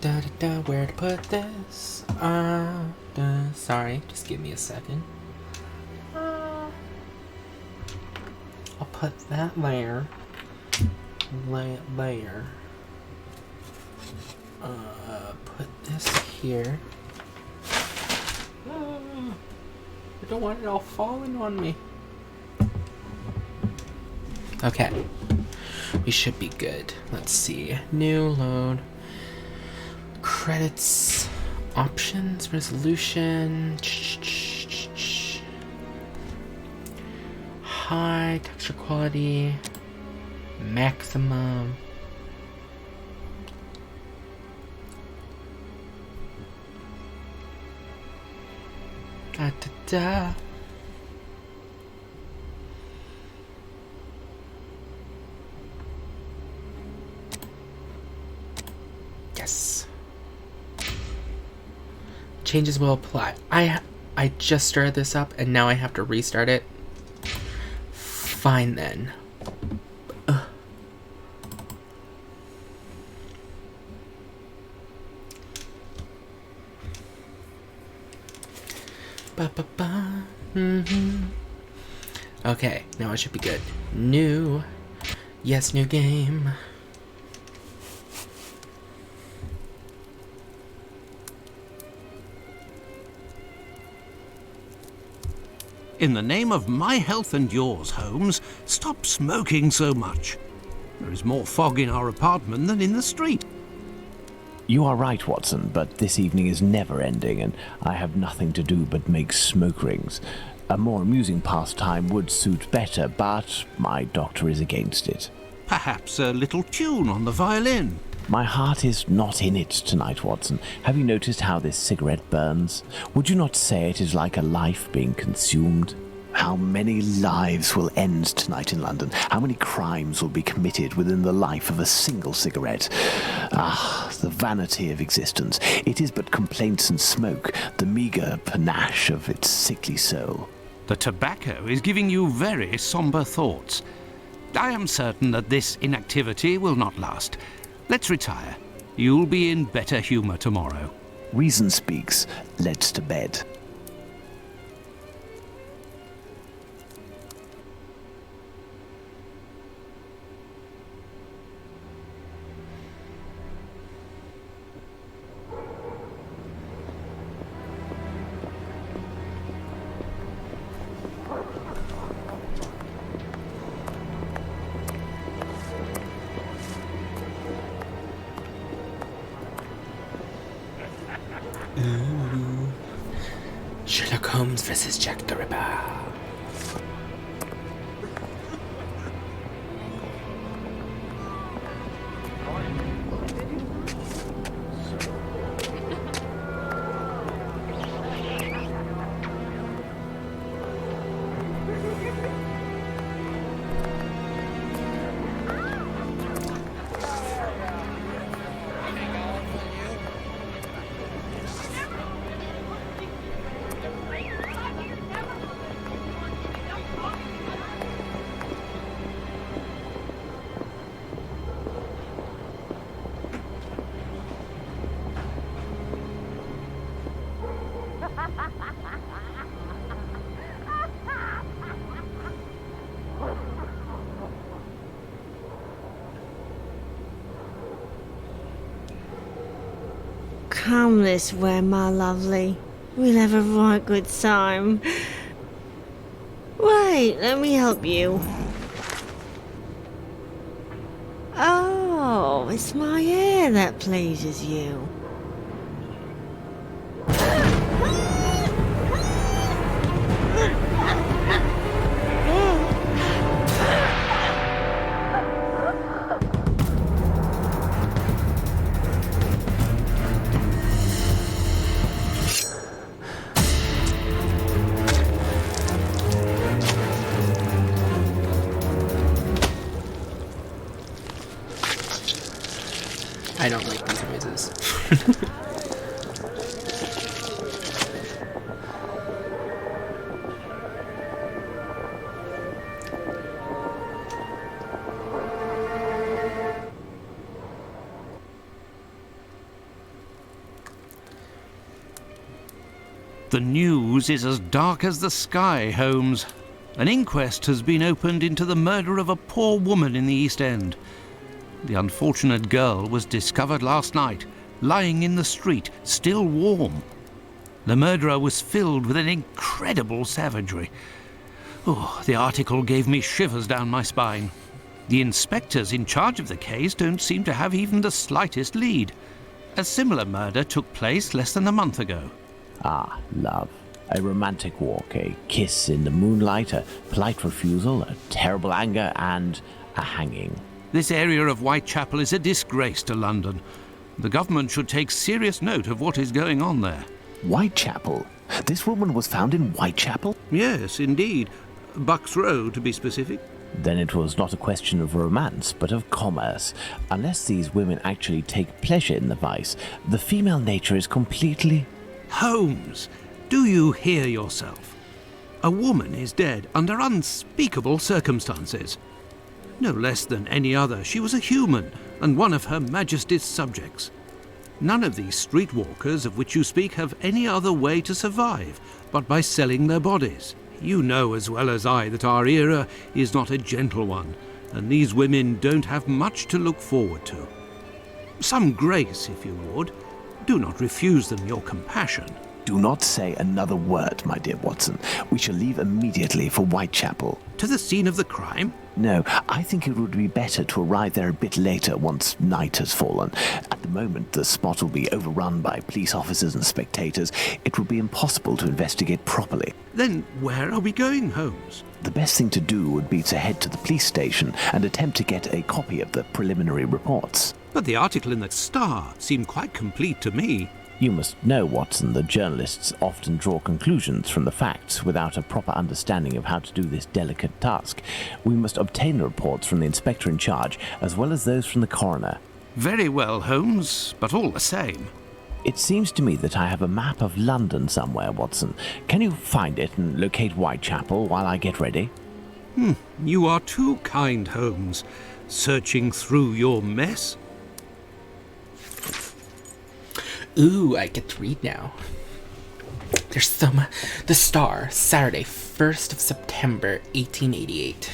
Da, da, da, where to put this? Sorry, just give me a second. I'll put that there. There. Put this here. I don't want it all falling on me. Okay. We should be good. Let's see. New load. Credits. Options. Resolution. High. Texture quality. Maximum. Da da da. Yes. Changes will apply. I just started this up and now I have to restart it. Fine then. Ba-ba-ba. Okay, now it should be good. New. Yes, new game. In the name of my health and yours, Holmes, stop smoking so much. There is more fog in our apartment than in the street. You are right, Watson, but this evening is never ending, and I have nothing to do but make smoke rings. A more amusing pastime would suit better, but my doctor is against it. Perhaps a little tune on the violin. My heart is not in it tonight, Watson. Have you noticed how this cigarette burns? Would you not say it is like a life being consumed? How many lives will end tonight in London? How many crimes will be committed within the life of a single cigarette? Ah, the vanity of existence. It is but complaints and smoke, the meagre panache of its sickly soul. The tobacco is giving you very somber thoughts. I am certain that this inactivity will not last. Let's retire. You'll be in better humour tomorrow. Reason speaks. Let's to bed. Sherlock Holmes versus Jack the Ripper. Come this way, my lovely. We'll have a right good time. Wait, let me help you. Oh, it's my hair that pleases you. I don't like these noises. The news is as dark as the sky, Holmes. An inquest has been opened into the murder of a poor woman in the East End. The unfortunate girl was discovered last night, lying in the street, still warm. The murderer was filled with an incredible savagery. Oh, the article gave me shivers down my spine. The inspectors in charge of the case don't seem to have even the slightest lead. A similar murder took place less than a month ago. Ah, love. A romantic walk, a kiss in the moonlight, a polite refusal, a terrible anger, and a hanging. This area of Whitechapel is a disgrace to London. The government should take serious note of what is going on there. Whitechapel? This woman was found in Whitechapel? Yes, indeed. Bucks Row, to be specific. Then it was not a question of romance, but of commerce. Unless these women actually take pleasure in the vice, the female nature is completely... Holmes, do you hear yourself? A woman is dead under unspeakable circumstances. No less than any other, she was a human and one of Her Majesty's subjects. None of these streetwalkers of which you speak have any other way to survive but by selling their bodies. You know as well as I that our era is not a gentle one, and these women don't have much to look forward to. Some grace, if you would. Do not refuse them your compassion. Do not say another word, my dear Watson. We shall leave immediately for Whitechapel. To the scene of the crime? No, I think it would be better to arrive there a bit later once night has fallen. At the moment, the spot will be overrun by police officers and spectators. It would be impossible to investigate properly. Then where are we going, Holmes? The best thing to do would be to head to the police station and attempt to get a copy of the preliminary reports. But the article in the Star seemed quite complete to me. You must know, Watson, that journalists often draw conclusions from the facts without a proper understanding of how to do this delicate task. We must obtain the reports from the inspector in charge, as well as those from the coroner. Very well, Holmes, but all the same. It seems to me that I have a map of London somewhere, Watson. Can you find it and locate Whitechapel while I get ready? You are too kind, Holmes. Searching through your mess? Ooh, I get to read now. There's some... The Star, Saturday, 1st of September, 1888.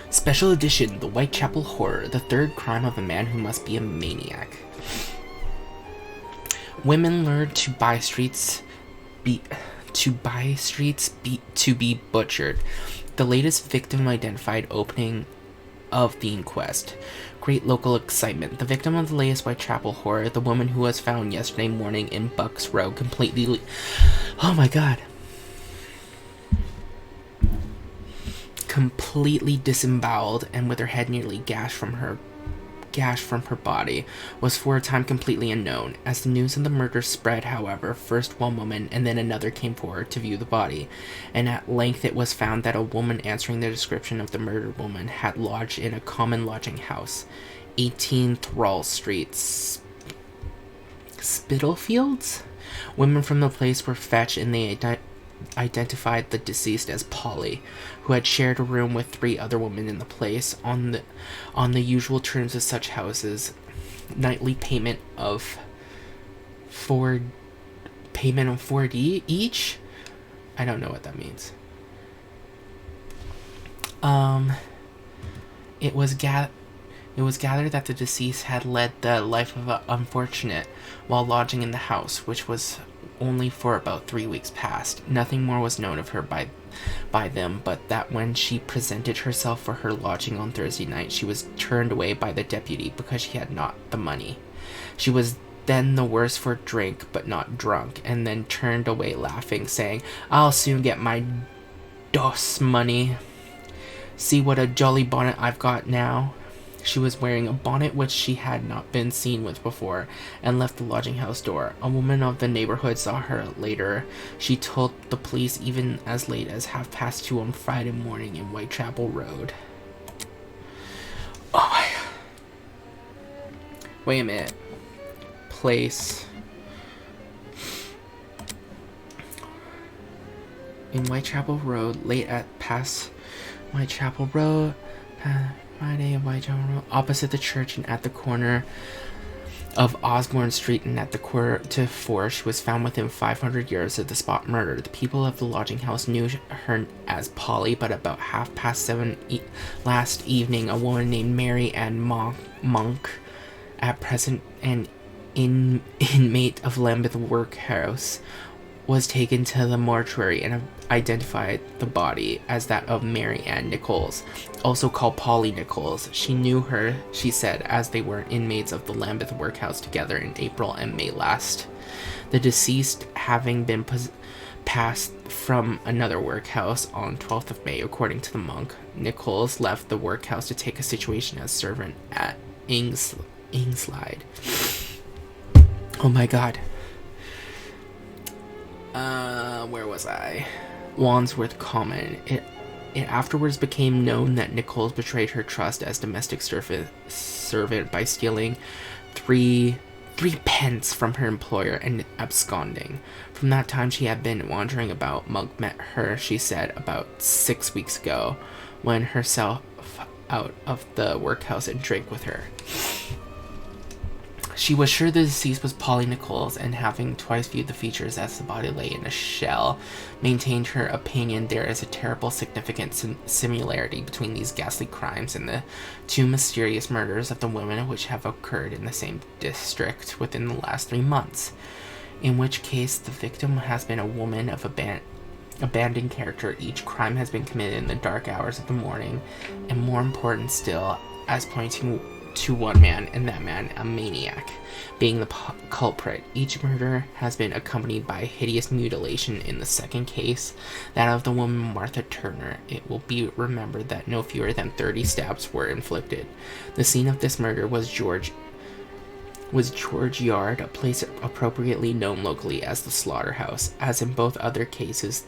Special edition, The Whitechapel Horror, the third crime of a man who must be a maniac. Women lured to by streets be butchered. The latest victim identified, opening of the inquest. Great local excitement. The victim of the latest Whitechapel horror, the woman who was found yesterday morning in Bucks Row, completely... Oh my god. Completely disemboweled and with her head nearly gashed from her body, was for a time completely unknown. As the news of the murder spread, however, first one woman and then another came forward to view the body, and at length it was found that a woman answering the description of the murdered woman had lodged in a common lodging house, 18 Thrall Street, Spitalfields? Women from the place were fetched and they identified the deceased as Polly, who had shared a room with 3 other women in the place on the usual terms of such houses. Nightly payment of 4D each. I don't know what that means. It was gathered that the deceased had led the life of an unfortunate while lodging in the house, which was only for about 3 weeks past. Nothing more was known of her by them, but that when she presented herself for her lodging on Thursday night, she was turned away by the deputy because she had not the money. She was then the worse for drink, but not drunk, and then turned away laughing, saying, "I'll soon get my dos money. See what a jolly bonnet I've got now." She was wearing a bonnet which she had not been seen with before, and left the lodging house door. A woman of the neighborhood saw her later. She told the police even as late as 2:30 on Friday morning in Whitechapel Road. Oh my god. Wait a minute. Place in Whitechapel Road, late at past Whitechapel Road, Friday of Whitechapel Road, opposite the church and at the corner of Osborne Street and at the quarter to 4. She was found within 500 yards of the spot murdered. The people of the lodging house knew her as Polly, but about 7:30 last evening, a woman named Mary Ann Monk, at present an inmate of Lambeth Workhouse, was taken to the mortuary and identified the body as that of Mary Ann Nichols, also called Polly Nichols. She knew her, she said, as they were inmates of the Lambeth Workhouse together in April and May last. The deceased having been passed from another workhouse on 12th of May, according to the monk, Nichols left the workhouse to take a situation as servant at Ingslide. Oh my god. Where was I? Wandsworth Common. It afterwards became known that Nichols betrayed her trust as domestic servant by stealing three pence from her employer and absconding. From that time she had been wandering about. Monk met her, she said, about 6 weeks ago, when herself out of the workhouse and drank with her. She was sure the deceased was Polly Nichols, and having twice viewed the features as the body lay in a shell, maintained her opinion there is a terrible significant similarity between these ghastly crimes and the two mysterious murders of the women which have occurred in the same district within the last 3 months, in which case the victim has been a woman of abandoned character. Each crime has been committed in the dark hours of the morning, and more important still, as pointing to one man, and that man a maniac, being the culprit. Each murder has been accompanied by hideous mutilation. In the second case, that of the woman Martha Turner, it will be remembered that no fewer than 30 stabs were inflicted. The scene of this murder was George Yard, a place appropriately known locally as the slaughterhouse. As in both other cases,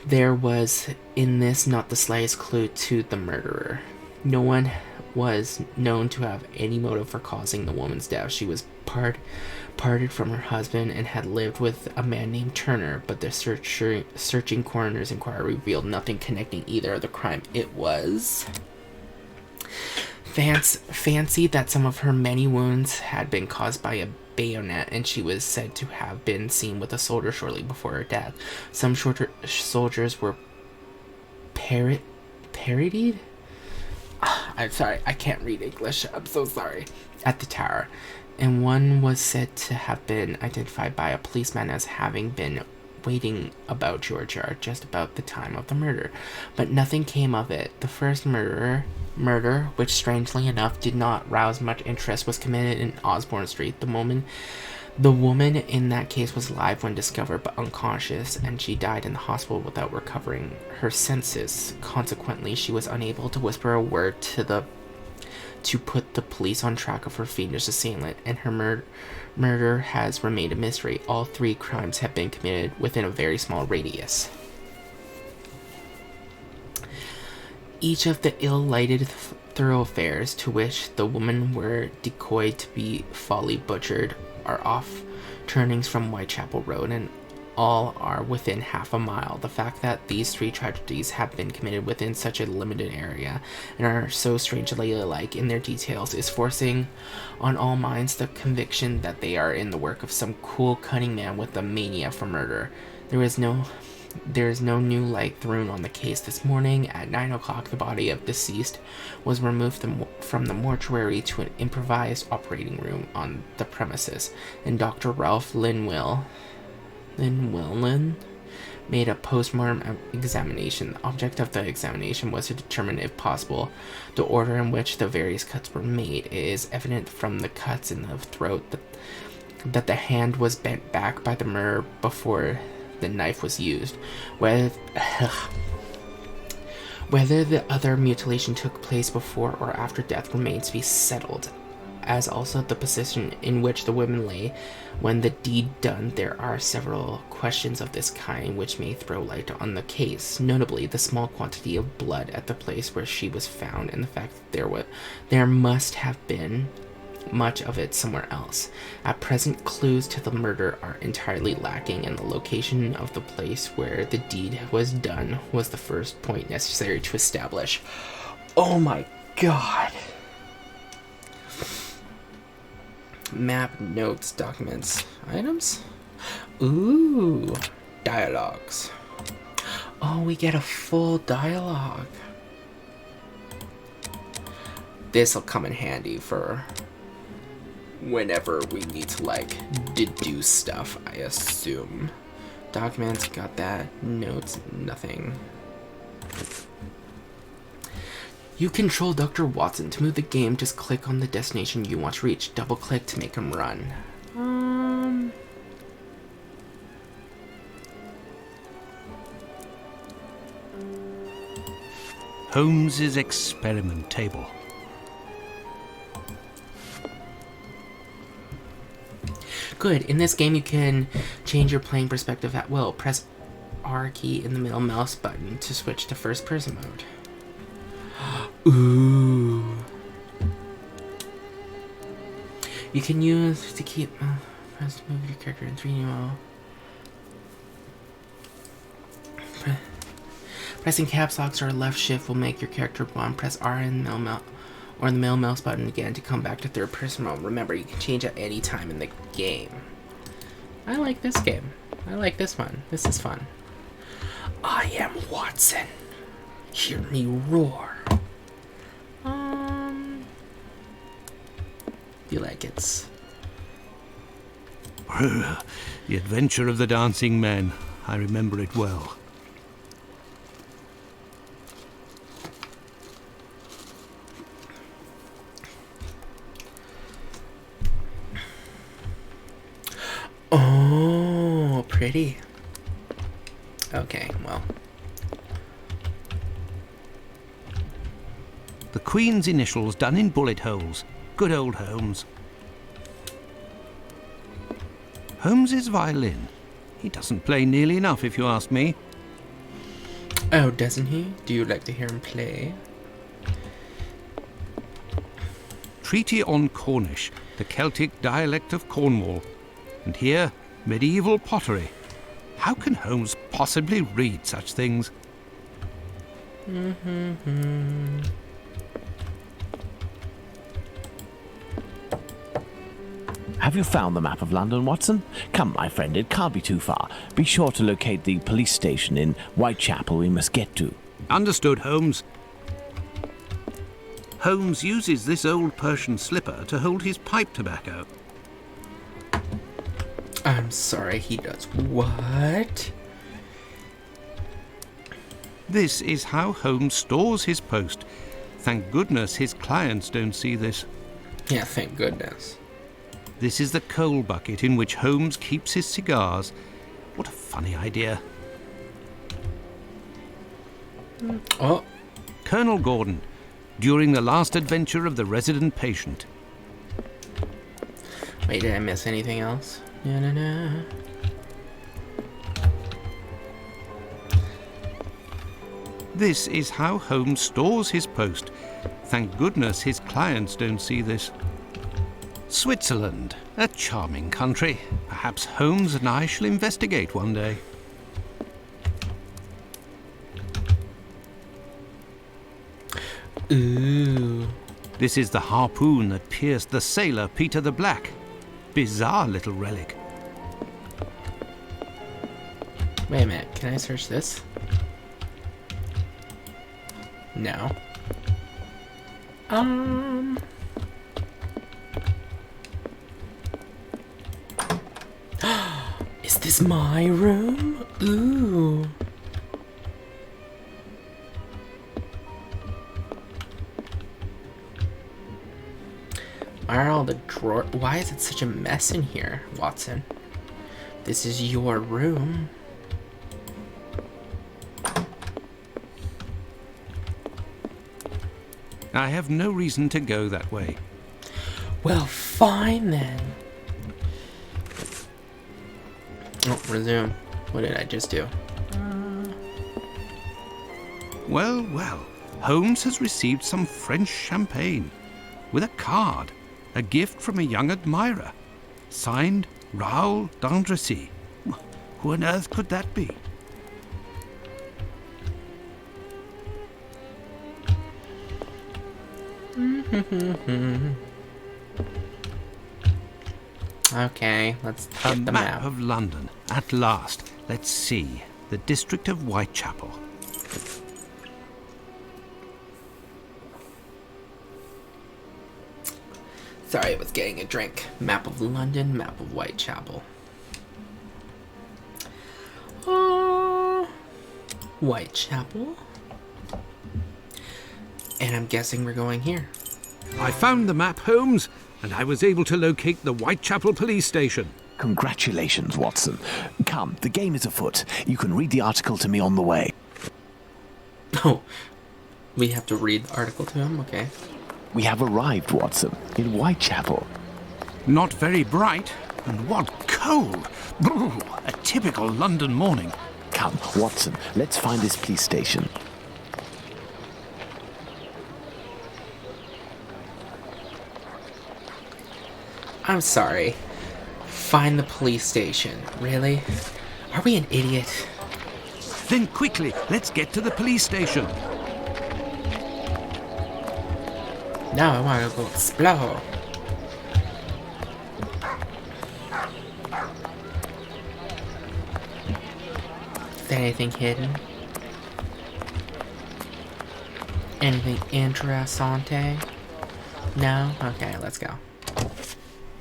there was in this not the slightest clue to the murderer. No one was known to have any motive for causing the woman's death. She was parted from her husband and had lived with a man named Turner, but the searching coroner's inquiry revealed nothing connecting either of the crime. It was fancied that some of her many wounds had been caused by a bayonet, and she was said to have been seen with a soldier shortly before her death. Some soldiers were parodied. I'm sorry, I can't read English. I'm so sorry. At the tower. And one was said to have been identified by a policeman as having been waiting about George Yard just about the time of the murder. But nothing came of it. The first murder, which strangely enough did not rouse much interest, was committed in Osborne Street. The woman in that case was alive when discovered, but unconscious, and she died in the hospital without recovering her senses. Consequently, she was unable to whisper a word to put the police on track of her fiendish assailant, and her murder has remained a mystery. All 3 crimes have been committed within a very small radius. Each of the ill-lighted thoroughfares to which the women were decoyed to be foully butchered are off turnings from Whitechapel Road, and all are within half a mile. The fact that these 3 tragedies have been committed within such a limited area and are so strangely alike in their details is forcing on all minds the conviction that they are in the work of some cool, cunning man with a mania for murder. There is no new light thrown on the case. This morning at 9 o'clock, the body of deceased was removed from the mortuary to an improvised operating room on the premises, and Dr. Ralph Linwillen made a postmortem examination. The object of the examination was to determine, if possible, the order in which the various cuts were made. It is evident from the cuts in the throat that the hand was bent back by the murderer before the knife was used. Whether the other mutilation took place before or after death remains to be settled, as also the position in which the women lay when the deed done. There are several questions of this kind which may throw light on the case, notably the small quantity of blood at the place where she was found, and the fact that there must have been much of it somewhere else. At present, clues to the murder are entirely lacking, and the location of the place where the deed was done was the first point necessary to establish. Oh my god. Map, notes, documents, items? Ooh, dialogues. Oh, we get a full dialogue. This'll come in handy for whenever we need to, like, deduce stuff, I assume. Documents, got that. Notes, nothing. You control Dr. Watson. To move the game, just click on the destination you want to reach. Double click to make him run. Holmes's experiment table. Good. In this game, you can change your playing perspective at will. Press R key in the middle mouse button to switch to first person mode. Ooh. You can use to keep press to move your character in 3D mode. Pressing caps locks or left shift will make your character run. Press R in the middle or the middle mouse button again to come back to third person mode. Remember, you can change at any time in the game. I like this game. I like this one. This is fun. I am Watson. Hear me roar. Feel like it's The Adventure of the Dancing Men. I remember it well. oh pretty. Okay, well. The Queen's initials done in bullet holes. Good old Holmes. Holmes's violin. He doesn't play nearly enough, if you ask me. Oh, doesn't he? Do you like to hear him play? Treaty on Cornish, the Celtic dialect of Cornwall. And here, medieval pottery. How can Holmes possibly read such things? Have you found the map of London, Watson? Come, my friend, it can't be too far. Be sure to locate the police station in Whitechapel we must get to. Understood, Holmes. Holmes uses this old Persian slipper to hold his pipe tobacco. I'm sorry, he does what? This is how Holmes stores his post. Thank goodness his clients don't see this. Yeah, thank goodness. This is the coal bucket in which Holmes keeps his cigars. What a funny idea. Oh, Colonel Gordon, during the last adventure of the resident patient. wait, did I miss anything else? Na-na-na. This is how Holmes stores his post. Thank goodness his clients don't see this. Switzerland, a charming country. Perhaps Holmes and I shall investigate one day. Ooh. This is the harpoon that pierced the sailor Peter the Black. Bizarre little relic. Wait a minute, can I search this? No. Is this my room? Ooh. Why are all the drawers? Why is it such a mess in here, Watson? This is your room. I have no reason to go that way. Well, fine then. Oh, resume. What did I just do? Well, well, Holmes has received some French champagne with a card, a gift from a young admirer, signed Raoul d'Andrecy. Who on earth could that be? Okay, let's A get the map map. of London. At last. Let's see. The district of Whitechapel. Sorry, I was getting a drink. Map of London, map of Whitechapel. Whitechapel. And I'm guessing we're going here. I found the map, Holmes, and I was able to locate the Whitechapel police station. Congratulations, Watson. Come, the game is afoot. You can read the article to me on the way. Oh, we have to read the article to him? Okay. We have arrived, Watson, in Whitechapel. Not very bright, and what cold! Brr, a typical London morning. Come, Watson, let's find this police station. I'm sorry. Find the police station. Really? Are we an idiot? Then quickly, let's get to the police station. Now I want to go explore. Is there anything hidden? Anything interessante? No? Okay, let's go.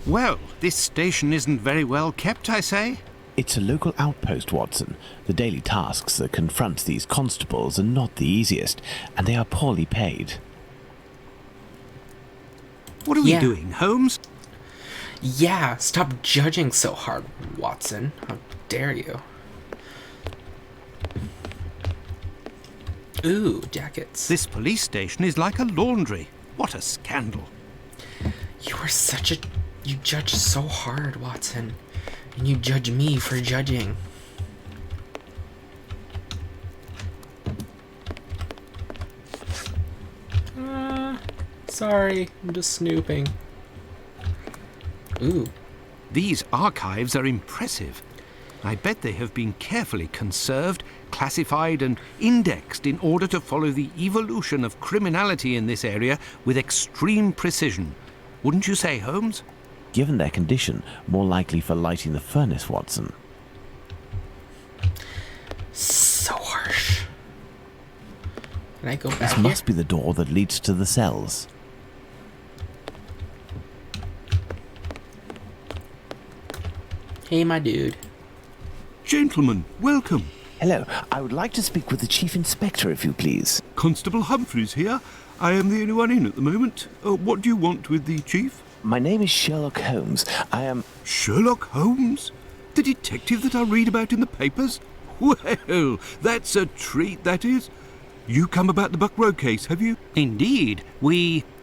Well, this station isn't very well kept, I say. It's a local outpost, Watson. The daily tasks that confront these constables are not the easiest, and they are poorly paid. What are we Yeah. doing, Holmes? Yeah, stop judging so hard, Watson. How dare you? Ooh, jackets. This police station is like a laundry. What a scandal. You are such a... You judge so hard, Watson. And you judge me for judging. Sorry, I'm just snooping. Ooh. These archives are impressive. I bet they have been carefully conserved, classified and indexed in order to follow the evolution of criminality in this area with extreme precision. Wouldn't you say, Holmes? Given their condition, more likely for lighting the furnace, Watson. So harsh. Can I go back This here? must be the door that leads to the cells. Hey, my dude. Gentlemen, welcome. Hello, I would like to speak with the Chief Inspector, if you please. Constable Humphreys here. I am the only one in at the moment. What do you want with the chief? My name is Sherlock Holmes. I am... Sherlock Holmes? The detective that I read about in the papers? Well, that's a treat, that is. You come about the Buck Road case, have you? Indeed.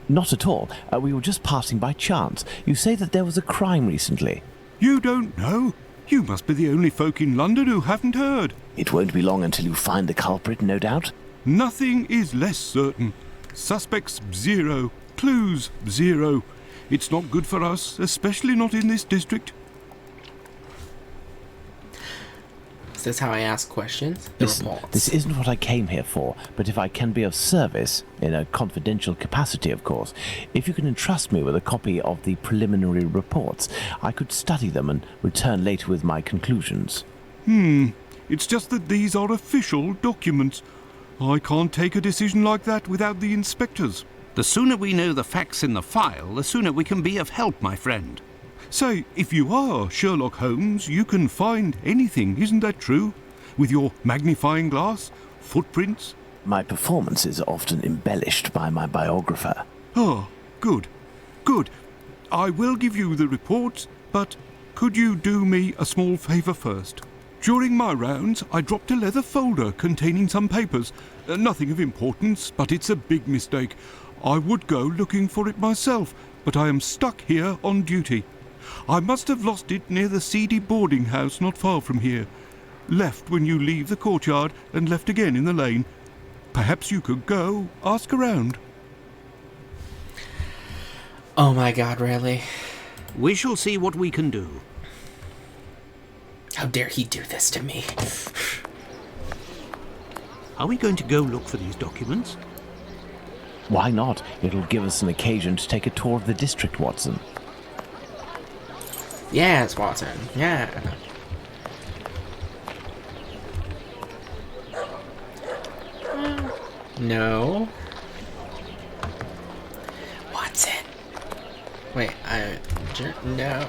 Not at all. We were just passing by chance. You say that there was a crime recently. You don't know? You must be the only folk in London who haven't heard. It won't be long until you find the culprit, no doubt. Nothing is less certain. Suspects 0. Clues 0. It's not good for us, especially not in this district. Is this how I ask questions? The Listen, reports. this isn't what I came here for, but if I can be of service, in a confidential capacity, of course, if you can entrust me with a copy of the preliminary reports, I could study them and return later with my conclusions. It's just that these are official documents. I can't take a decision like that without the inspectors. The sooner we know the facts in the file, the sooner we can be of help, my friend. Say, if you are Sherlock Holmes, you can find anything, isn't that true? With your magnifying glass, footprints. My performance is often embellished by my biographer. Ah, good. Good. I will give you the reports, but could you do me a small favour first? During my rounds, I dropped a leather folder containing some papers. Nothing of importance, but it's a big mistake. I would go looking for it myself, but I am stuck here on duty. I must have lost it near the seedy boarding house not far from here. Left when you leave the courtyard and left again in the lane. Perhaps you could go, ask around. Oh my god, really? We shall see what we can do. How dare he do this to me? Are we going to go look for these documents? Why not? It'll give us an occasion to take a tour of the district, Watson. Yes, Watson. Yeah. No. Watson. Wait, no.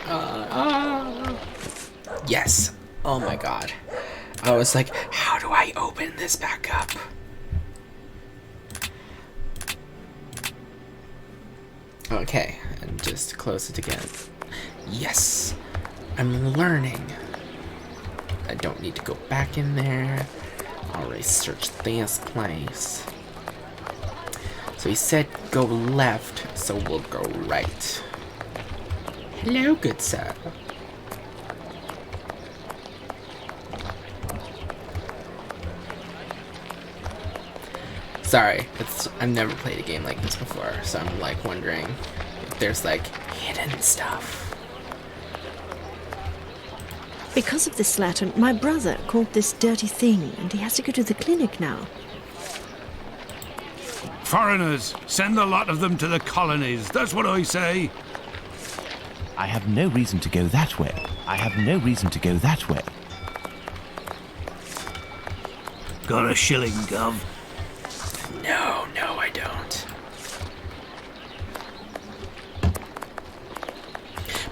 Yes. Oh my god. I was like, how do I open this back up? Okay, and just close it again. Yes. I'm learning. I don't need to go back in there. I'll research this place. So he said go left, so we'll go right. Hello, good sir. Sorry, I've never played a game like this before, so I'm like wondering if there's like hidden stuff. Because of this letter, my brother caught this dirty thing, and he has to go to the clinic now. Foreigners, send the lot of them to the colonies. That's what I say. I have no reason to go that way. I have no reason to go that way. Got a shilling, Gov? No, I don't.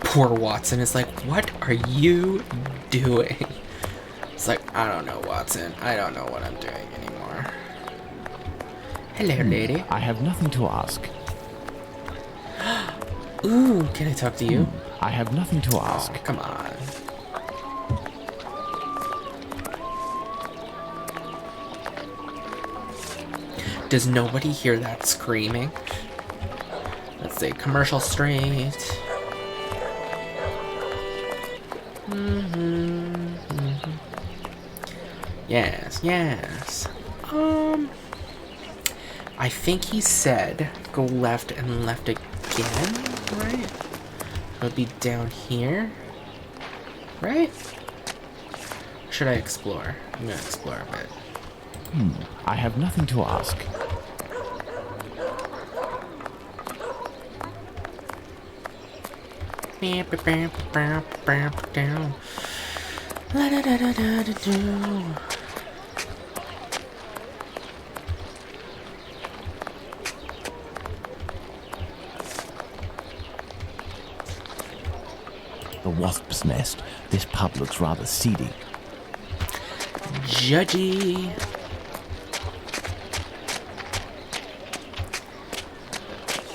Poor Watson is like, what are you doing? It's like, I don't know, Watson. I don't know what I'm doing anymore. Hello, lady. I have nothing to ask. Ooh, can I talk to you? I have nothing to ask. Oh, come on. Does nobody hear that screaming? Let's say Commercial Street. Yes. I think he said go left and left again, right? It would be down here, right? Should I explore? I'm gonna explore a bit. I have nothing to ask. The wasp's nest. This pub looks rather seedy. Judgy.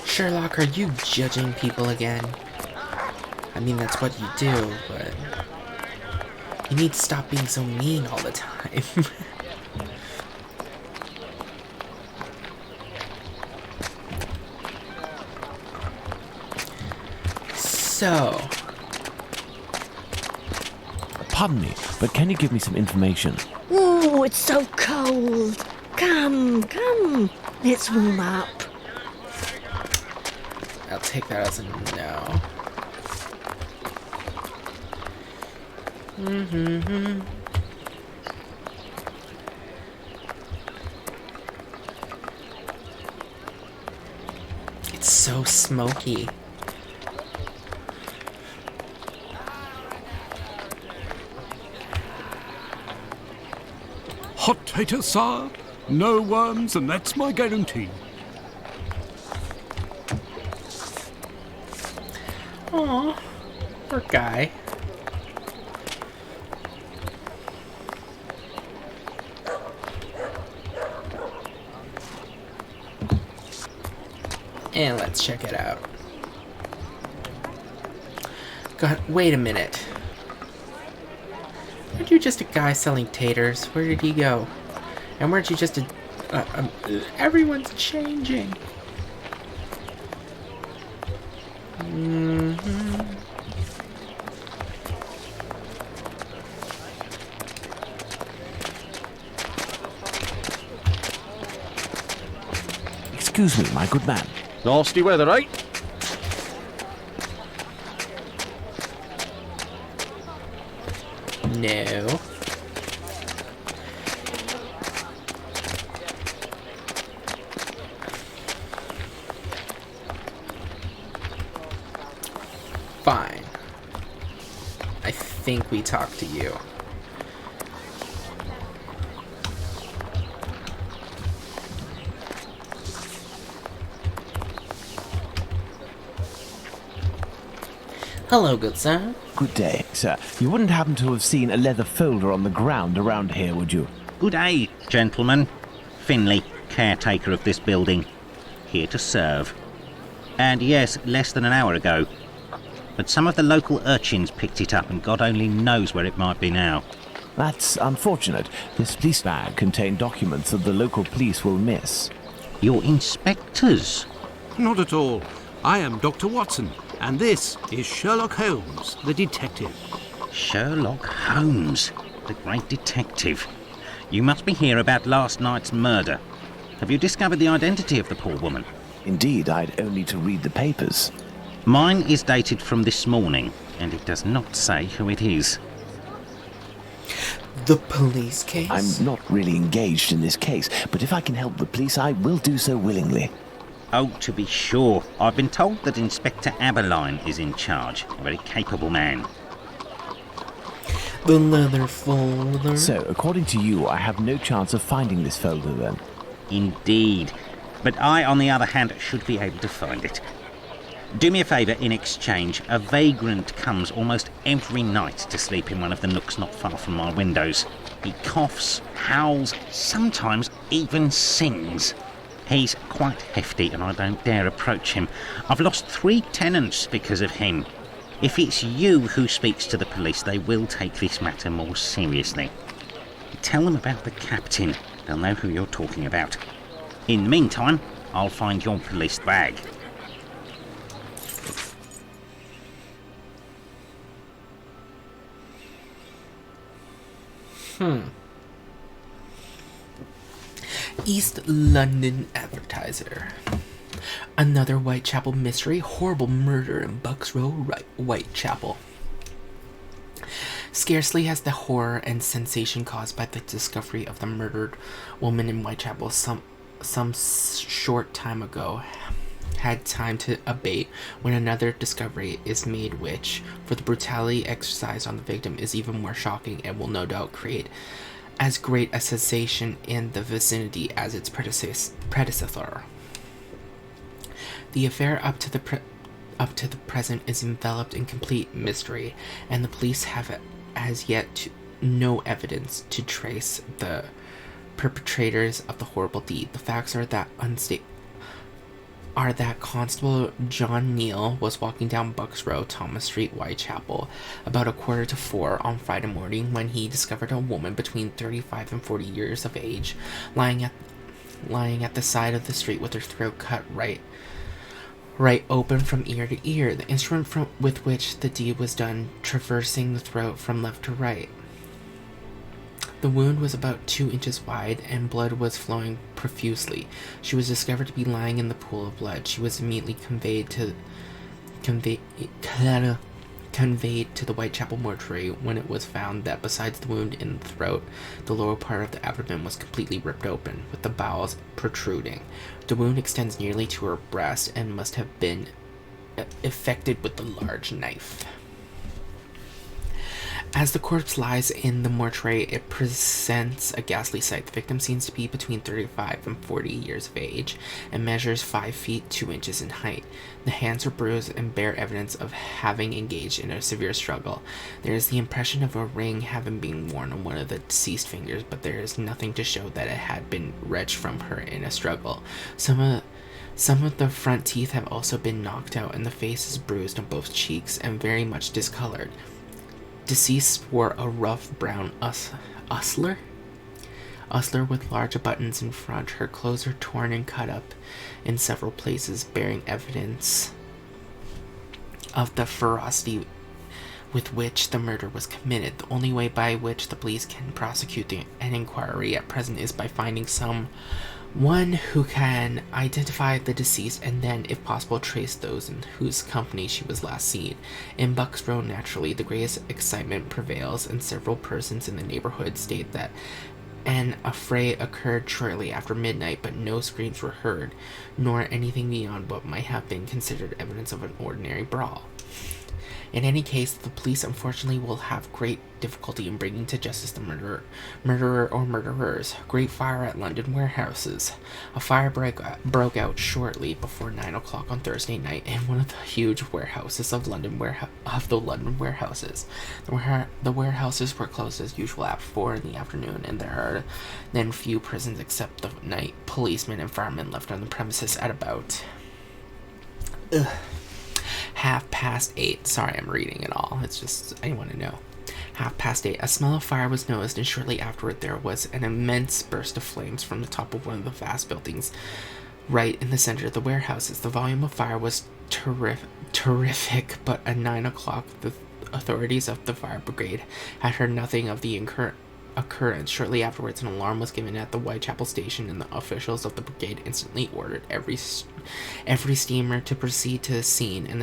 Sherlock, are you judging people again? I mean, that's what you do, but you need to stop being so mean all the time. So, Pardon me, but can you give me some information? Oh, it's so cold. Come. Let's warm up. I'll take that as a no. It's so smoky. Hot tater, sir? No worms, and that's my guarantee. Aw, poor guy. And let's check it out. God, wait a minute. Aren't you just a guy selling taters? Where did he go? And weren't you just a... everyone's changing. Excuse me, my good man. Nasty weather, eh? No. Fine. think we talked to you. Hello, good sir. Good day, sir. You wouldn't happen to have seen a leather folder on the ground around here, would you? Good day, gentlemen. Finley, caretaker of this building. Here to serve. And yes, less than an hour ago. But some of the local urchins picked it up and God only knows where it might be now. That's unfortunate. This police bag contained documents that the local police will miss. You're inspectors? Not at all. I am Dr. Watson, and this is Sherlock Holmes, the detective. Sherlock Holmes, the great detective. You must be here about last night's murder. Have you discovered the identity of the poor woman? Indeed, I'd only to read the papers. Mine is dated from this morning, and it does not say who it is. The police case? I'm not really engaged in this case, but if I can help the police, I will do so willingly. Oh, to be sure. I've been told that Inspector Aberline is in charge. A very capable man. The leather folder? So, according to you, I have no chance of finding this folder then? Indeed. But I, on the other hand, should be able to find it. Do me a favour in exchange. A vagrant comes almost every night to sleep in one of the nooks not far from my windows. He coughs, howls, sometimes even sings. He's quite hefty and I don't dare approach him. I've lost 3 tenants because of him. If it's you who speaks to the police, they will take this matter more seriously. Tell them about the captain. They'll know who you're talking about. In the meantime, I'll find your police bag. East London Advertiser. Another Whitechapel mystery. Horrible murder in Bucks Row, Whitechapel. Scarcely has the horror and sensation caused by the discovery of the murdered woman in Whitechapel some short time ago had time to abate when another discovery is made which, for the brutality exercised on the victim, is even more shocking and will no doubt create as great a sensation in the vicinity as its predecessor. The affair up to the present is enveloped in complete mystery, and the police have as yet no evidence to trace the perpetrators of the horrible deed. The facts are that Constable John Neal was walking down Bucks Row, Thomas Street, Whitechapel, about 3:45 on Friday morning when he discovered a woman between 35 and 40 years of age lying at the side of the street with her throat cut right open from ear to ear, the instrument with which the deed was done traversing the throat from left to right. The wound was about 2 inches wide, and blood was flowing profusely. She was discovered to be lying in the pool of blood. She was immediately conveyed to the Whitechapel mortuary, when it was found that besides the wound in the throat, the lower part of the abdomen was completely ripped open, with the bowels protruding. The wound extends nearly to her breast and must have been effected with a large knife. As the corpse lies in the mortuary, it presents a ghastly sight. The victim seems to be between 35 and 40 years of age and measures 5 feet 2 inches in height. The hands are bruised and bear evidence of having engaged in a severe struggle. There is the impression of a ring having been worn on one of the deceased fingers, but there is nothing to show that it had been wrenched from her in a struggle. Some of the front teeth have also been knocked out, and the face is bruised on both cheeks and very much discolored. Deceased wore a rough brown ostler with large buttons in front. Her clothes are torn and cut up in several places, bearing evidence of the ferocity with which the murder was committed. The only way by which the police can prosecute an inquiry at present is by finding someone who can identify the deceased and then, if possible, trace those in whose company she was last seen. In Bucks Row, naturally, the greatest excitement prevails, and several persons in the neighborhood state that an affray occurred shortly after midnight, but no screams were heard, nor anything beyond what might have been considered evidence of an ordinary brawl. In any case, the police unfortunately will have great difficulty in bringing to justice the murderer or murderers. Great fire at London warehouses. A fire broke out shortly before 9 o'clock on Thursday night in one of the huge warehouses of the London warehouses. The warehouses were closed as usual at 4 in the afternoon, and there are then few persons except the night policemen and firemen left on the premises at about 8:30. Sorry, I'm reading it all. It's just, I want to know. 8:30. A smell of fire was noticed, and shortly afterward there was an immense burst of flames from the top of one of the vast buildings right in the center of the warehouses. The volume of fire was terrific, but at 9 o'clock the authorities of the fire brigade had heard nothing of the occurrence. Shortly afterwards, an alarm was given at the Whitechapel station, and the officials of the brigade instantly ordered every steamer to proceed to the scene, and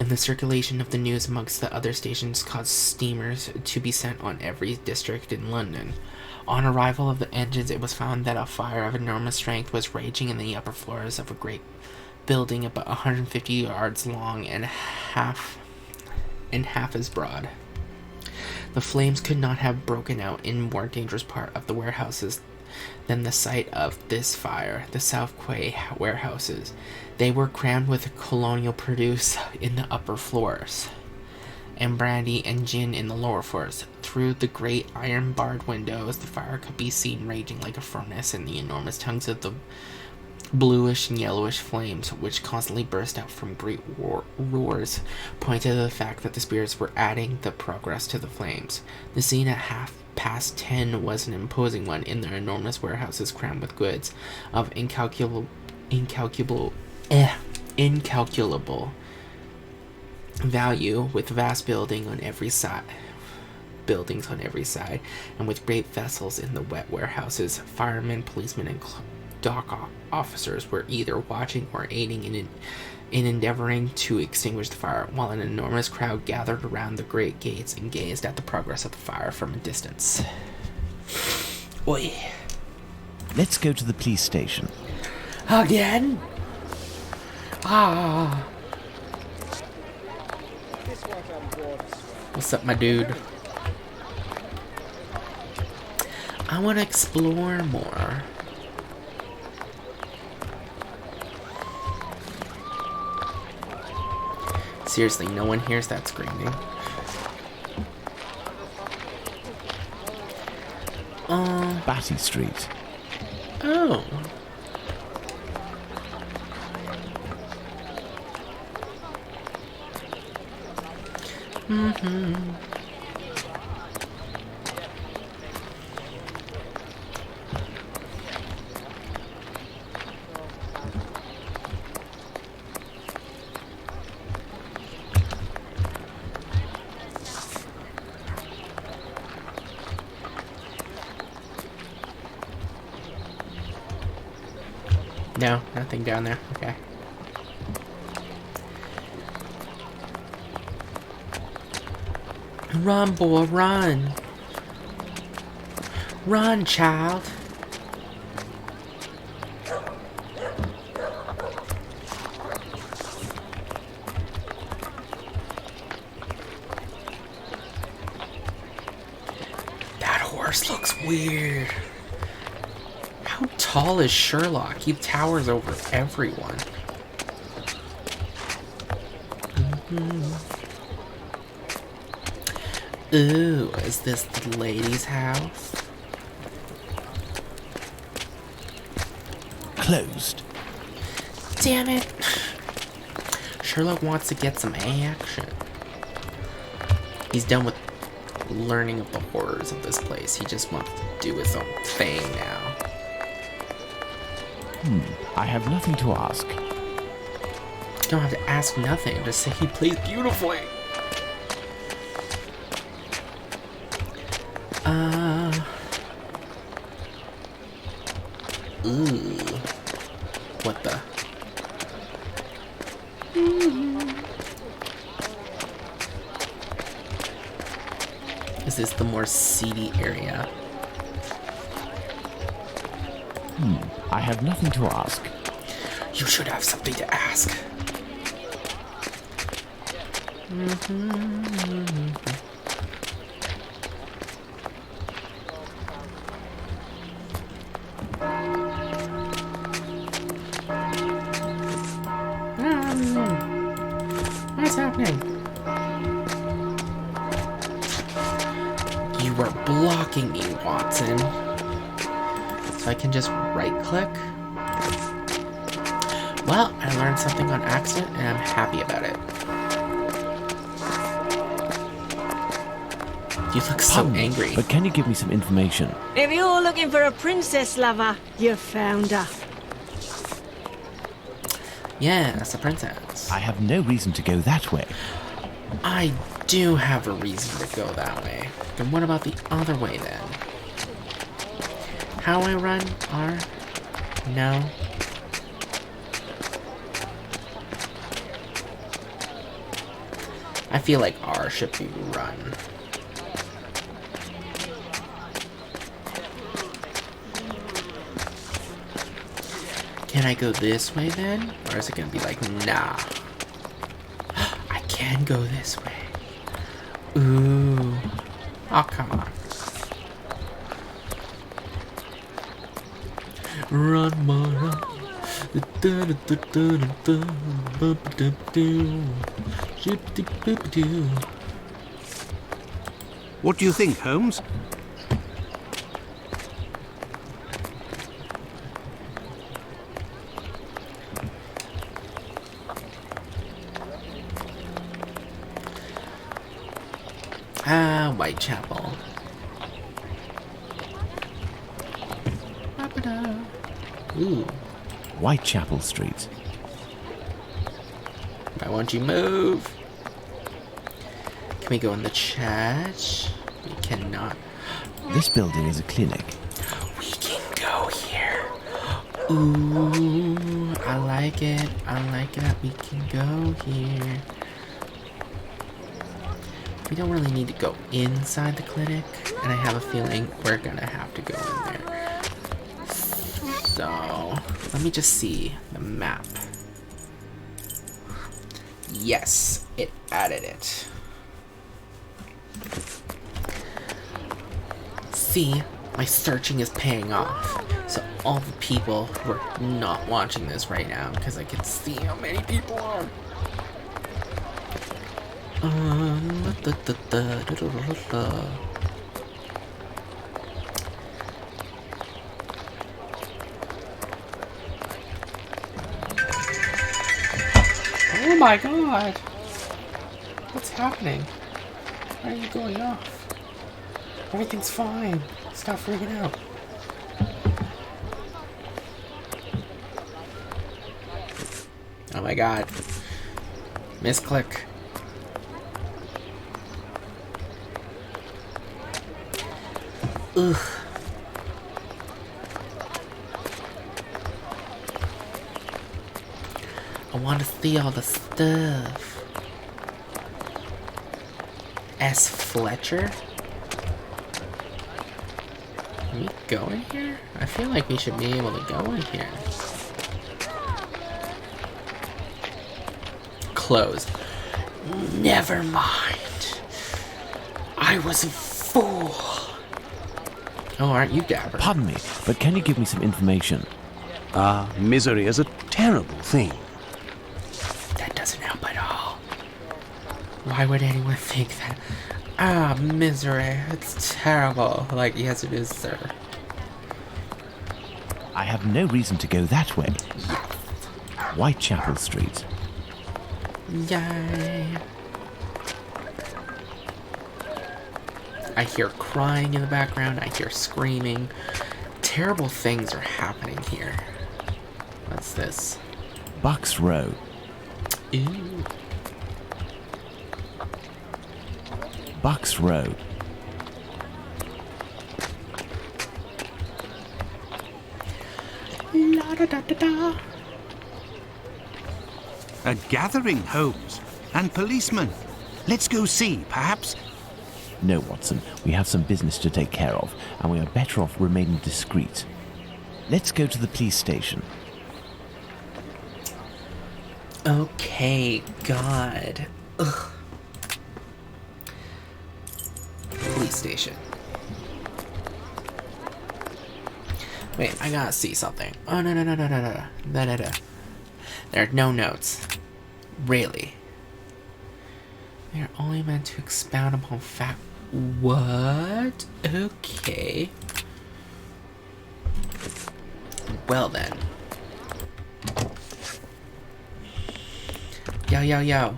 the circulation of the news amongst the other stations caused steamers to be sent on every district in London. On arrival of the engines, it was found that a fire of enormous strength was raging in the upper floors of a great building about 150 yards long and half as broad. The flames could not have broken out in more dangerous part of the warehouses than the site of this fire, the South Quay warehouses. They were crammed with colonial produce in the upper floors, and brandy and gin in the lower floors. Through the great iron-barred windows, the fire could be seen raging like a furnace, and the enormous tongues of the bluish and yellowish flames, which constantly burst out from great roars, pointed to the fact that the spirits were adding the progress to the flames. The scene at 10:30 was an imposing one, in their enormous warehouses crammed with goods of incalculable value, with vast buildings on every side, and with great vessels in the wet warehouses. Firemen, policemen, and dock officers were either watching or aiding in endeavoring to extinguish the fire, while an enormous crowd gathered around the great gates and gazed at the progress of the fire from a distance. Oi. Let's go to the police station. Again? Ah. What's up, my dude? I want to explore more. Seriously, no one hears that screaming. Batty Street. Oh. No, nothing down there. Okay. Run, boy, run. Run, child. That horse looks weird. How tall is Sherlock? He towers over everyone. Ooh, is this the lady's house? Closed. Damn it. Sherlock wants to get some action. He's done with learning of the horrors of this place. He just wants to do his own thing now. I have nothing to ask. You don't have to ask nothing. Just say he plays beautifully. Ooh. What the? Is this the more seedy area? I have nothing to ask. You should have something to ask. What's happening? You were blocking me, Watson. So I can just right-click. Well, I learned something on accident, and I'm happy about it. You look so Pardon me, angry. but can you give me some information? If you're looking for a princess lover, you found her. Yes, a princess. I have no reason to go that way. I do have a reason to go that way. And what about the other way, then? How I run? R? No? I feel like R should be run. Can I go this way then? Or is it gonna be like, nah? I can go this way. Ooh. Oh, come on. Run, run. What do you think, Holmes? Whitechapel. Ooh. Whitechapel Street. Why won't you move? Can we go in the church? We cannot. This building is a clinic. We can go here. Ooh, I like it. I like that we can go here. We don't really need to go inside the clinic, and I have a feeling we're gonna have to go in there. So, let me just see the map. Yes, it added it. See, my searching is paying off. So all the people who are not watching this right now, because I can see how many people are. Oh my god! What's happening? Why are you going off? Everything's fine. Stop freaking out. Oh my god. Misclick. Ugh. I want to see all the stuff. S. Fletcher? Can we go in here? I feel like we should be able to go in here. Closed. Never mind. I was a fool. Oh, aren't you dapper? Pardon me, but can you give me some information? Misery is a terrible thing. That doesn't help at all. Why would anyone think that? Misery. It's terrible. Like, yes, it is, sir. I have no reason to go that way. Whitechapel Street. Yay. I hear crying in the background. I hear screaming. Terrible things are happening here. What's this? Bucks Row. Ew. Bucks Row. La da da da da. A gathering, Holmes. And policemen. Let's go see, perhaps. No, Watson, we have some business to take care of, and we are better off remaining discreet. Let's go to the police station. Okay, God. Ugh. gas station. Wait, I gotta see something. Oh, no. There are no notes. Really? They're only meant to expound upon fact. What? Okay. Well then. Yo.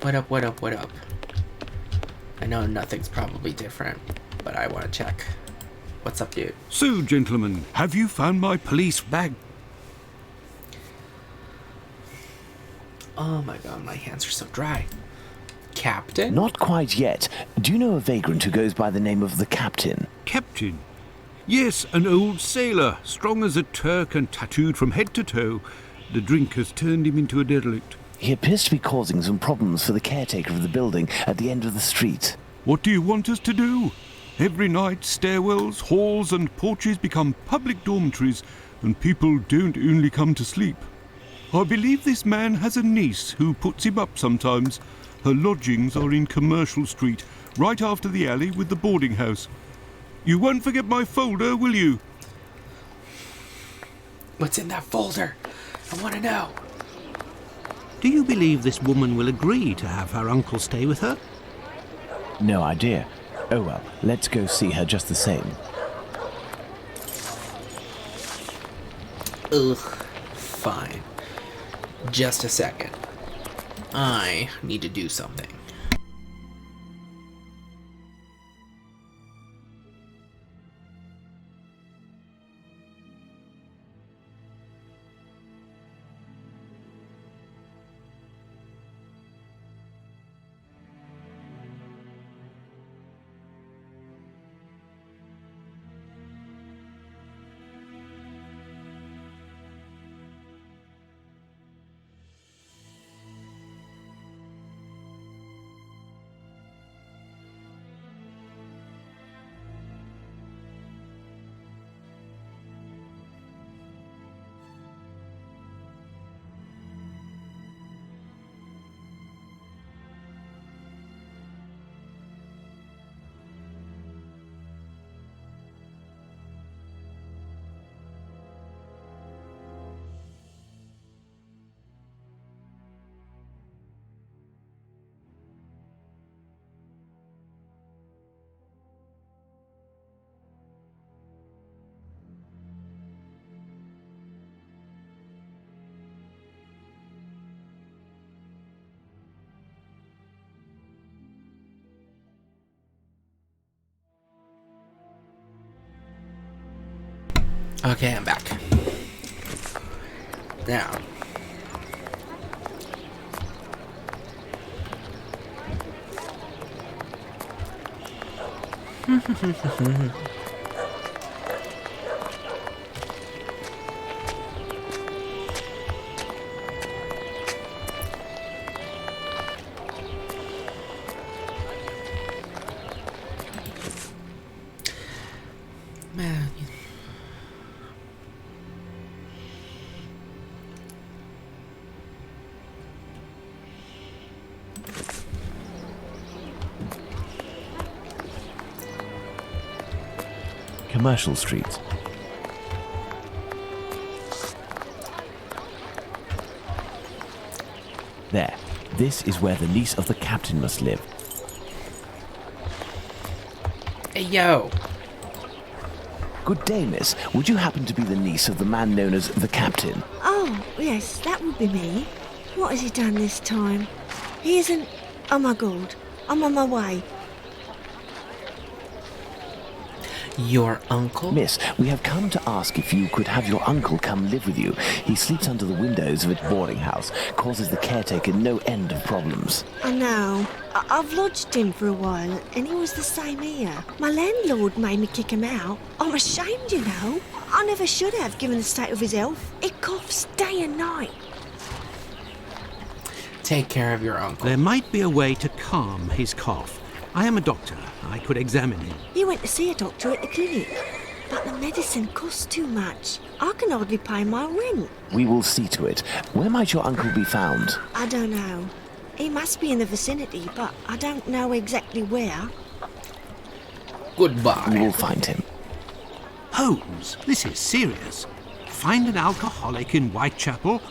What up? I know nothing's probably different, but I want to check. What's up, dude? So, gentlemen, have you found my police bag? Oh my god, my hands are so dry. Captain? Not quite yet. Do you know a vagrant who goes by the name of the Captain? Captain? Yes, an old sailor, strong as a Turk and tattooed from head to toe. The drink has turned him into a derelict. He appears to be causing some problems for the caretaker of the building at the end of the street. What do you want us to do? Every night, stairwells, halls and porches become public dormitories, and people don't only come to sleep. I believe this man has a niece who puts him up sometimes. Her lodgings are in Commercial Street, right after the alley with the boarding house. You won't forget my folder, will you? What's in that folder? I want to know. Do you believe this woman will agree to have her uncle stay with her? No idea. Oh well, let's go see her just the same. Ugh, fine. Just a second. I need to do something. Okay, I'm back. Now. Man. Commercial Street. There. This is where the niece of the captain must live. Hey, yo. Good day, miss. Would you happen to be the niece of the man known as the Captain? Oh, yes, that would be me. What has he done this time? He isn't... Oh my god, I'm on my way. Your uncle? Miss, we have come to ask if you could have your uncle come live with you. He sleeps under the windows of a boarding house, causes the caretaker no end of problems. I know. I've lodged him for a while, and he was the same here. My landlord made me kick him out. I'm ashamed, you know. I never should have, given the state of his health. He coughs day and night. Take care of your uncle. There might be a way to calm his cough. I am a doctor. I could examine him. He went to see a doctor at the clinic, but the medicine costs too much. I can hardly pay my rent. We will see to it. Where might your uncle be found? I don't know. He must be in the vicinity, but I don't know exactly where. We Goodbye. will find him. Holmes, this is serious. Find an alcoholic in Whitechapel?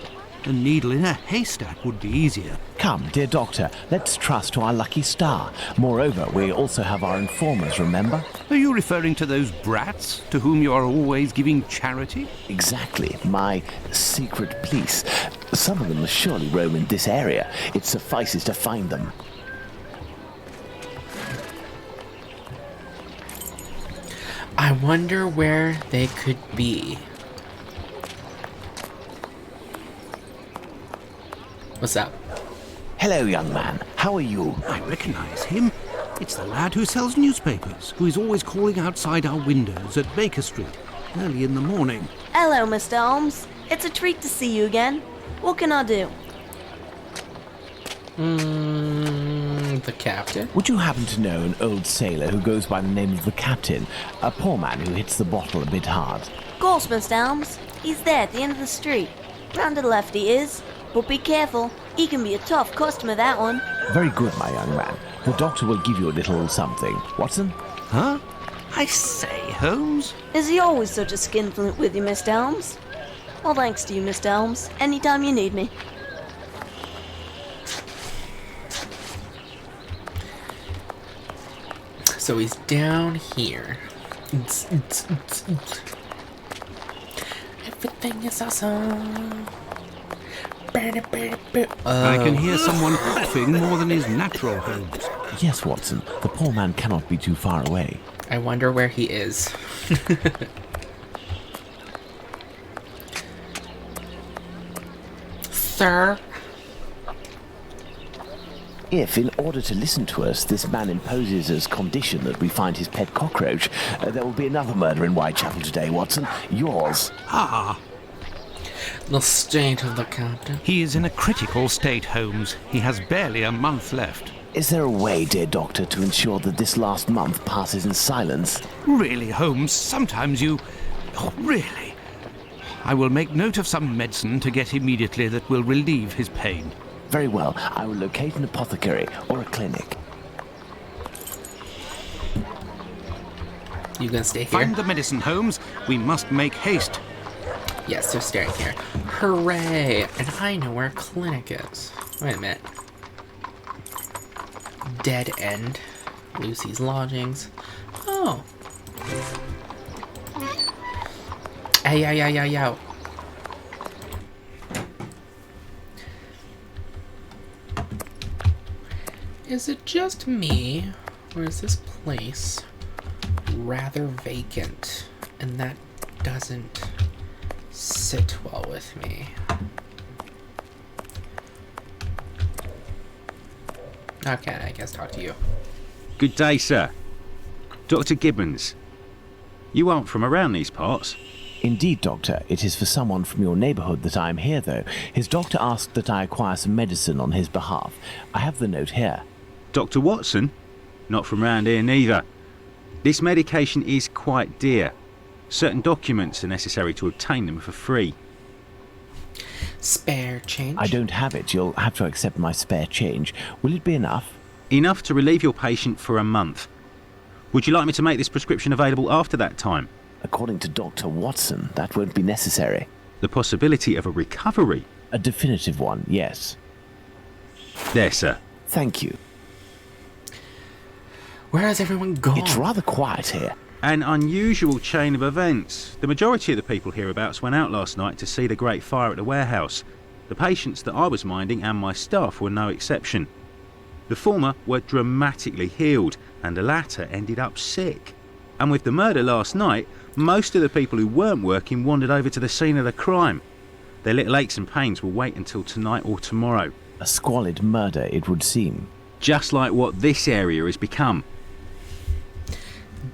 A needle in a haystack would be easier. Come, dear doctor, let's trust to our lucky star. Moreover, we also have our informers, remember? Are you referring to those brats to whom you are always giving charity? Exactly, my secret police. Some of them will surely roam in this area. It suffices to find them. I wonder where they could be. What's up? Hello, young man. How are you? I recognize him. It's the lad who sells newspapers, who is always calling outside our windows at Baker Street early in the morning. Hello, Mr. Holmes. It's a treat to see you again. What can I do? The captain? Would you happen to know an old sailor who goes by the name of the Captain? A poor man who hits the bottle a bit hard. Of course, Mr. Holmes. He's there at the end of the street. Round to the left he is. But be careful. He can be a tough customer, that one. Very good, my young man. The doctor will give you a little something. Watson? Huh? I say, Holmes? Is he always such a skinflint with you, Mr. Holmes? Well, thanks to you, Mr. Holmes. Anytime you need me. So he's down here. Everything is awesome. I can hear someone coughing more than is natural, Holmes. Yes, Watson. The poor man cannot be too far away. I wonder where he is. Sir? If, in order to listen to us, this man imposes as condition that we find his pet cockroach, there will be another murder in Whitechapel today, Watson. Yours. Ah, The state of the captain. he is in a critical state, Holmes. He has barely a month left. Is there a way, dear doctor, to ensure that this last month passes in silence? Really, Holmes, sometimes you... Oh, really? I will make note of some medicine to get immediately that will relieve his pain. Very well. I will locate an apothecary or a clinic. You gonna stay here? Find the medicine, Holmes. We must make haste. Yes, they're staying here. Hooray! And I know where a clinic is. Wait a minute. Dead end. Lucy's lodgings. Oh. Ay, ay, ay, ay, ay. Is it just me, or is this place rather vacant, and that doesn't sit well with me? Okay, I guess talk to you. Good day, sir. Dr. Gibbons. You aren't from around these parts. Indeed, doctor. It is for someone from your neighborhood that I am here, though. His doctor asked that I acquire some medicine on his behalf. I have the note here. Dr. Watson? Not from round here neither. This medication is quite dear. Certain documents are necessary to obtain them for free. Spare change? I don't have it. You'll have to accept my spare change. Will it be enough? Enough to relieve your patient for a month. Would you like me to make this prescription available after that time? According to Dr. Watson, that won't be necessary. The possibility of a recovery? A definitive one, yes. There, sir. Thank you. Where has everyone gone? It's rather quiet here. An unusual chain of events. The majority of the people hereabouts went out last night to see the great fire at the warehouse. The patients that I was minding and my staff were no exception. The former were dramatically healed, and the latter ended up sick. And with the murder last night, most of the people who weren't working wandered over to the scene of the crime. Their little aches and pains will wait until tonight or tomorrow. A squalid murder, it would seem. Just like what this area has become.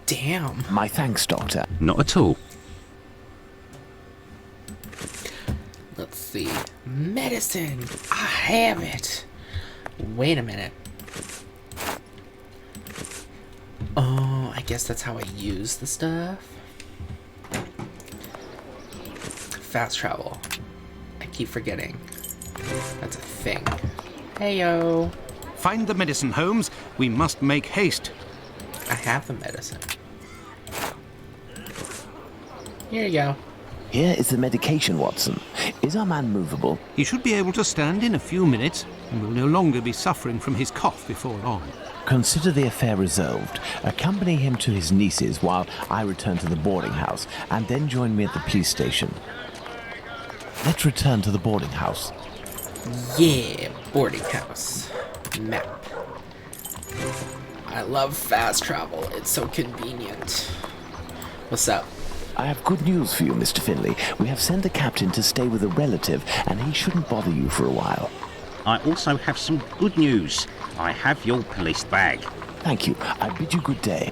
Damn. My thanks, doctor. Not at all. Let's see. Medicine. I have it. Wait a minute. Oh, I guess that's how I use the stuff. Fast travel. I keep forgetting. That's a thing. Heyo. Find the medicine, Holmes. We must make haste. I have the medicine. Here you go. Here is the medication, Watson. Is our man movable? He should be able to stand in a few minutes and will no longer be suffering from his cough before long. Consider the affair resolved. Accompany him to his niece's while I return to the boarding house, and then join me at the police station. Let's return to the boarding house. Yeah, boarding house. Map. I love fast travel. It's so convenient. What's up? I have good news for you, Mr. Finley. We have sent the captain to stay with a relative, and he shouldn't bother you for a while. I also have some good news. I have your police bag. Thank you. I bid you good day.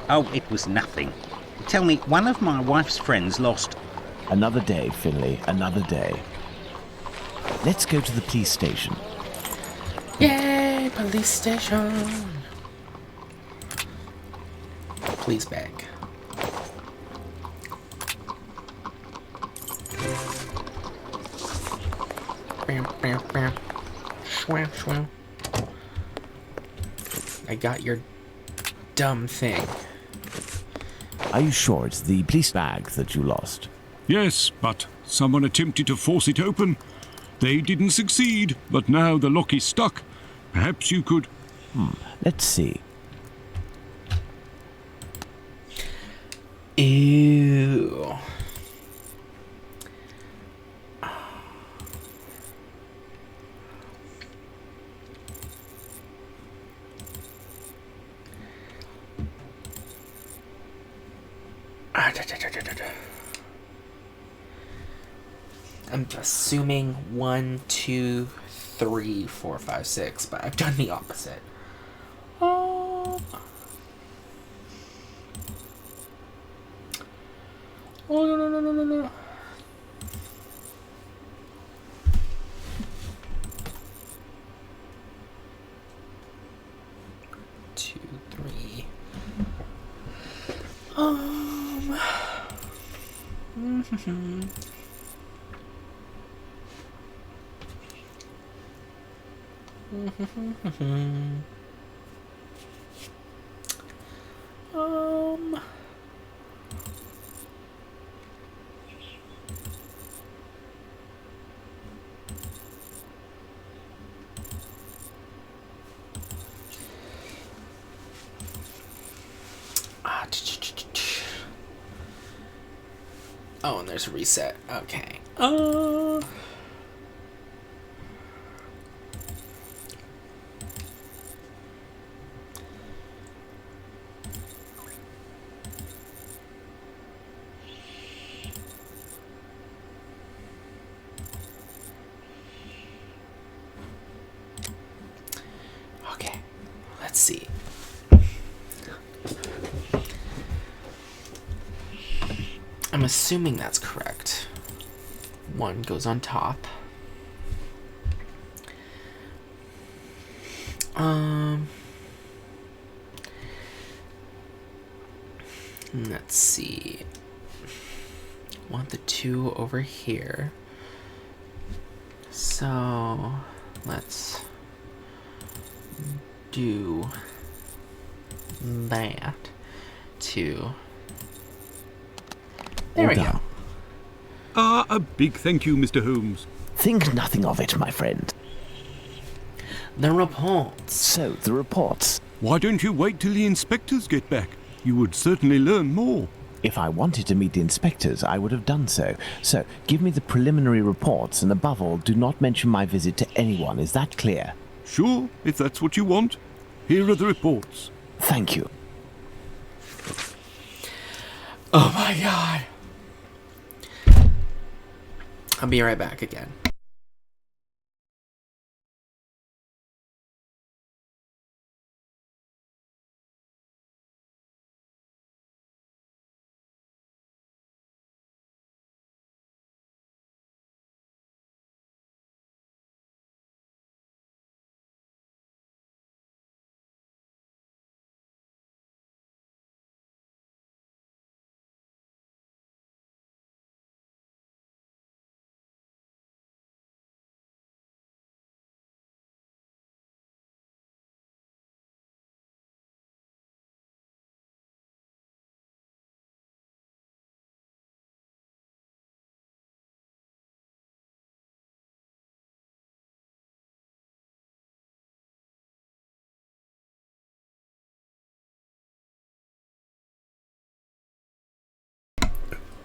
Oh, it was nothing. Tell me, one of my wife's friends lost... Another day, Finley. Another day. Let's go to the police station. Yay, police station. Police bag. Bam, bam, bam. Shwam, shwam. I got your dumb thing. Are you sure it's the police bag that you lost? Yes, but someone attempted to force it open. They didn't succeed, but now the lock is stuck. Perhaps you could... Let's see. Ew. I'm assuming 1, 2, 3, 4, 5, 6, but I've done the opposite. Oh no. 2, 3. Oh, and there's a reset. Okay. Okay. Let's see. I'm assuming that's correct. 1 goes on top. Let's see. Want the 2 over here. So let's do that to... There we go. A big thank you, Mr. Holmes. Think nothing of it, my friend. The reports. So, the reports. Why don't you wait till the inspectors get back? You would certainly learn more. If I wanted to meet the inspectors, I would have done so. So, give me the preliminary reports, and above all, do not mention my visit to anyone. Is that clear? Sure, if that's what you want. Here are the reports. Thank you. Oh my god. I'll be right back again.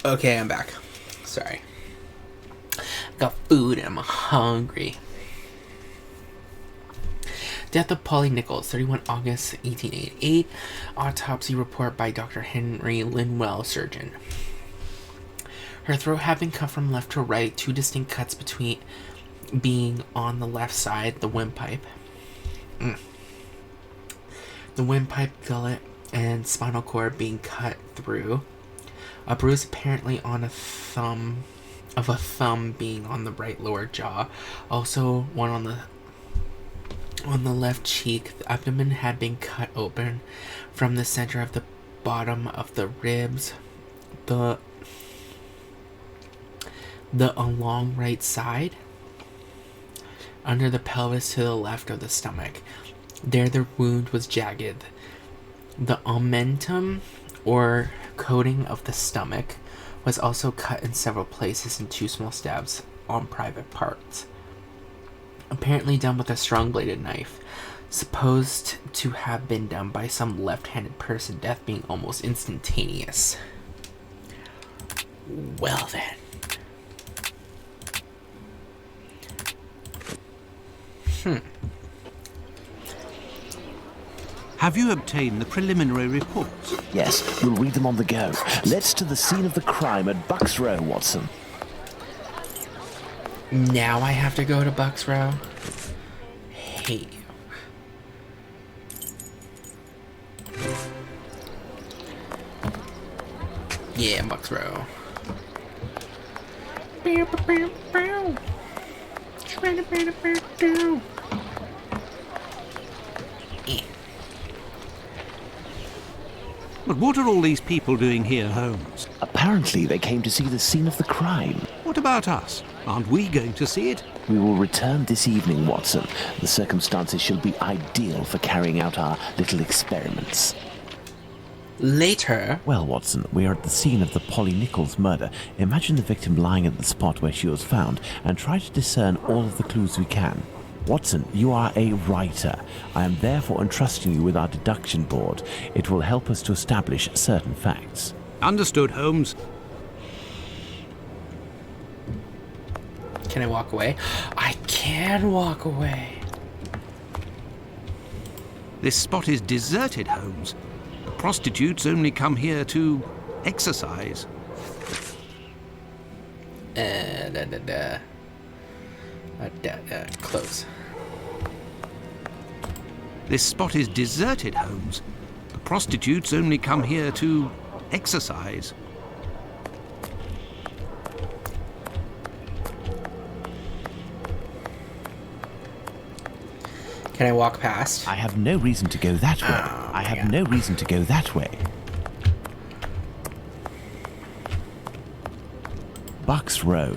Okay, I'm back. Sorry. Got food and I'm hungry. Death of Polly Nichols, 31 August 1888. Autopsy report by Dr. Henry Linwell, surgeon. Her throat had been cut from left to right, 2 distinct cuts between being on the left side, the windpipe. The windpipe, gullet, and spinal cord being cut through. A bruise apparently on a thumb being on the right lower jaw. Also one on the left cheek. The abdomen had been cut open from the center of the bottom of the ribs. The along right side. Under the pelvis to the left of the stomach. There the wound was jagged. The omentum, or coating of the stomach, was also cut in several places in 2 small stabs on private parts. Apparently done with a strong-bladed knife. Supposed to have been done by some left-handed person, death being almost instantaneous. Well then. Have you obtained the preliminary reports? Yes, we'll read them on the go. Let's to the scene of the crime at Bucks Row, Watson. Now I have to go to Bucks Row? Hate you. Yeah, Bucks Row. But what are all these people doing here, Holmes? Apparently they came to see the scene of the crime. What about us? Aren't we going to see it? We will return this evening, Watson. The circumstances shall be ideal for carrying out our little experiments. Later. Well, Watson, we are at the scene of the Polly Nichols murder. Imagine the victim lying at the spot where she was found and try to discern all of the clues we can. Watson, you are a writer. I am therefore entrusting you with our deduction board. It will help us to establish certain facts. Understood, Holmes. Can I walk away? I can walk away. This spot is deserted, Holmes. Prostitutes only come here to exercise. Close. This spot is deserted, Holmes. The prostitutes only come here to exercise. Can I walk past? I have no reason to go that way. I have no reason to go that way. Bucks Row.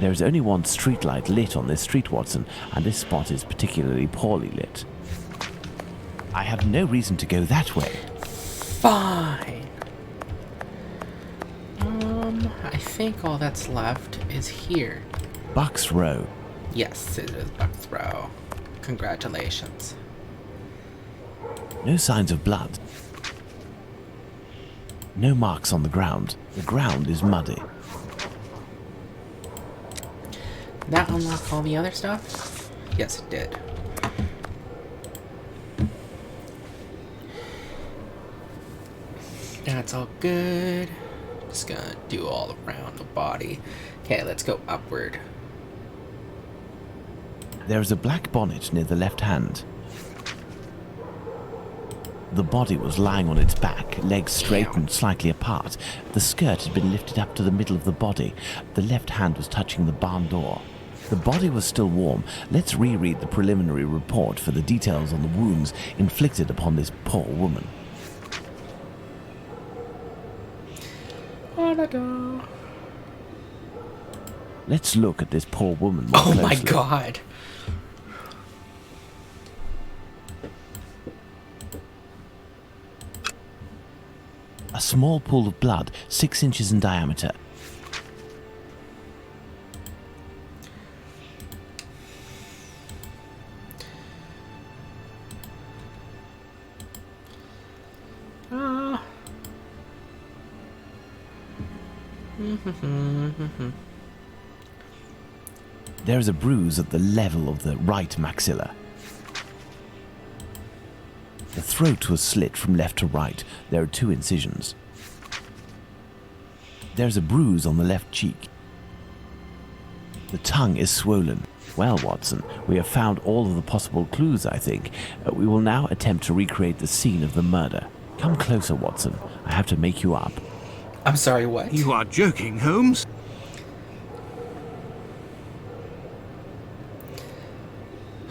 There is only one streetlight lit on this street, Watson, and this spot is particularly poorly lit. I have no reason to go that way. Fine. I think all that's left is here. Bucks Row. Yes, it is Bucks Row. Congratulations. No signs of blood. No marks on the ground. The ground is muddy. Did that unlock all the other stuff? Yes, it did. That's all good. Just gonna do all around the body. Okay, let's go upward. There is a black bonnet near the left hand. The body was lying on its back, legs straight and slightly apart. The skirt had been lifted up to the middle of the body. The left hand was touching the barn door. The body was still warm. Let's reread the preliminary report for the details on the wounds inflicted upon this poor woman. Let's look at this poor woman more closely. Oh my god. A small pool of blood, 6 inches in diameter. There is a bruise at the level of the right maxilla. The throat was slit from left to right. There are 2 incisions. There's a bruise on the left cheek. The tongue is swollen. Well, Watson, we have found all of the possible clues, I think. We will now attempt to recreate the scene of the murder. Come closer, Watson. I have to make you up. I'm sorry, what? You are joking, Holmes?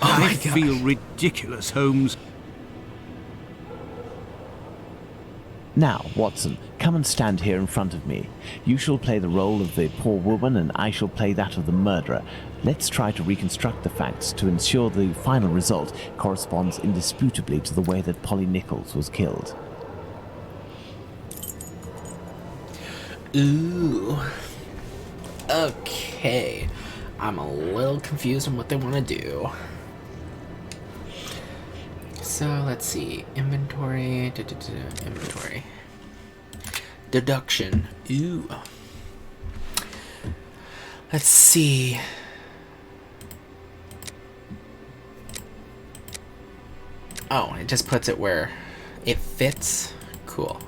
Oh my I God. feel ridiculous, Holmes. Now, Watson, come and stand here in front of me. You shall play the role of the poor woman and I shall play that of the murderer. Let's try to reconstruct the facts to ensure the final result corresponds indisputably to the way that Polly Nichols was killed. Ooh. Okay. I'm a little confused on what they want to do. So, let's see. Inventory. Inventory. Deduction. Ooh. Let's see. Oh, it just puts it where it fits. Cool.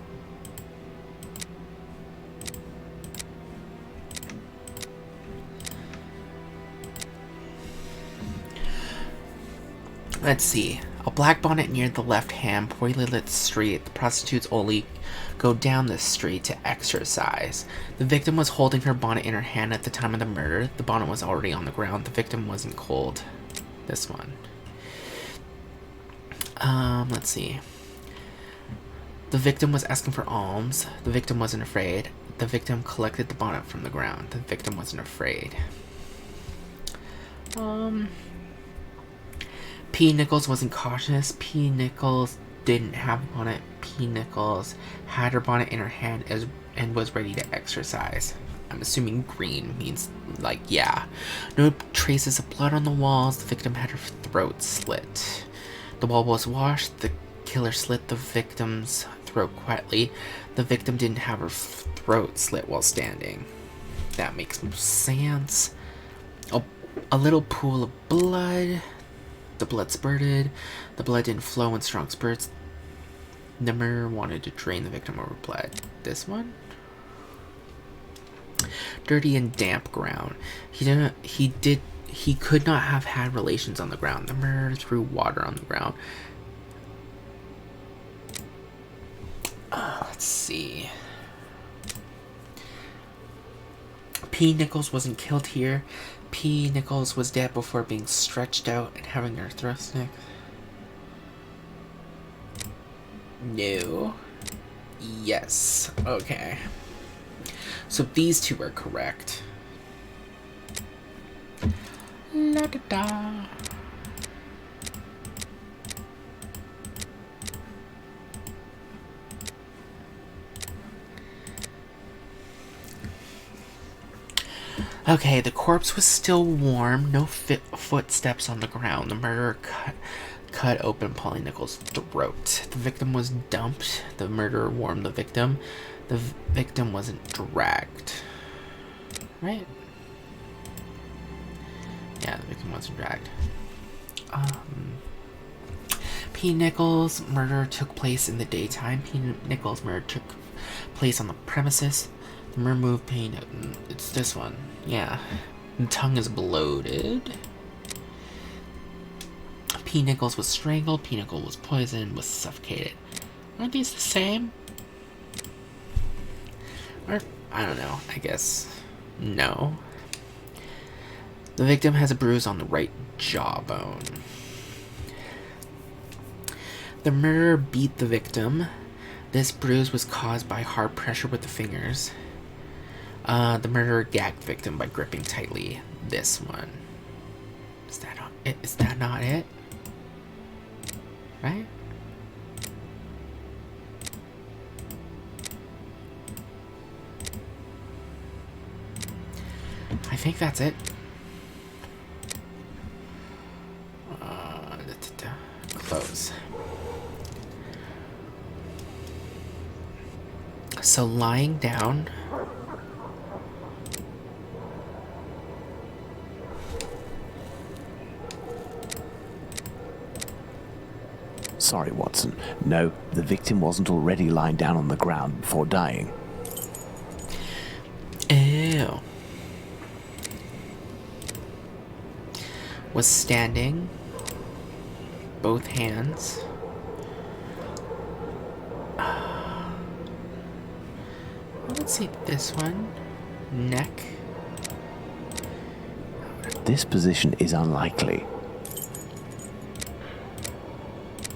Let's see. A black bonnet near the left hand, poorly lit street. The prostitutes only go down this street to exercise. The victim was holding her bonnet in her hand at the time of the murder. The bonnet was already on the ground. The victim wasn't cold. This one. Let's see. The victim was asking for alms. The victim wasn't afraid. The victim collected the bonnet from the ground. The victim wasn't afraid. P. Nichols wasn't cautious. P. Nichols didn't have a bonnet. P. Nichols had her bonnet in her hand and was ready to exercise. I'm assuming green means, like, yeah. No traces of blood on the walls. The victim had her throat slit. The wall was washed. The killer slit the victim's throat quietly. The victim didn't have her throat slit while standing. That makes sense. A little pool of blood. The blood spurted. The blood didn't flow in strong spurts. The murderer wanted to drain the victim of her blood. This one? Dirty and damp ground. He could not have had relations on the ground. The murderer threw water on the ground. Let's see. P. Nichols wasn't killed here. P. Nichols was dead before being stretched out and having her throat snipped. No. Yes. Okay. So these two are correct. La da da. Okay, the corpse was still warm, no footsteps on the ground. The murderer cut open Polly Nichols' throat. The victim was dumped. The murderer warmed the victim. The victim wasn't dragged. Right? Yeah, the victim wasn't dragged. P. Nichols' murder took place in the daytime. P. Nichols' murder took place on the premises. The murder moved P. It's this one. Yeah. The tongue is bloated. P. Nichols was strangled. P. Nichols was poisoned. Was suffocated. Aren't these the same? Or, I don't know. I guess. No. The victim has a bruise on the right jawbone. The murderer beat the victim. This bruise was caused by hard pressure with the fingers. The murderer gagged the victim by gripping tightly. This one. Is that not it? Is that not it? Right? I think that's it. Close. So lying down. sorry, Watson. No, the victim wasn't already lying down on the ground before dying. Ew. Was standing, both hands. Let's see this one. Neck. This position is unlikely.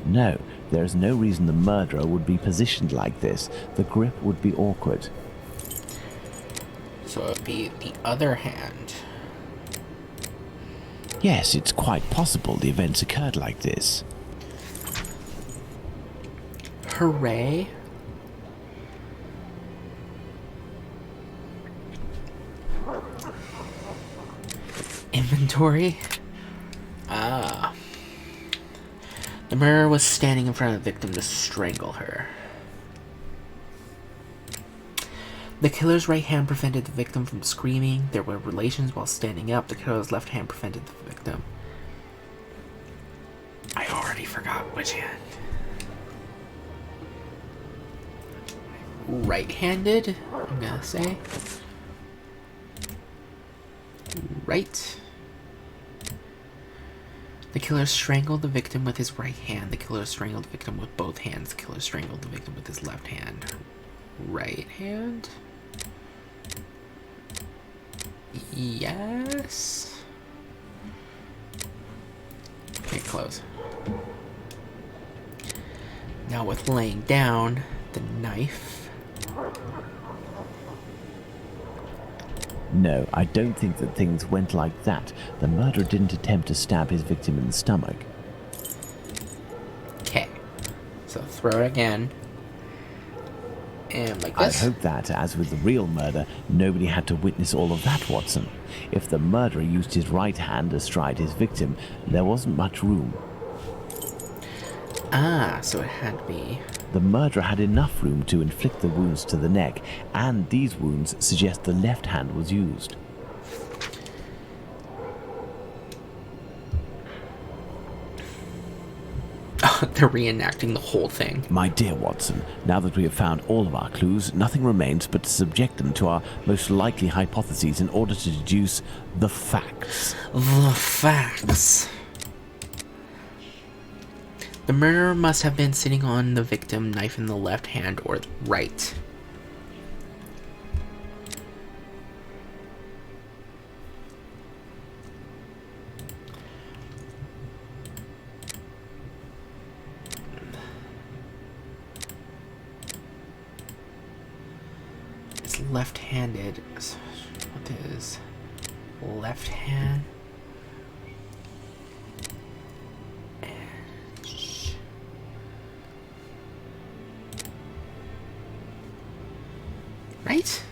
No, there is no reason the murderer would be positioned like this. The grip would be awkward. So it would be the other hand. Yes, it's quite possible the events occurred like this. Hooray. Inventory. Ah. The murderer was standing in front of the victim to strangle her. The killer's right hand prevented the victim from screaming. There were relations while standing up. The killer's left hand prevented the victim. I already forgot which hand. Right-handed, I'm gonna say. Right. The killer strangled the victim with his right hand. The killer strangled the victim with both hands. The killer strangled the victim with his left hand. Right hand? Yes. Okay, close. Now with laying down the knife. No, I don't think that things went like that. The murderer didn't attempt to stab his victim in the stomach. Okay. So throw it again. And like this. I hope that, as with the real murder, nobody had to witness all of that, Watson. If the murderer used his right hand astride his victim, there wasn't much room. Ah, so it had to be... The murderer had enough room to inflict the wounds to the neck, and these wounds suggest the left hand was used. They're reenacting the whole thing. My dear Watson, now that we have found all of our clues, nothing remains but to subject them to our most likely hypotheses in order to deduce the facts. The facts. The murderer must have been sitting on the victim, knife in the left hand or the right. It's left-handed. What is left hand? Right?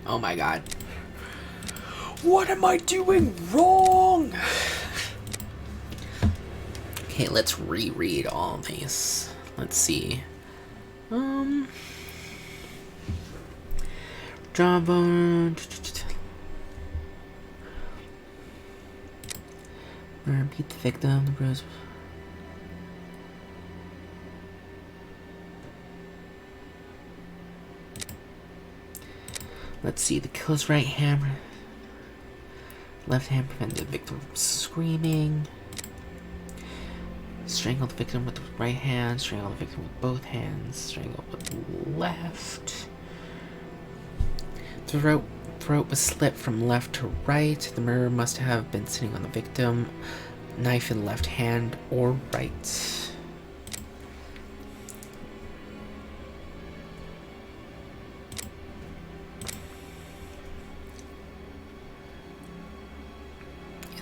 Oh my god. What am I doing wrong? Okay, let's reread all these. Let's see. Jawbone. Beat the victim. The bruise. Let's see. The killer's right hand. Left hand prevented the victim from screaming. Strangled the victim with the right hand. Strangled the victim with both hands. Strangled with the left. The throat was slit from left to right. The murderer must have been sitting on the victim. Knife in left hand or right. Is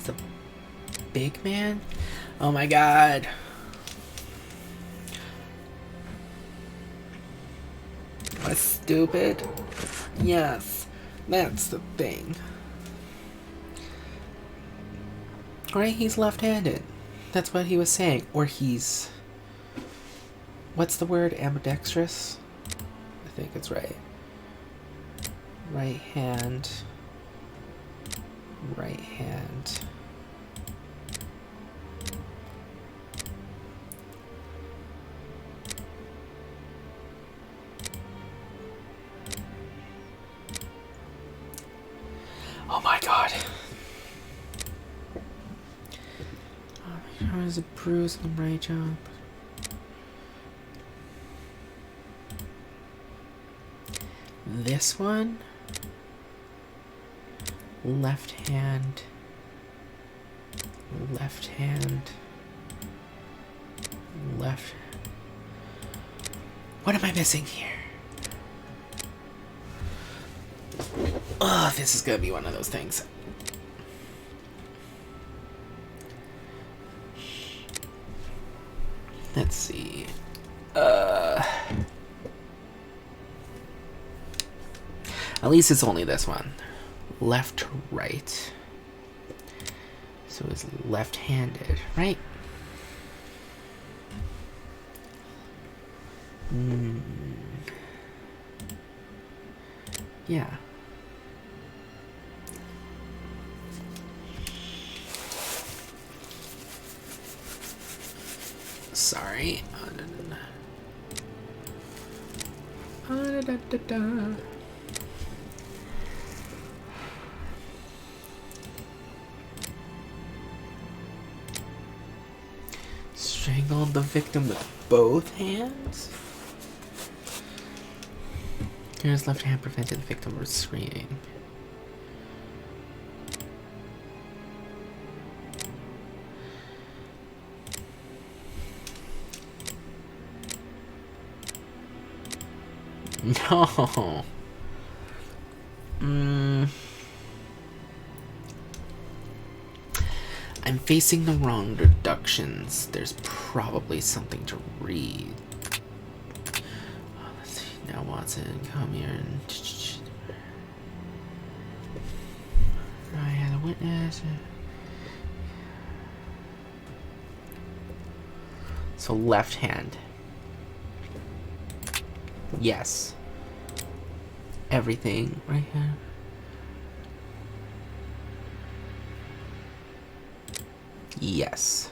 a big man? Oh my god. Am I stupid? Yes, that's the thing. Right, he's left-handed. That's what he was saying. Or he's... What's the word? Ambidextrous? I think it's right. Right hand. hand. Oh my god. How is a bruise on the right jump? This one, left hand, left. What am I missing here? Oh, this is gonna be one of those things. Let's see. At least it's only this one. Left to right. So it's left-handed, right? Yeah. Sorry. Strangled the victim with both hands? His left hand prevented the victim from screaming. No. I'm facing the wrong deductions. There's probably something to read. Let's see. Now, Watson, come here and... I had a witness. So, left hand. Yes. Everything right here. Yes.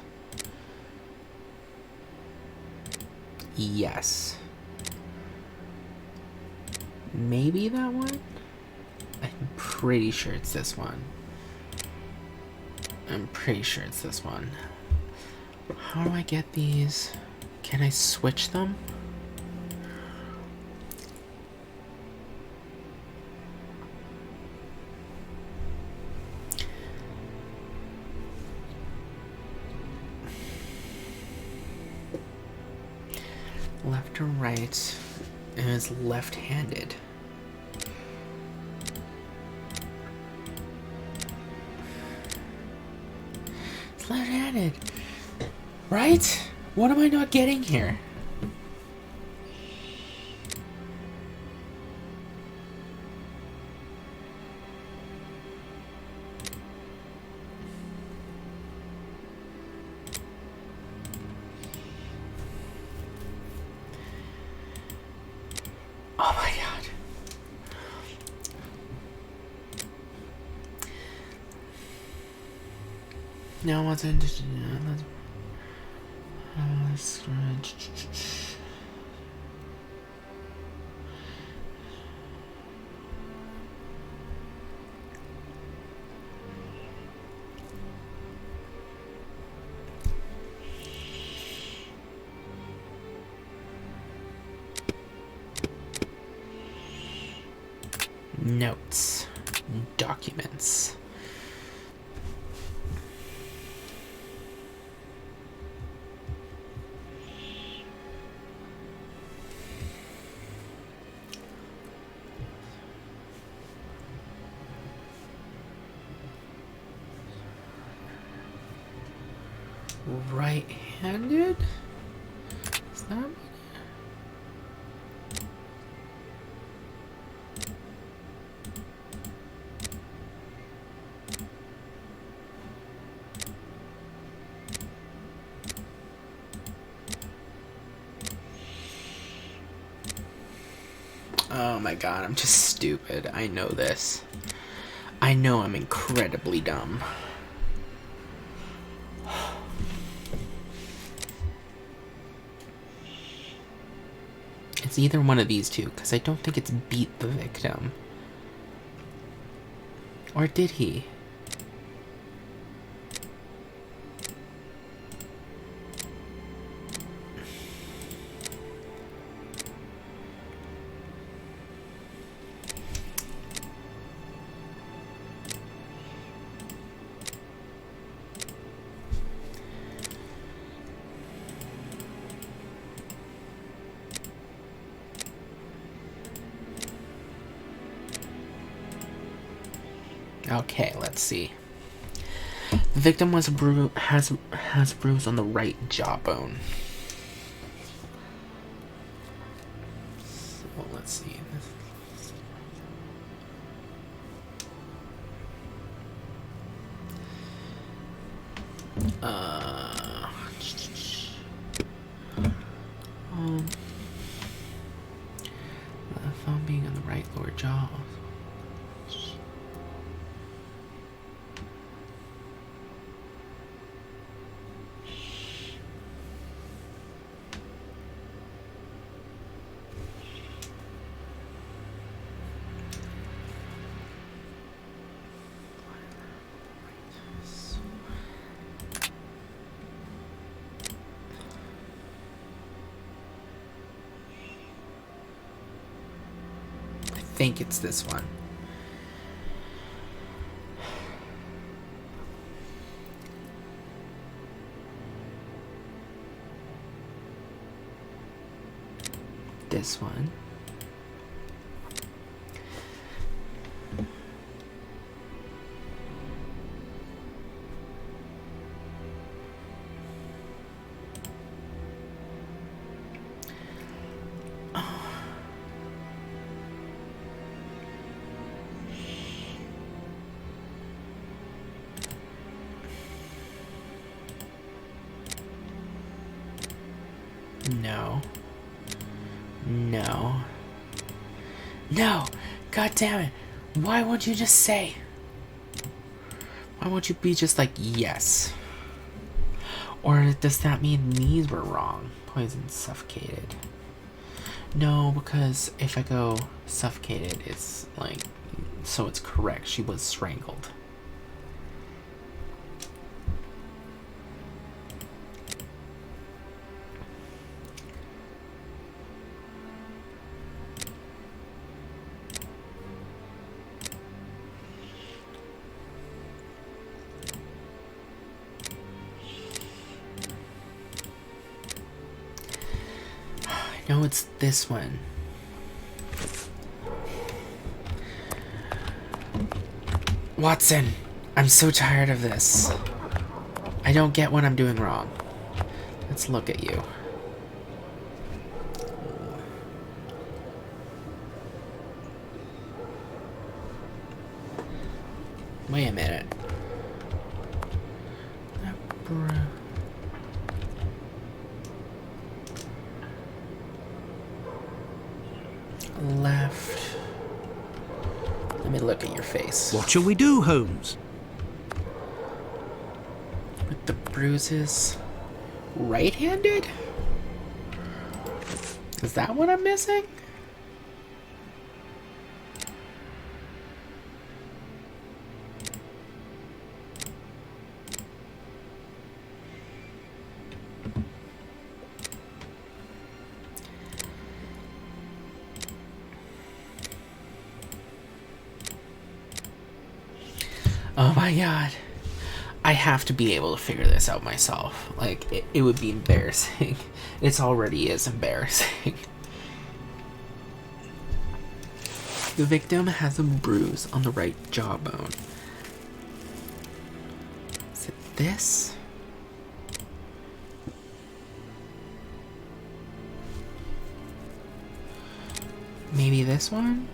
Yes. Maybe that one? I'm pretty sure it's this one. I'm pretty sure it's this one. How do I get these? Can I switch them? Left or right is left-handed. It's left-handed, right? What am I not getting here? Oh my god. Now what's in notes, documents. Right-handed? Is that? Oh my god, I'm just stupid. I know this. I know I'm incredibly dumb. It's either one of these two, because I don't think it's beat the victim. Or did he? Okay, let's see. The victim was has a bruise on the right jawbone. So let's see. Phone being on the right lower jaw. I think it's this one. This one. No. No. No! God damn it! Why won't you just say? Why won't you be just like, yes? Or does that mean these were wrong? Poison suffocated. No, because if I go suffocated, it's like, so it's correct. She was strangled. No, it's this one. Watson, I'm so tired of this. I don't get what I'm doing wrong. Let's look at you. Wait a minute. Left. Let me look at your face. What shall we do, Holmes? With the bruises. Right-handed? Is that what I'm missing? Oh my god. I have to be able to figure this out myself. Like, it would be embarrassing. It already is embarrassing. The victim has a bruise on the right jawbone. Is it this? Maybe this one?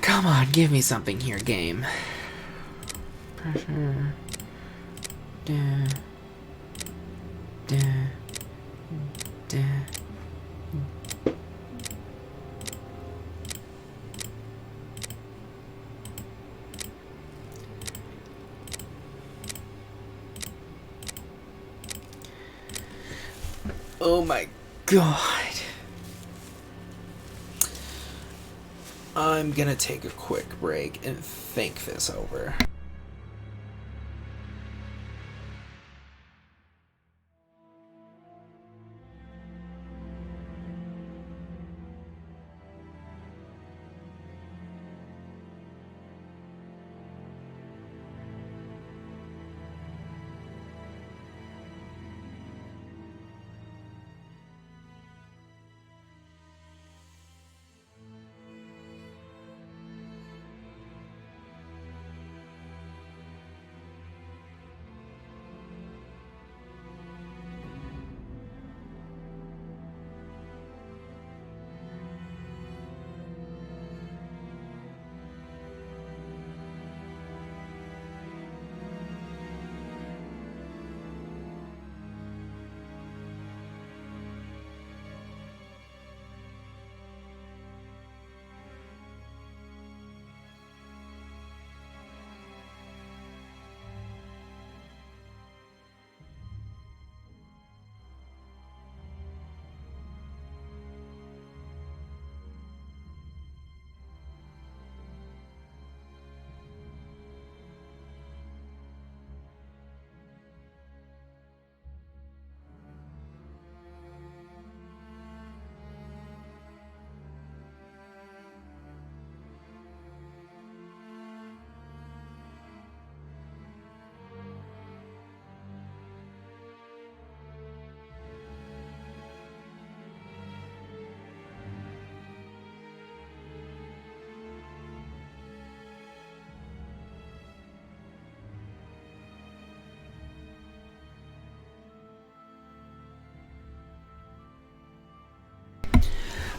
Come on, give me something here, game. Pressure. Da. Da. Da. Oh my god. I'm gonna take a quick break and think this over.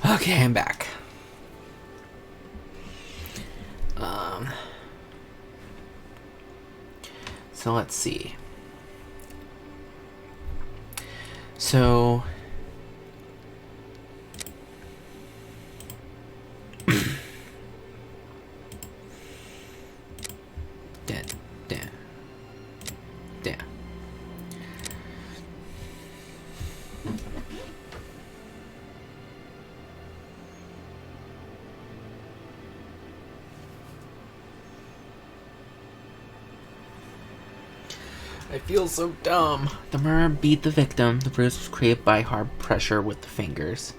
Okay, I'm back. So let's see. So dead. I feel so dumb. The murderer beat the victim. The bruise was created by hard pressure with the fingers.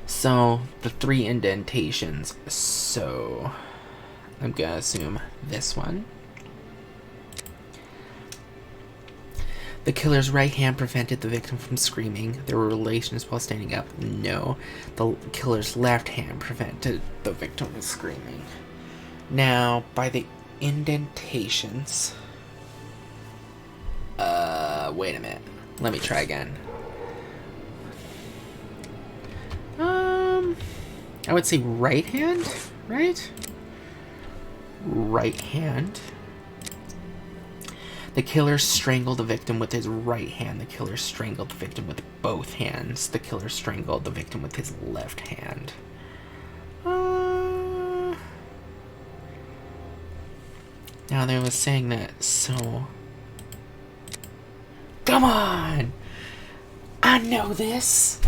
So, the 3 indentations. So, I'm gonna assume this one. The killer's right hand prevented the victim from screaming. There were relations while standing up. No. The killer's left hand prevented the victim from screaming. Now, by the indentations... wait a minute. Let me try again. I would say right hand, right? Right hand. The killer strangled the victim with his right hand. The killer strangled the victim with both hands. The killer strangled the victim with his left hand. Now they was saying that, so... Come on! I know this!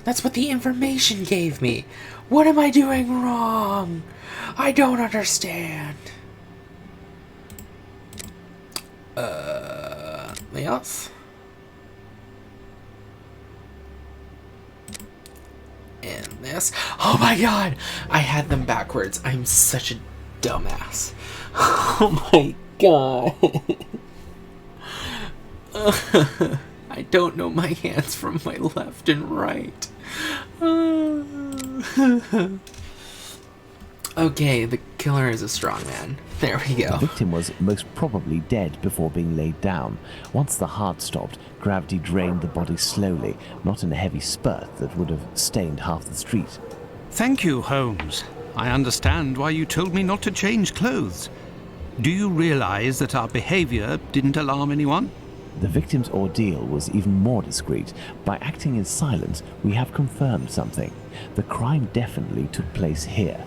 That's what the information gave me! What am I doing wrong? I don't understand. Anything else? And this. Oh my god! I had them backwards. I'm such a dumbass. Oh my god. I don't know my hands from my left and right. Okay, the killer is a strong man. There we go. The victim was most probably dead before being laid down. Once the heart stopped, gravity drained the body slowly, not in a heavy spurt that would have stained half the street. Thank you, Holmes. I understand why you told me not to change clothes. Do you realize that our behavior didn't alarm anyone? The victim's ordeal was even more discreet. By acting in silence, we have confirmed something. The crime definitely took place here.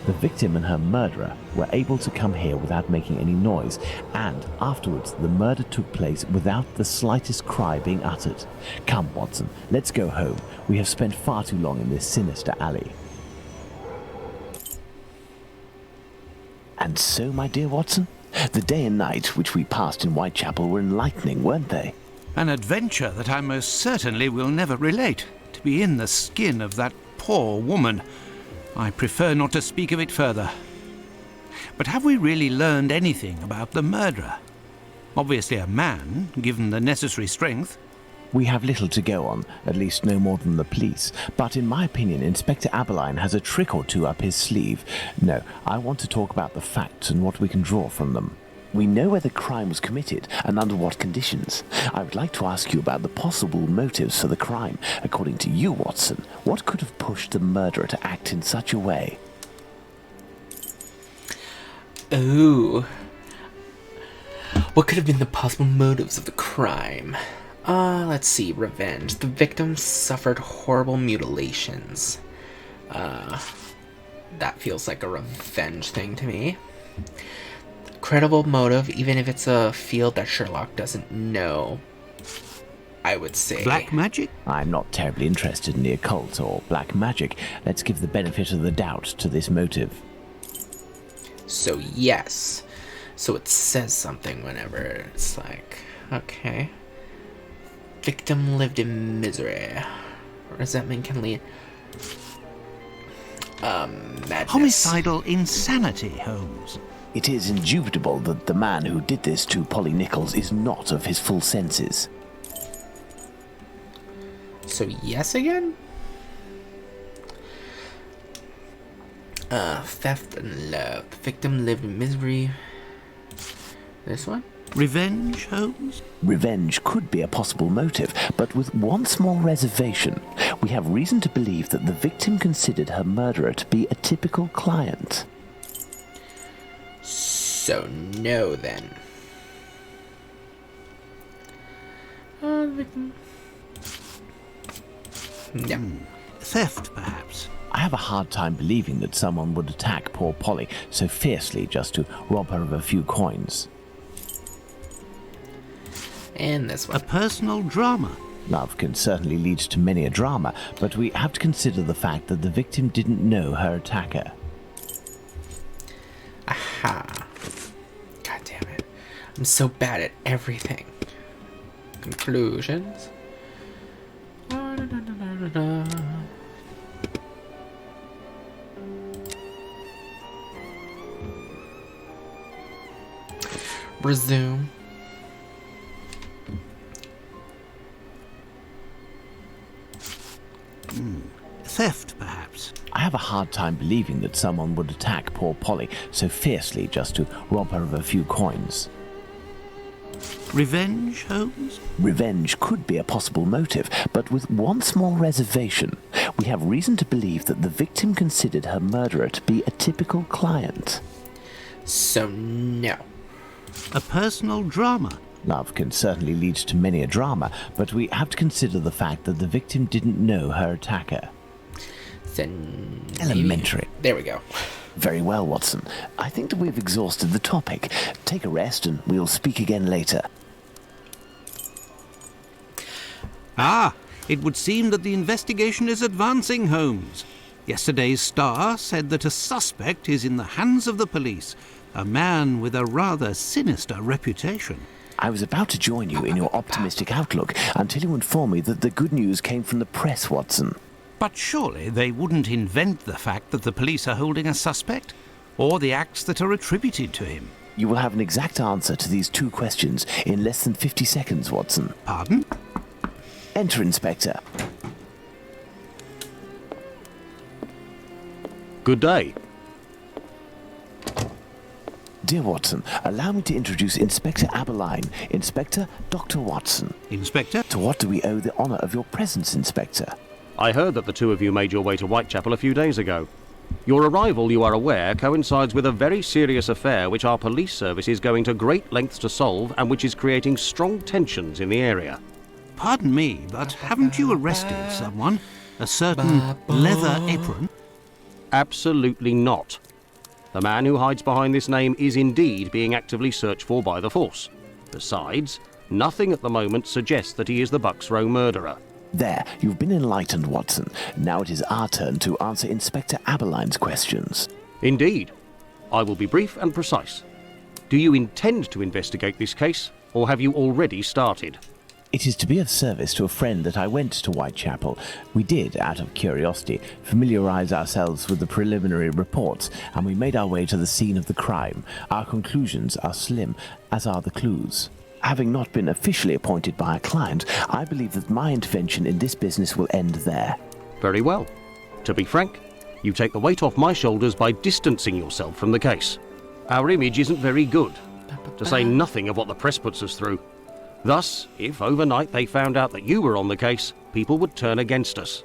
The victim and her murderer were able to come here without making any noise, and afterwards the murder took place without the slightest cry being uttered. Come, Watson, let's go home. We have spent far too long in this sinister alley. And so, my dear Watson, the day and night which we passed in Whitechapel were enlightening, weren't they? An adventure that I most certainly will never relate. To be in the skin of that poor woman. I prefer not to speak of it further. But have we really learned anything about the murderer? Obviously a man, given the necessary strength. We have little to go on, at least no more than the police. But in my opinion, Inspector Aberline has a trick or two up his sleeve. No, I want to talk about the facts and what we can draw from them. We know where the crime was committed and under what conditions. I would like to ask you about the possible motives for the crime. According to you, Watson, what could have pushed the murderer to act in such a way? Ooh. What could have been the possible motives of the crime? Let's see. Revenge. The victim suffered horrible mutilations. That feels like a revenge thing to me. Credible motive, even if it's a field that Sherlock doesn't know, I would say. Black magic? I'm not terribly interested in the occult or black magic. Let's give the benefit of the doubt to this motive. So yes. So it says something whenever it's like, okay. Victim lived in misery. Resentment can lead... madness. Homicidal insanity, Holmes. It is indubitable that the man who did this to Polly Nichols is not of his full senses. So yes again? Theft and love. The victim lived in misery. This one? Revenge, Holmes? Revenge could be a possible motive, but with one small reservation. We have reason to believe that the victim considered her murderer to be a typical client. So no then. The victim. No. Theft, perhaps. I have a hard time believing that someone would attack poor Polly so fiercely just to rob her of a few coins. And this one. A personal drama. Love can certainly lead to many a drama, but we have to consider the fact that the victim didn't know her attacker. Aha. God damn it. I'm so bad at everything. Conclusions. Resume. Theft, perhaps. I have a hard time believing that someone would attack poor Polly so fiercely just to rob her of a few coins. Revenge, Holmes? Revenge could be a possible motive, but with one small reservation. We have reason to believe that the victim considered her murderer to be a typical client. So no. A personal drama. Love can certainly lead to many a drama, but we have to consider the fact that the victim didn't know her attacker. Then Elementary. There we go. Very well, Watson. I think that we've exhausted the topic. Take a rest and we'll speak again later. Ah, it would seem that the investigation is advancing, Holmes. Yesterday's Star said that a suspect is in the hands of the police, a man with a rather sinister reputation. I was about to join you in your optimistic outlook until you informed me that the good news came from the press, Watson. But surely they wouldn't invent the fact that the police are holding a suspect, or the acts that are attributed to him. You will have an exact answer to these two questions in less than 50 seconds, Watson. Pardon? Enter, Inspector. Good day. Dear Watson, allow me to introduce Inspector Aberline, Inspector Dr. Watson. Inspector? To what do we owe the honour of your presence, Inspector? I heard that the two of you made your way to Whitechapel a few days ago. Your arrival, you are aware, coincides with a very serious affair which our police service is going to great lengths to solve and which is creating strong tensions in the area. Pardon me, but haven't you arrested someone? A certain leather apron? Absolutely not. The man who hides behind this name is indeed being actively searched for by the force. Besides, nothing at the moment suggests that he is the Bucks Row murderer. There, you've been enlightened, Watson. Now it is our turn to answer Inspector Aberline's questions. Indeed. I will be brief and precise. Do you intend to investigate this case, or have you already started? It is to be of service to a friend that I went to Whitechapel. We did, out of curiosity, familiarize ourselves with the preliminary reports, and we made our way to the scene of the crime. Our conclusions are slim, as are the clues. Having not been officially appointed by a client, I believe that my intervention in this business will end there. Very well. To be frank, you take the weight off my shoulders by distancing yourself from the case. Our image isn't very good, to say nothing of what the press puts us through. Thus, if overnight they found out that you were on the case, people would turn against us.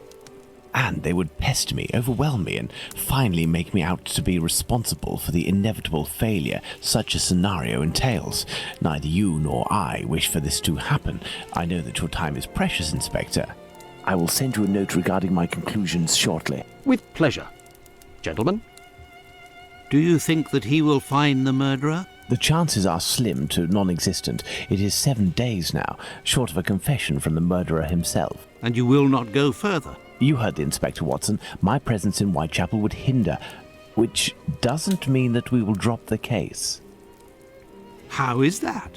And they would pester me, overwhelm me, and finally make me out to be responsible for the inevitable failure such a scenario entails. Neither you nor I wish for this to happen. I know that your time is precious, Inspector. I will send you a note regarding my conclusions shortly. With pleasure. Gentlemen? Do you think that he will find the murderer? The chances are slim to non-existent. It is 7 days now, short of a confession from the murderer himself. And you will not go further? You heard the Inspector, Watson. My presence in Whitechapel would hinder, which doesn't mean that we will drop the case. How is that?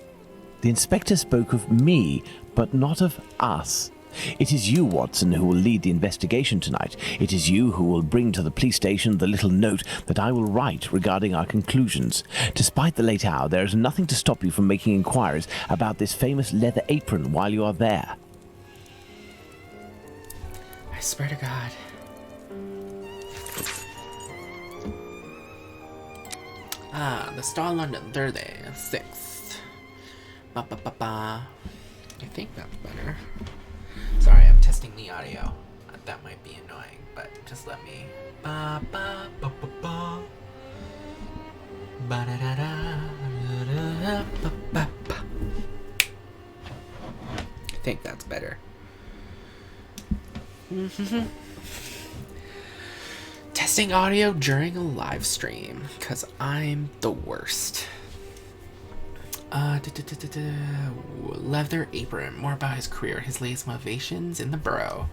The Inspector spoke of me, but not of us. It is you, Watson, who will lead the investigation tonight. It is you who will bring to the police station the little note that I will write regarding our conclusions. Despite the late hour, there is nothing to stop you from making inquiries about this famous leather apron while you are there. I swear to God. The Star London, Thursday, 6th. Ba-ba-ba-ba. I think that's better. Sorry, I'm testing the audio. That might be annoying, but just let me. Ba-ba-ba-ba-ba. Ba-da-da-da-da-da-ba-ba-ba. I think that's better. Testing audio during a live stream, because I'm the worst. Leather Apron. More about his career, his latest motivations in the borough.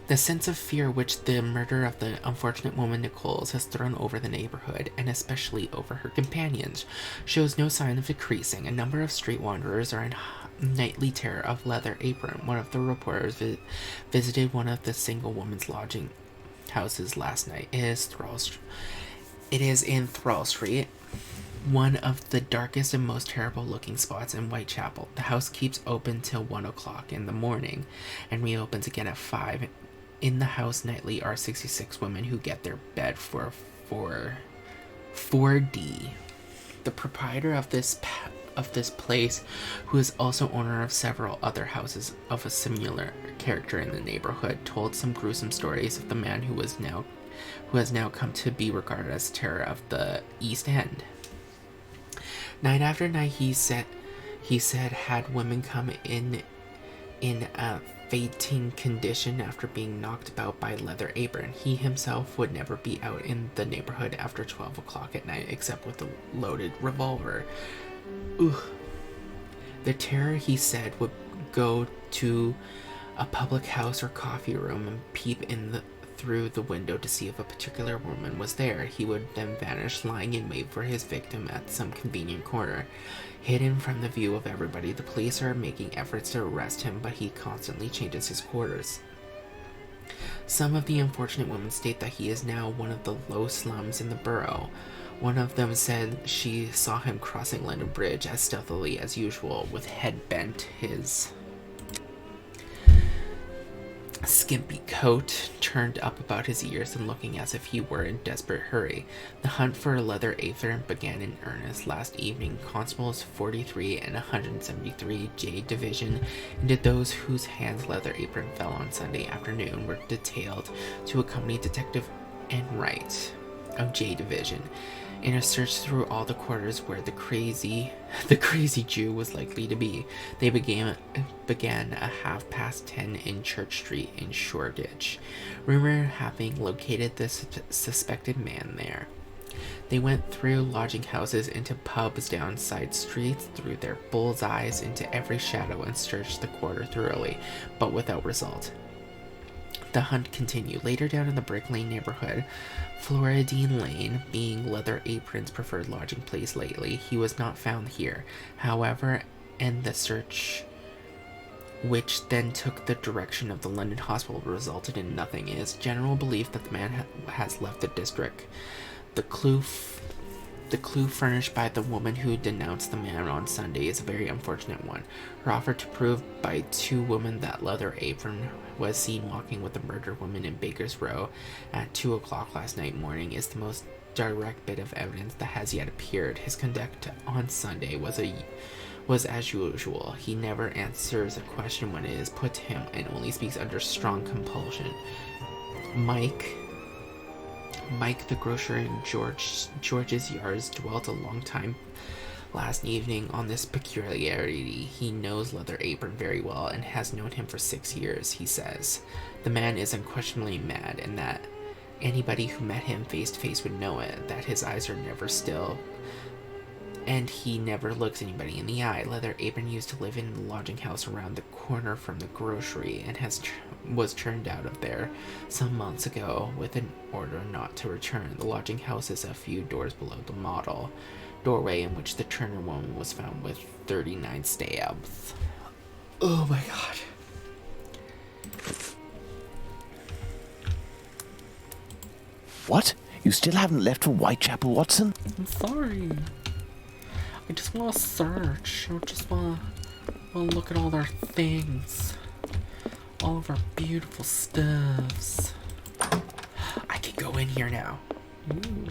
The sense of fear which the murder of the unfortunate woman Nichols has thrown over the neighborhood, and especially over her companions, shows no sign of decreasing. A number of street wanderers are in nightly terror of Leather Apron. One of the reporters visited one of the single woman's lodging houses last night. It is in Thrall Street, one of the darkest and most terrible looking spots in Whitechapel. The house keeps open till 1 o'clock in the morning and reopens again at 5. In the house nightly are 66 women who get their bed for 4D. The proprietor of this place, who is also owner of several other houses of a similar character in the neighborhood, told some gruesome stories of the man who has now come to be regarded as terror of the East End. Night after night, he said had women come in a fainting condition after being knocked about by Leather Apron. He himself would never be out in the neighborhood after 12 o'clock at night, except with a loaded revolver. Ugh. The terror, he said, would go to a public house or coffee room and peep through the window to see if a particular woman was there. He would then vanish, lying in wait for his victim at some convenient corner. Hidden from the view of everybody, the police are making efforts to arrest him, but he constantly changes his quarters. Some of the unfortunate women state that he is now one of the low slums in the borough. One of them said she saw him crossing London Bridge as stealthily as usual, with head bent, his skimpy coat turned up about his ears and looking as if he were in desperate hurry. The hunt for Leather Apron began in earnest last evening. Constables 43 and 173 J Division, and those whose hands Leather Apron fell on Sunday afternoon, were detailed to accompany Detective Enright of J Division in a search through all the quarters where the crazy Jew was likely to be. They began at 10:30 in Church Street in Shoreditch, rumor having located the suspected man there. They went through lodging houses, into pubs, down side streets, threw their bull's eyes into every shadow, and searched the quarter thoroughly, but without result. The hunt continued. Later down in the Brick Lane neighborhood, Floridine Lane, being Leather Apron's preferred lodging place lately, he was not found here. However, and the search, which then took the direction of the London hospital, resulted in nothing. It is general belief that the man has left the district. The clue furnished by the woman who denounced the man on Sunday is a very unfortunate one. Her offer to prove by 2 women that Leather Apron was seen walking with the murdered woman in Baker's Row at 2 o'clock last night morning is the most direct bit of evidence that has yet appeared. His conduct on Sunday was as usual. He never answers a question when it is put to him, and only speaks under strong compulsion. Mike, the grocer in George's Yards, dwelt a long time last evening on this peculiarity. He knows Leather Apron very well and has known him for 6 years, he says. The man is unquestionably mad, and that anybody who met him face to face would know it, that his eyes are never still, and he never looks anybody in the eye. Leather Apron used to live in the lodging house around the corner from the grocery, and was turned out of there some months ago with an order not to return. The lodging house is a few doors below the model doorway in which the Turner woman was found with 39 stabs. Oh my god. What? You still haven't left for Whitechapel, Watson? I'm sorry. I just want to search. I just want to look at all their things. All of our beautiful stuffs. I can go in here now. Ooh.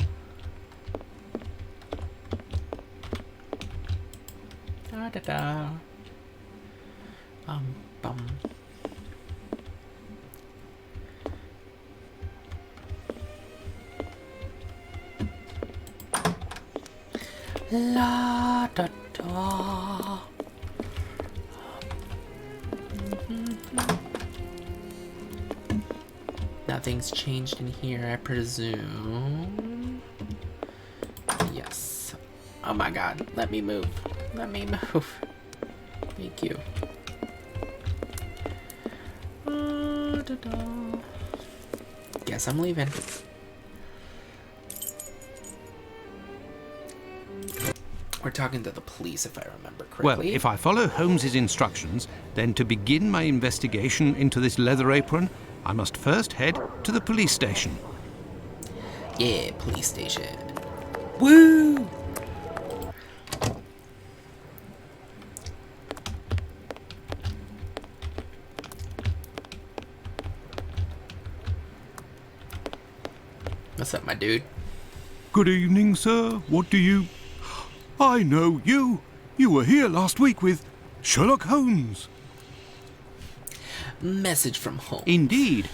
Da da da. Bum. La da da. Nothing's changed in here, I presume. Yes. Oh my god, let me move. Let me move. Thank you. Guess I'm leaving. We're talking to the police, if I remember correctly. Well, if I follow Holmes's instructions, then to begin my investigation into this Leather Apron, I must first head to the police station. Yeah, police station. Woo! What's up, my dude? Good evening, sir. What do you... I know you. You were here last week with Sherlock Holmes. Message from home. Indeed.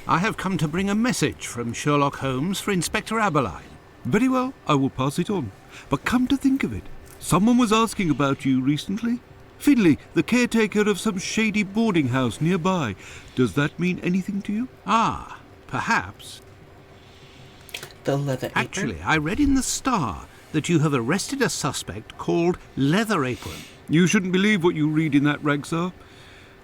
I have come to bring a message from Sherlock Holmes for Inspector Aberline. Very well, I will pass it on. But come to think of it, someone was asking about you recently. Finley, the caretaker of some shady boarding house nearby. Does that mean anything to you? Ah, perhaps. The Leather Apron? Actually, I read in the Star that you have arrested a suspect called Leather Apron. You shouldn't believe what you read in that rag, sir.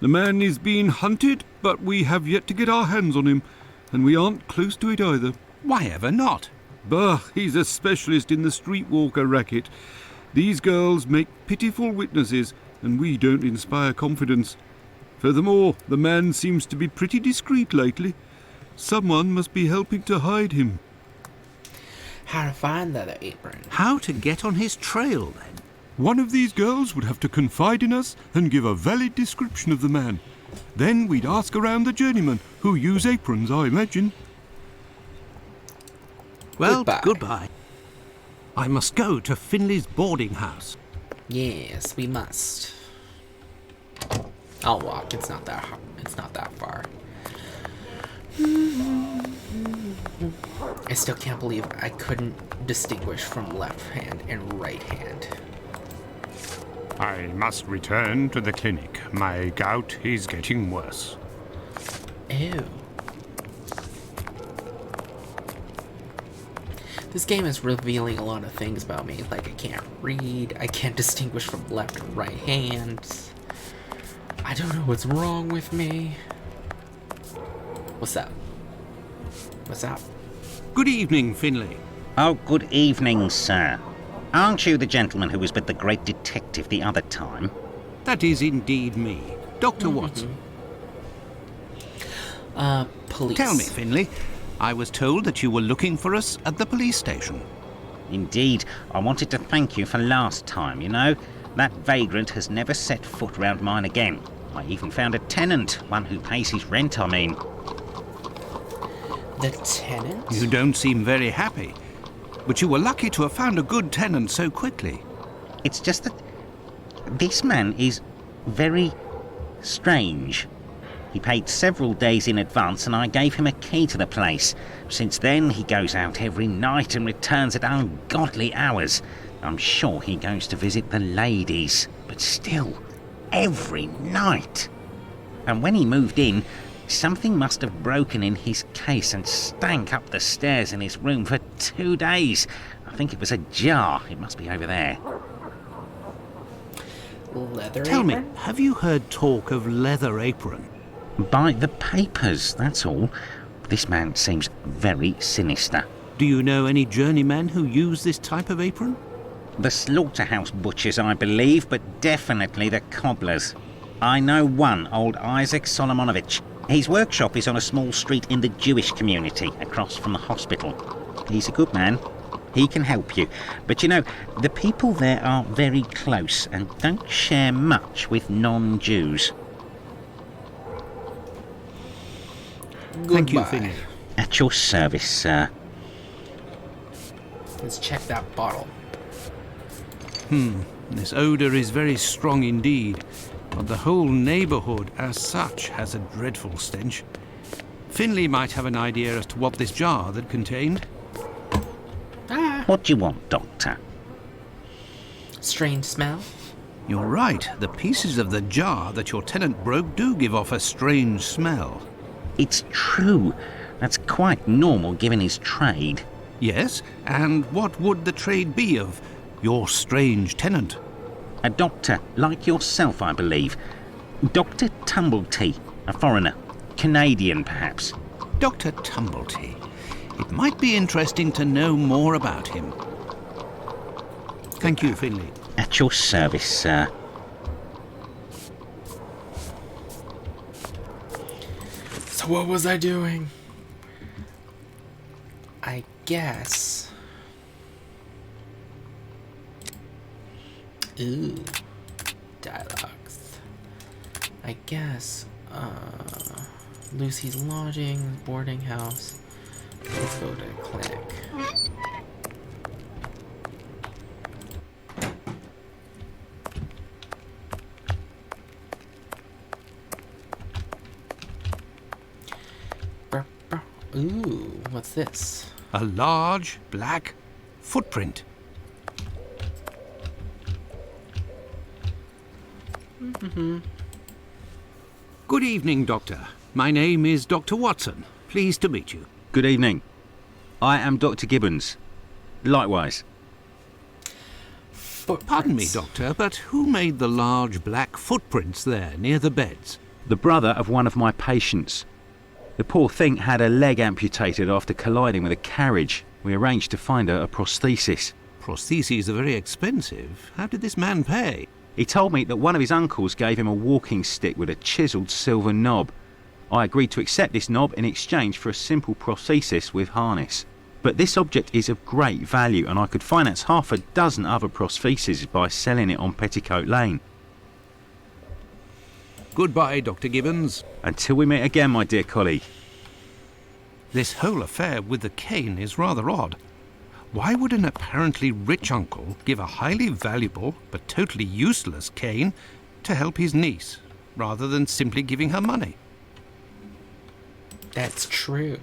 The man is being hunted, but we have yet to get our hands on him, and we aren't close to it either. Why ever not? Bah, he's a specialist in the streetwalker racket. These girls make pitiful witnesses, and we don't inspire confidence. Furthermore, the man seems to be pretty discreet lately. Someone must be helping to hide him. How to find Leather Apron? How to get on his trail, then? One of these girls would have to confide in us and give a valid description of the man. Then we'd ask around the journeymen, who use aprons, I imagine. Well, goodbye. I must go to Finley's boarding house. Yes, we must. I'll walk. It's not that hard. It's not that far. I still can't believe I couldn't distinguish from left hand and right hand. I must return to the clinic. My gout is getting worse. Ew. This game is revealing a lot of things about me. Like, I can't read, I can't distinguish from left and right hands. I don't know what's wrong with me. What's up? What's up? Good evening, Finley. Oh, good evening, sir. Aren't you the gentleman who was with the great detective the other time? That is indeed me, Dr. Watson. Police. Tell me, Finley, I was told that you were looking for us at the police station. Indeed, I wanted to thank you for last time, you know. That vagrant has never set foot round mine again. I even found a tenant, one who pays his rent, I mean. The tenant? You don't seem very happy, but you were lucky to have found a good tenant so quickly. It's just that this man is very strange. He paid several days in advance and I gave him a key to the place. Since then, he goes out every night and returns at ungodly hours. I'm sure he goes to visit the ladies, but still, every night. And when he moved in, something must have broken in his case and stank up the stairs in his room for 2 days. I think it was a jar. It must be over there. Leather Tell me, apron? have you heard talk of Leather Apron? By the papers, that's all. This man seems very sinister. Do you know any journeymen who use this type of apron? The slaughterhouse butchers, I believe, but definitely the cobblers. I know one, old Isaac Solomonovich. His workshop is on a small street in the Jewish community, across from the hospital. He's a good man. He can help you. But you know, the people there are very close and don't share much with non-Jews. Thank you, Goodbye. Finley. At your service, sir. Let's check that bottle. This odour is very strong indeed, but the whole neighbourhood as such has a dreadful stench. Finley might have an idea as to what this jar that contained. What do you want, Doctor? Strange smell? You're right, the pieces of the jar that your tenant broke do give off a strange smell. It's true. That's quite normal given his trade. Yes, and what would the trade be of your strange tenant? A doctor, like yourself, I believe. Dr. Tumblety, a foreigner. Canadian, perhaps. Dr. Tumblety. It might be interesting to know more about him. Thank you, Finley. At your service, sir. So what was I doing? I guess... Ooh. Dialogues. I guess, Lucy's lodging, boarding house. Let's go to clinic. Ooh, what's this? A large black footprint. Good evening, Doctor. My name is Dr. Watson. Pleased to meet you. Good evening. I am Dr. Gibbons. Likewise. Pardon me, Footprints. Doctor, but who made the large black footprints there near the beds? The brother of one of my patients. The poor thing had a leg amputated after colliding with a carriage. We arranged to find her a prosthesis. Prostheses are very expensive. How did this man pay? He told me that one of his uncles gave him a walking stick with a chiselled silver knob. I agreed to accept this knob in exchange for a simple prosthesis with harness. But this object is of great value and I could finance half a dozen other prostheses by selling it on Petticoat Lane. Goodbye, Dr. Gibbons. Until we meet again, my dear colleague. This whole affair with the cane is rather odd. Why would an apparently rich uncle give a highly valuable but totally useless cane to help his niece, rather than simply giving her money? That's true.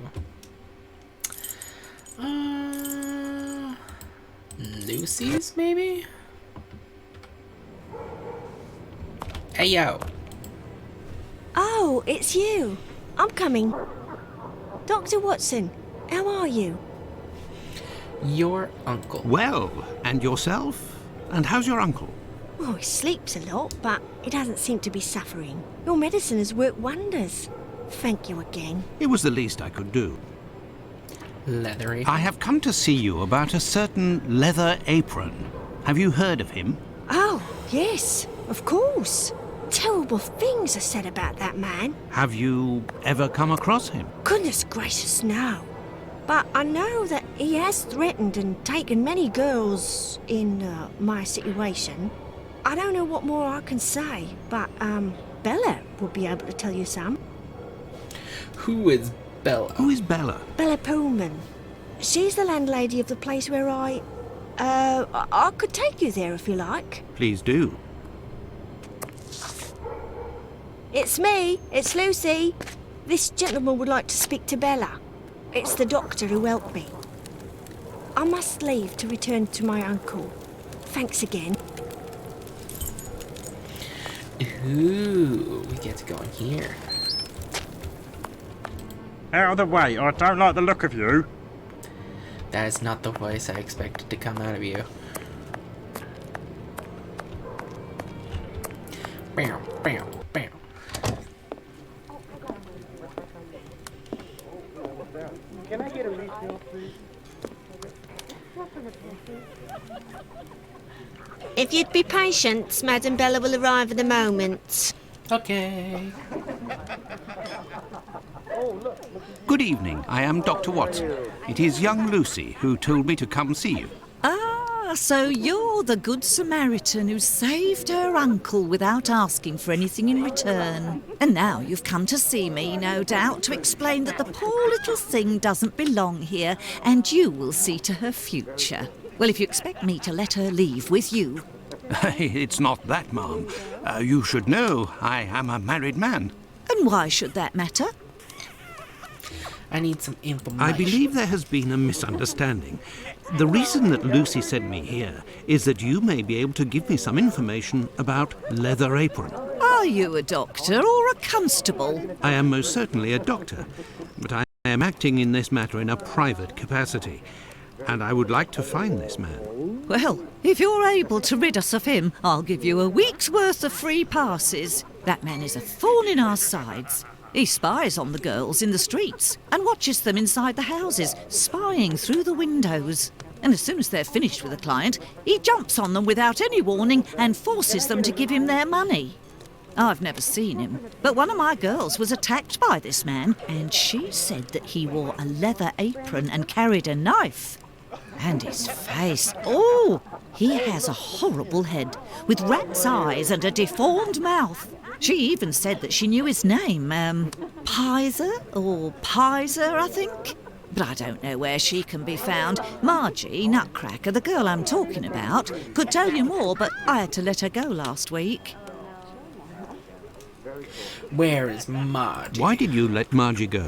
Lucy's, maybe? Hey, yo. Oh, it's you. I'm coming. Dr. Watson, how are you? Your uncle. Well, and yourself? And how's your uncle? Oh, he sleeps a lot, but he doesn't seem to be suffering. Your medicine has worked wonders. Thank you again. It was the least I could do. Leathery. I have come to see you about a certain Leather Apron. Have you heard of him? Oh, yes, of course. Terrible things are said about that man. Have you ever come across him? Goodness gracious, no. But I know that he has threatened and taken many girls in my situation. I don't know what more I can say, but Bella will be able to tell you some. Who is Bella? Who is Bella? Bella Pullman. She's the landlady of the place where I could take you there if you like. Please do. It's me. It's Lucy. This gentleman would like to speak to Bella. It's the doctor who helped me. I must leave to return to my uncle. Thanks again. Ooh, we get to go in here. Out of the way, I don't like the look of you. That is not the voice I expected to come out of you. Bam, bam, bam. Can I get a refill, please? If you'd be patient, Madam Bella will arrive in a moment. Okay. Good evening. I am Dr. Watson. It is young Lucy who told me to come see you. Ah, so you're the Good Samaritan who saved her uncle without asking for anything in return. And now you've come to see me, no doubt, to explain that the poor little thing doesn't belong here, and you will see to her future. Well, if you expect me to let her leave with you... It's not that, ma'am. You should know I am a married man. And why should that matter? I need some information. I believe there has been a misunderstanding. The reason that Lucy sent me here is that you may be able to give me some information about Leather Apron. Are you a doctor or a constable? I am most certainly a doctor, but I am acting in this matter in a private capacity, and I would like to find this man. Well, if you're able to rid us of him, I'll give you a week's worth of free passes. That man is a thorn in our sides. He spies on the girls in the streets and watches them inside the houses, spying through the windows. And as soon as they're finished with a client, he jumps on them without any warning and forces them to give him their money. I've never seen him, but one of my girls was attacked by this man, and she said that he wore a leather apron and carried a knife. And his face, oh, he has a horrible head with rat's eyes and a deformed mouth. She even said that she knew his name, Pizer or Pizer, I think. But I don't know where she can be found. Margie, Nutcracker, the girl I'm talking about, could tell you more, but I had to let her go last week. Where is Margie? Why did you let Margie go?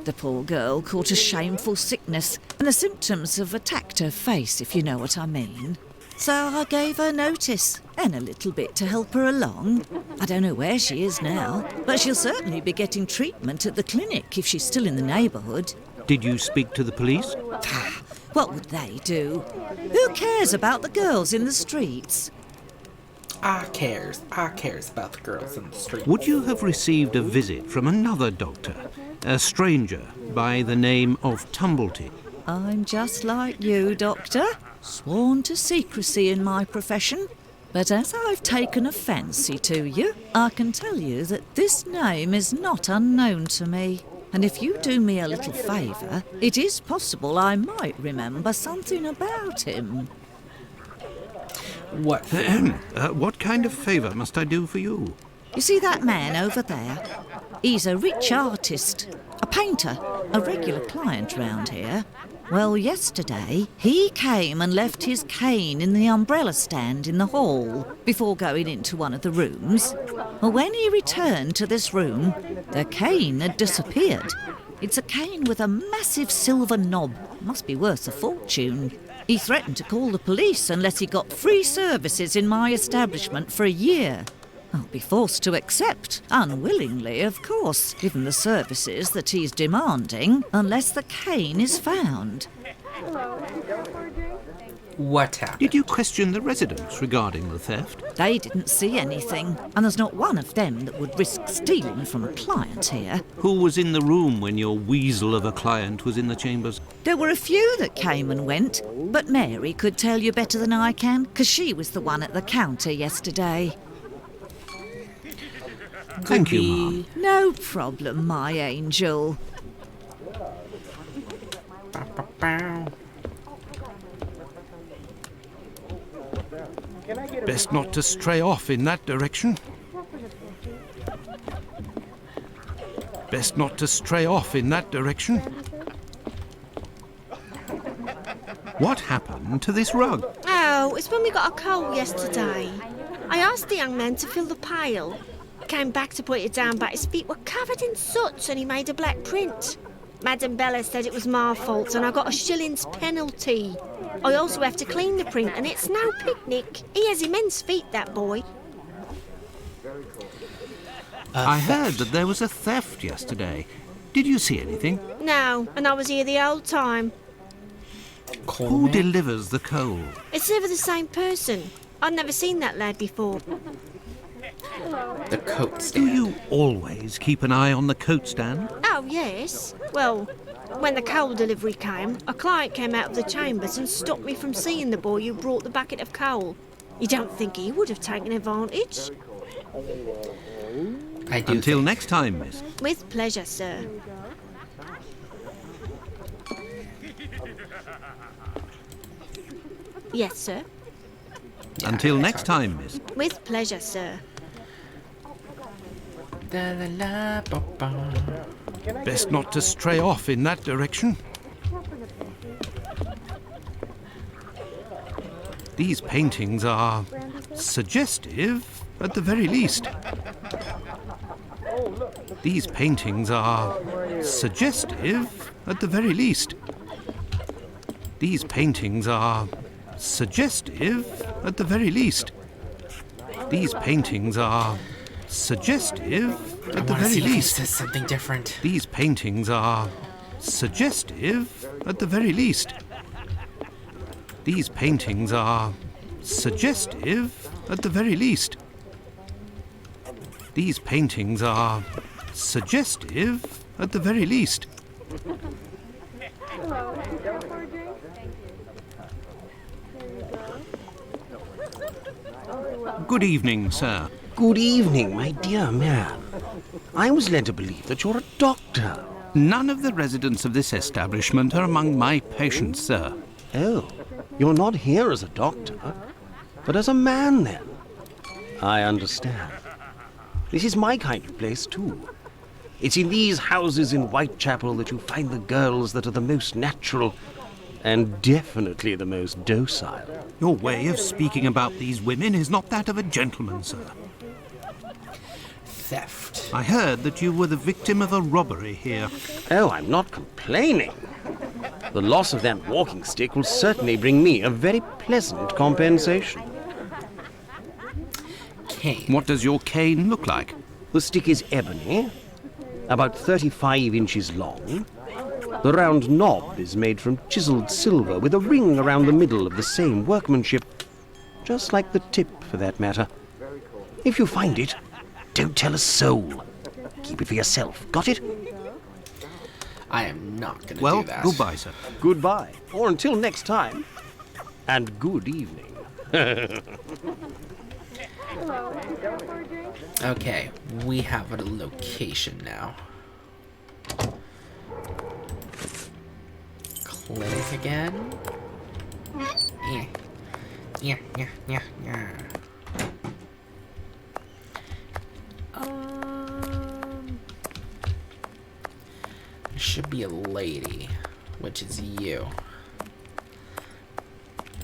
The poor girl caught a shameful sickness, and the symptoms have attacked her face, if you know what I mean. So I gave her notice, and a little bit to help her along. I don't know where she is now, but she'll certainly be getting treatment at the clinic if she's still in the neighbourhood. Did you speak to the police? What would they do? Who cares about the girls in the streets? I cares about the girls in the street. Would you have received a visit from another doctor, a stranger by the name of Tumblety? I'm just like you, Doctor. Sworn to secrecy in my profession. But as I've taken a fancy to you, I can tell you that this name is not unknown to me. And if you do me a little favour, it is possible I might remember something about him. What? What kind of favour must I do for you? You see that man over there? He's a rich artist, a painter, a regular client round here. Well, yesterday, he came and left his cane in the umbrella stand in the hall before going into one of the rooms. Well, when he returned to this room, the cane had disappeared. It's a cane with a massive silver knob. Must be worth a fortune. He threatened to call the police unless he got free services in my establishment for a year. I'll be forced to accept, unwillingly, of course, given the services that he's demanding, unless the cane is found. What happened? Did you question the residents regarding the theft? They didn't see anything, and there's not one of them that would risk stealing from a client here. Who was in the room when your weasel of a client was in the chambers? There were a few that came and went, but Mary could tell you better than I can, 'cause she was the one at the counter yesterday. Thank you, Ma'am. No problem, my angel. Best not to stray off in that direction. Best not to stray off in that direction. What happened to this rug? Oh, it's when we got a coal yesterday. I asked the young man to fill the pail. Came back to put it down, but his feet were covered in soot and he made a black print. Madam Bella said it was my fault and I got a shilling's penalty. I also have to clean the print and it's no picnic. He has immense feet, that boy. I heard that there was a theft yesterday. Did you see anything? No, and I was here the whole time. Who delivers the coal? It's never the same person. I've never seen that lad before. The coat stand. Do you always keep an eye on the coat stand? Oh, yes. Well, when the coal delivery came, a client came out of the chambers and stopped me from seeing the boy who brought the bucket of coal. You don't think he would have taken advantage? I do. Until next time, miss. With pleasure, sir. Yes, sir. Yeah, Until I next saw it. time, miss. With pleasure, sir. Da, la, la, ba, ba. Best not to stray off in that direction. These paintings are suggestive, at the very least. These paintings are suggestive, at the very least. These paintings are suggestive, at the very least. These paintings are suggestive, at the very least. Says something different. These paintings are suggestive, at the very least. These paintings are suggestive, at the very least. These paintings are suggestive, at the very least. Good evening, sir. Good evening, my dear man. I was led to believe that you're a doctor. None of the residents of this establishment are among my patients, sir. Oh, you're not here as a doctor, but as a man, then. I understand. This is my kind of place, too. It's in these houses in Whitechapel that you find the girls that are the most natural and definitely the most docile. Your way of speaking about these women is not that of a gentleman, sir. Theft. I heard that you were the victim of a robbery here. Oh, I'm not complaining. The loss of that walking stick will certainly bring me a very pleasant compensation. Cane. What does your cane look like? The stick is ebony, about 35 inches long. The round knob is made from chiseled silver with a ring around the middle of the same workmanship, just like the tip, for that matter. If you find it, don't tell a soul. Keep it for yourself. Got it? I am not going to Well, do that. goodbye, sir. Goodbye. Or until next time. And good evening. Okay, we have a location now. Clinic again. Yeah. There should be a lady, which is you.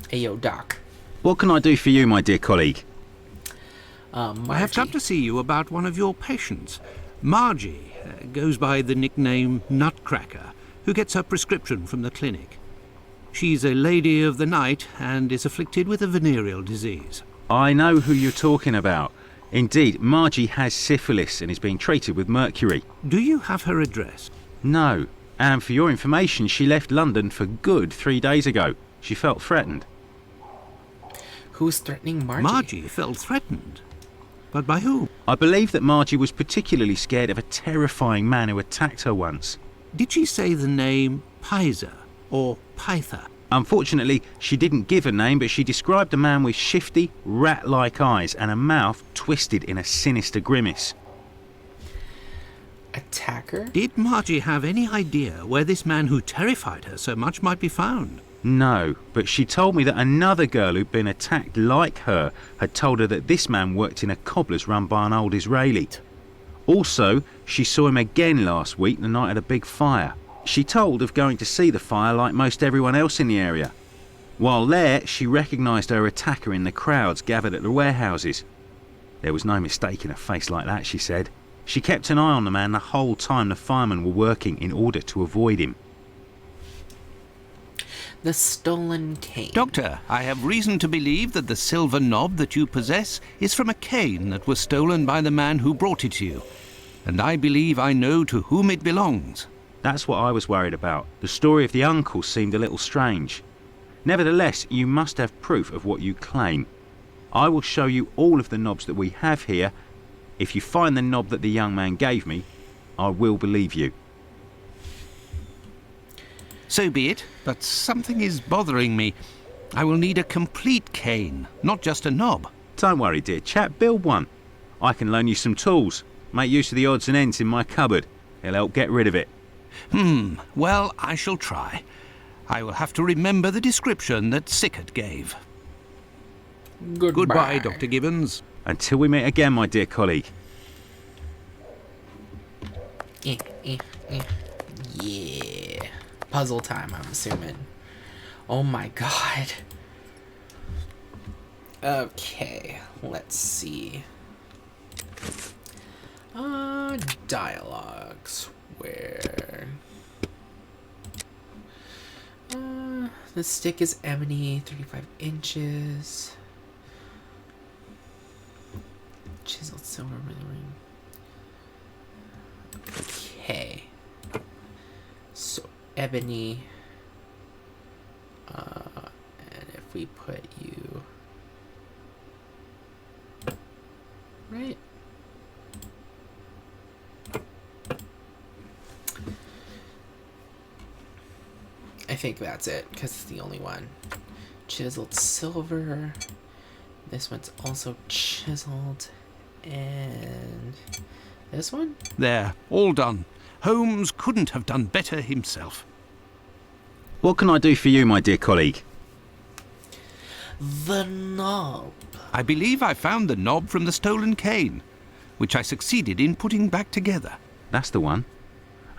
Hey, yo, Doc. What can I do for you, my dear colleague? I have come to see you about one of your patients. Margie goes by the nickname Nutcracker, who gets her prescription from the clinic. She's a lady of the night and is afflicted with a venereal disease. I know who you're talking about. Indeed, Margie has syphilis and is being treated with mercury. Do you have her address? No, And for your information, she left London for good 3 days ago. She felt threatened. Who's threatening Margie? Margie felt threatened. But by whom? I believe that Margie was particularly scared of a terrifying man who attacked her once. Did she say the name Pizer or Pyther? Unfortunately, she didn't give a name, but she described a man with shifty, rat-like eyes and a mouth twisted in a sinister grimace. Attacker? Did Margie have any idea where this man who terrified her so much might be found? No, but she told me that another girl who'd been attacked like her had told her that this man worked in a cobbler's run by an old Israeli. Also, she saw him again last week, the night of the big fire. She told of going to see the fire like most everyone else in the area. While there, she recognised her attacker in the crowds gathered at the warehouses. There was no mistaking a face like that, she said. She kept an eye on the man the whole time the firemen were working in order to avoid him. The stolen cane. Doctor, I have reason to believe that the silver knob that you possess is from a cane that was stolen by the man who brought it to you. And I believe I know to whom it belongs. That's what I was worried about. The story of the uncle seemed a little strange. Nevertheless, you must have proof of what you claim. I will show you all of the knobs that we have here. If you find the knob that the young man gave me, I will believe you. So be it, but something is bothering me. I will need a complete cane, not just a knob. Don't worry, dear chap, build one. I can loan you some tools. Make use of the odds and ends in my cupboard. It'll help get rid of it. Well, I shall try. I will have to remember the description that Sickert gave. Goodbye, Dr. Gibbons. Until we meet again, my dear colleague. Yeah. Puzzle time, I'm assuming. Oh my god. Okay, let's see. Dialogues. Where? The stick is ebony, 35 inches. Chiseled silver with a ring. Okay. So, ebony. And if we put you... Right? I think that's it, because it's the only one. Chiseled silver. This one's also chiseled. And this one? There, all done. Holmes couldn't have done better himself. What can I do for you, my dear colleague? The knob. I believe I found the knob from the stolen cane, which I succeeded in putting back together. That's the one.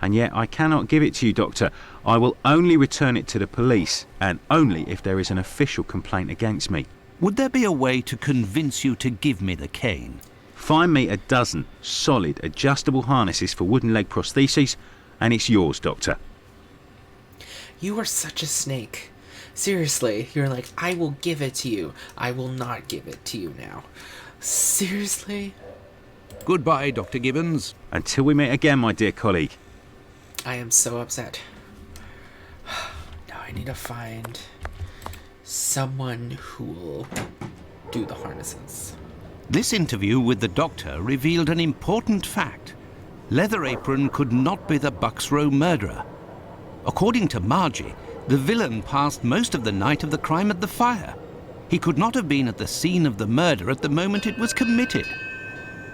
And yet I cannot give it to you, Doctor. I will only return it to the police, and only if there is an official complaint against me. Would there be a way to convince you to give me the cane? Find me a dozen solid adjustable harnesses for wooden leg prostheses, and it's yours, Doctor. You are such a snake. Seriously, you're like, I will give it to you. I will not give it to you now. Seriously? Goodbye, Dr. Gibbons. Until we meet again, my dear colleague. I am so upset. Now I need to find someone who will do the harnesses. This interview with the doctor revealed an important fact. Leather Apron could not be the Bucks Row murderer. According to Margie, the villain passed most of the night of the crime at the fire. He could not have been at the scene of the murder at the moment it was committed.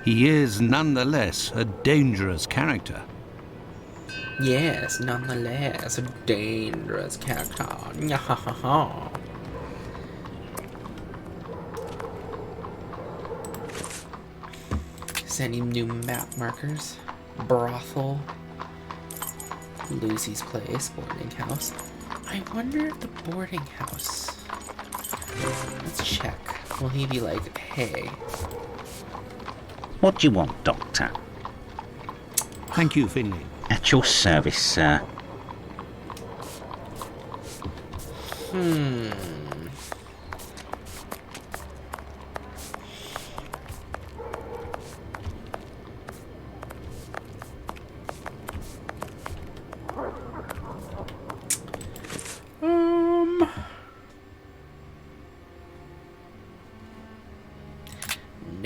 He is nonetheless a dangerous character. Yes, nonetheless, a dangerous character. Nyahaha. Sending new map markers. Brothel. Lucy's place, boarding house. I wonder if the boarding house... Let's check. Will he be like, hey... What do you want, Doctor? Thank you, Finley. At your service, sir.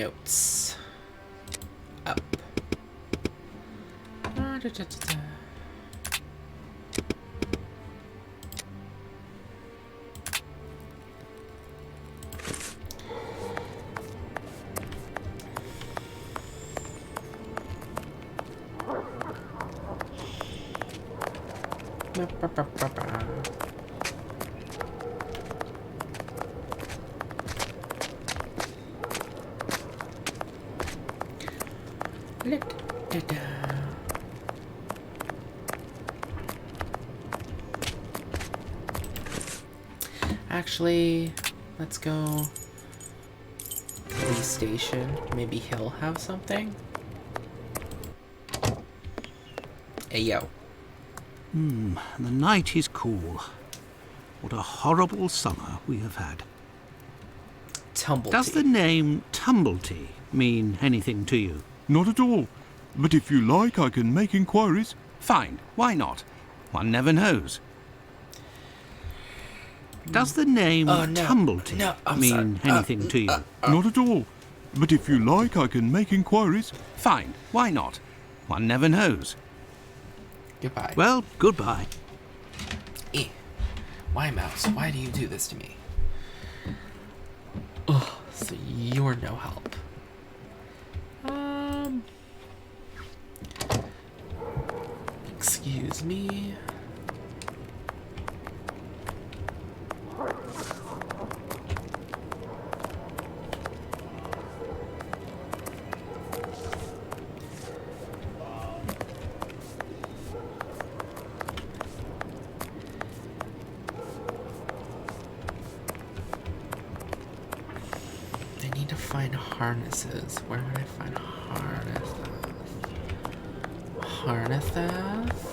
notes. Up. Da-da-da-da-da. Actually, let's go police station. Maybe he'll have something. Hey, yo. The night is cool. What a horrible summer we have had. Tumblety. Does the name Tumblety mean anything to you? Not at all. But if you like, I can make inquiries. Fine, why not? One never knows. Does the name Tumblety mean anything to you? Not at all. But if you like, I can make inquiries. Fine, why not? One never knows. Goodbye. Well, goodbye. Why, Mouse? Why do you do this to me? Ugh, so you're no help. Excuse me. I need to find harnesses. Where would I find harnesses? Harnesses?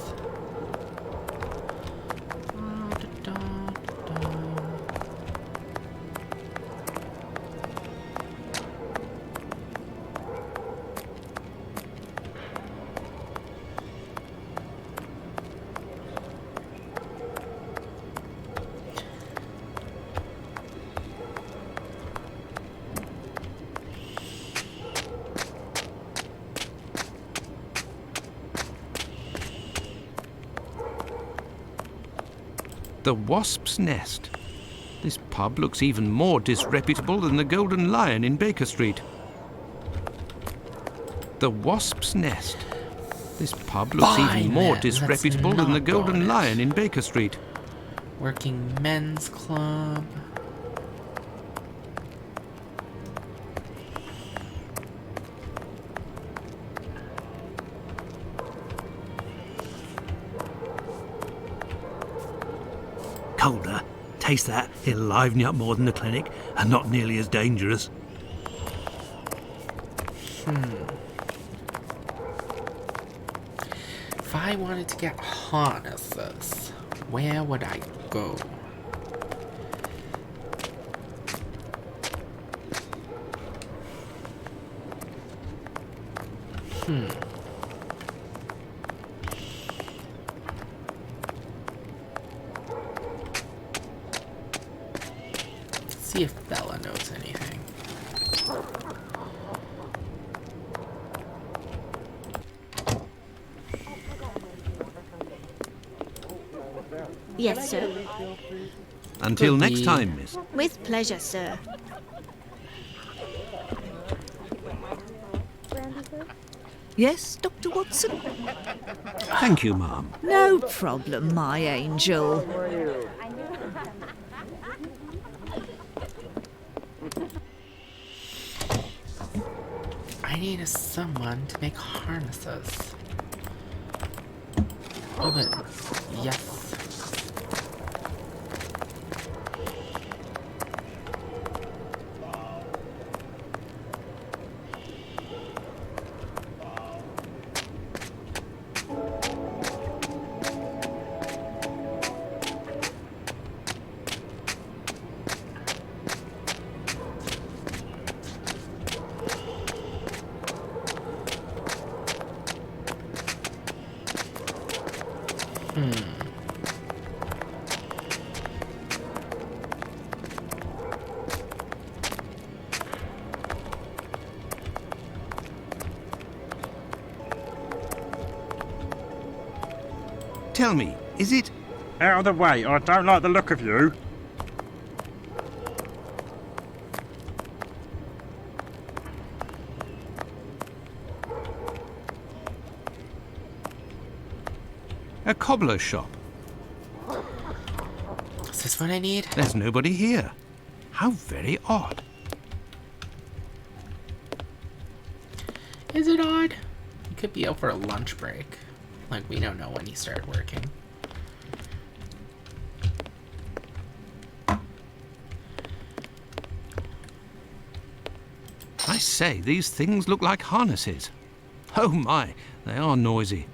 The Wasp's Nest. This pub looks even more disreputable than the Golden Lion in Baker Street. The Wasp's Nest. This pub looks even more disreputable than the Golden Lion in Baker Street. Working Men's Club. Colder. Taste that. It'll liven you up more than the clinic, and not nearly as dangerous. If I wanted to get harnesses, where would I go? See if Bella knows anything. Yes, sir. Until next time, miss. With pleasure, sir. Yes, Dr. Watson? Thank you, ma'am. No problem, my angel. I need someone to make harnesses. Oh, but yes. tell me, is it... Out of the way, I don't like the look of you. a cobbler's shop? Is this what I need? There's nobody here. How very odd. Is it odd? He could be out for a lunch break. Like, we don't know when he started working. I say, these things look like harnesses. Oh my, they are noisy.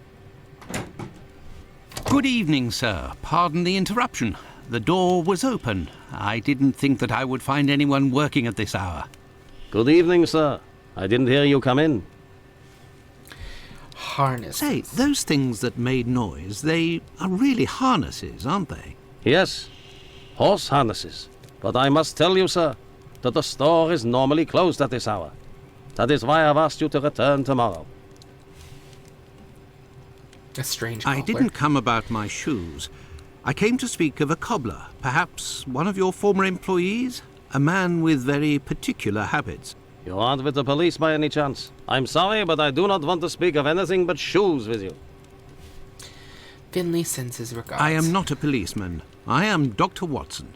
Good evening, sir. Pardon the interruption. The door was open. I didn't think that I would find anyone working at this hour. Good evening, sir. I didn't hear you come in. Harnesses. Say, those things that made noise, they are really harnesses, aren't they? Yes, horse harnesses. But I must tell you, sir, that the store is normally closed at this hour. That is why I've asked you to return tomorrow. A strange I cobbler. didn't come about my shoes. I came to speak of a cobbler, perhaps one of your former employees? A man with very particular habits. You aren't with the police by any chance? I'm sorry, but I do not want to speak of anything but shoes with you. Finley sends his regards. I am not a policeman. I am Dr. Watson.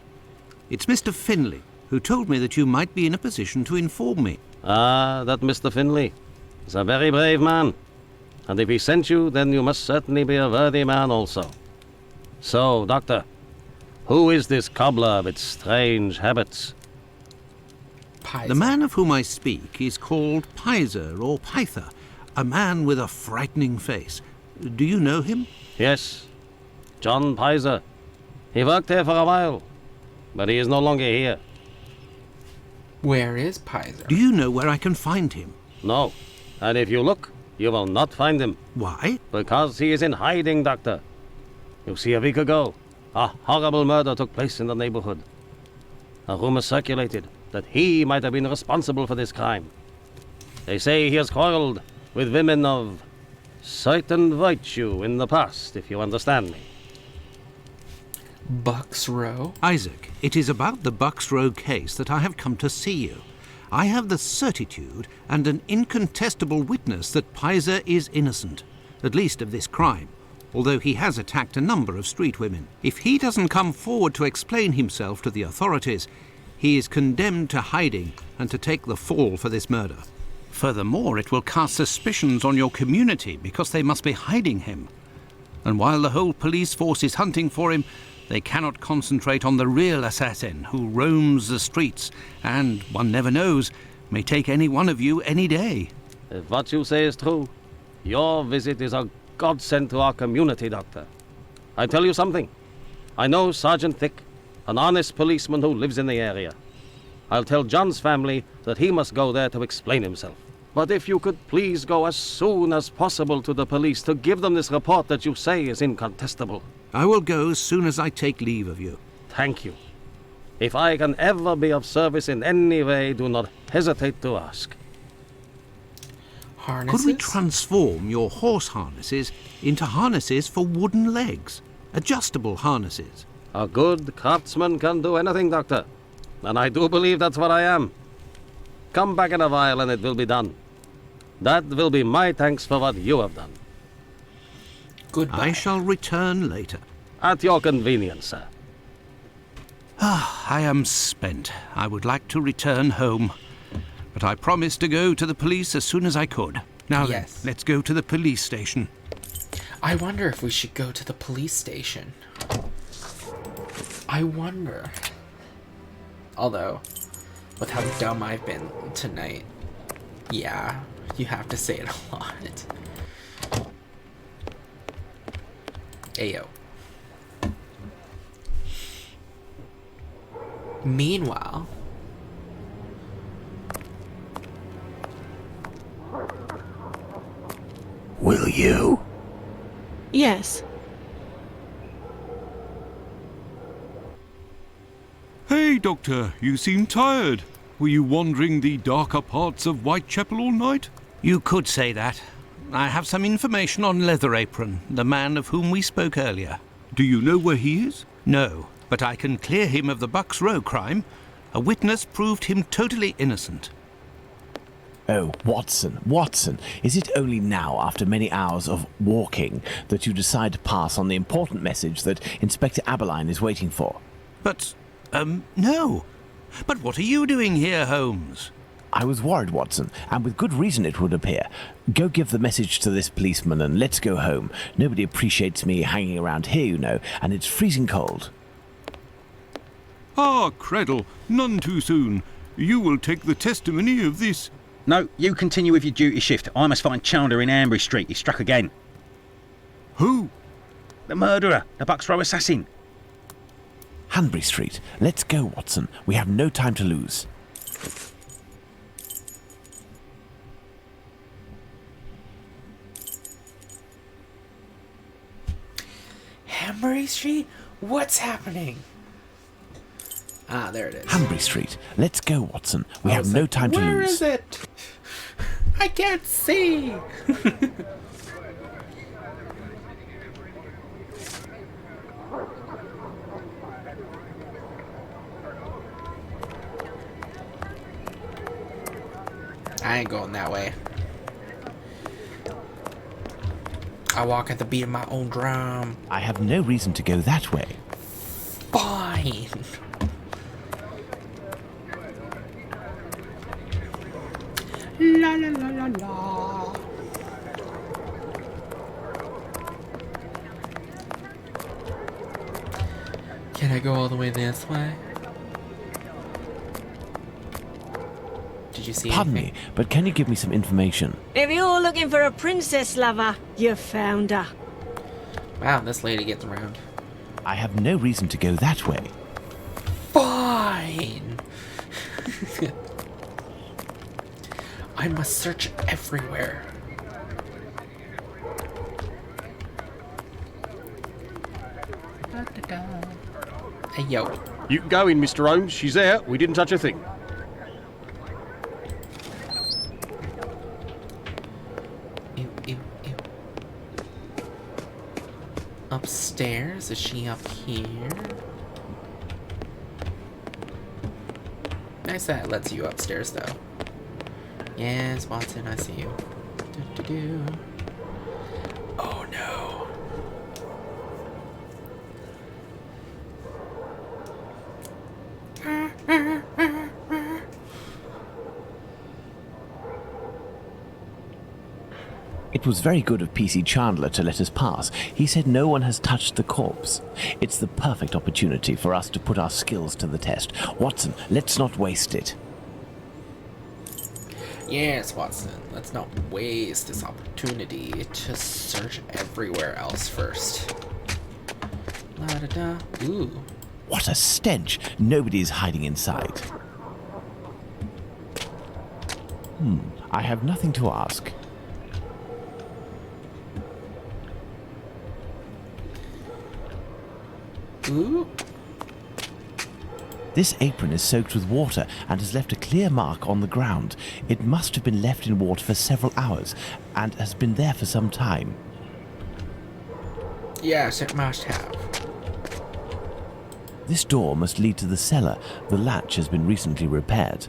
It's Mr. Finley, who told me that you might be in a position to inform me. Ah, that Mr. Finley is a very brave man. And if he sent you, then you must certainly be a worthy man also. So, Doctor, who is this cobbler with strange habits? Pies. The man of whom I speak is called Pizer or Pyther, a man with a frightening face. Do you know him? Yes, John Pizer. He worked here for a while, but he is no longer here. Where is Pizer? Do you know where I can find him? No, and if you look, you will not find him. Why? Because he is in hiding, Doctor. You see, a week ago, a horrible murder took place in the neighborhood. A rumor circulated that he might have been responsible for this crime. They say he has quarreled with women of certain virtue in the past, if you understand me. Bucks Row? Isaac, it is about the Bucks Row case that I have come to see you. I have the certitude and an incontestable witness that Pizer is innocent, at least of this crime, although he has attacked a number of street women. If he doesn't come forward to explain himself to the authorities, he is condemned to hiding and to take the fall for this murder. Furthermore, it will cast suspicions on your community because they must be hiding him. And while the whole police force is hunting for him, they cannot concentrate on the real assassin who roams the streets and, one never knows, may take any one of you any day. If what you say is true, your visit is a godsend to our community, Doctor. I tell you something. I know Sergeant Thick, an honest policeman who lives in the area. I'll tell John's family that he must go there to explain himself. But if you could please go as soon as possible to the police to give them this report that you say is incontestable. I will go as soon as I take leave of you. Thank you. If I can ever be of service in any way, do not hesitate to ask. Harnesses? Could we transform your horse harnesses into harnesses for wooden legs? Adjustable harnesses? A good craftsman can do anything, Doctor. And I do believe that's what I am. Come back in a while and it will be done. That will be my thanks for what you have done. Goodbye. I shall return later. At your convenience, sir. I am spent. I would like to return home. But I promised to go to the police as soon as I could. Now Yes. then, let's go to the police station. I wonder if we should go to the police station. I wonder. Although, with how dumb I've been tonight, yeah, you have to say it a lot. Ayo. Meanwhile, Will you? Yes. Hey, Doctor, you seem tired. Were you wandering the darker parts of Whitechapel all night? You could say that. I have some information on Leatherapron, the man of whom we spoke earlier. Do you know where he is? No, but I can clear him of the Bucks Row crime. A witness proved him totally innocent. Oh, Watson, is it only now, after many hours of walking, that you decide to pass on the important message that Inspector Aberline is waiting for? But, no. But what are you doing here, Holmes? I was worried, Watson, and with good reason it would appear. Go give the message to this policeman and let's go home. Nobody appreciates me hanging around here, you know, and it's freezing cold. Ah, Cradle, none too soon. You will take the testimony of this. No, you continue with your duty shift. I must find Chandler in Ambury Street. He struck again. Who? The murderer, the Bucks Row assassin. Hanbury Street. Let's go, Watson. We have no time to lose. Hanbury Street? What's happening? Ah, there it is. Hanbury Street. Let's go, Watson. We have no time to lose. Where is it? I can't see. I ain't going that way. I walk at the beat of my own drum. I have no reason to go that way. Fine. La la la la la. Can I go all the way this way? Did you see Pardon anything? me, but can you give me some information? If you're looking for a princess lover, you found her. Wow, this lady gets around. I have no reason to go that way. Fine. I must search everywhere. Hey, yo. You can go in, Mr. Holmes. She's there. We didn't touch a thing. Ew, ew, ew. Upstairs? Is she up here? Nice that it lets you upstairs, though. Yes, Watson, I see you. Do-do-do. Oh, no. It was very good of PC Chandler to let us pass. He said no one has touched the corpse. It's the perfect opportunity for us to put our skills to the test. Watson, let's not waste it. Yes, Watson, let's not waste this opportunity to search everywhere else first. La-da-da. Ooh. What a stench! Nobody is hiding inside. I have nothing to ask. Ooh. This apron is soaked with water and has left a clear mark on the ground. It must have been left in water for several hours and has been there for some time. Yes, it must have. This door must lead to the cellar. The latch has been recently repaired.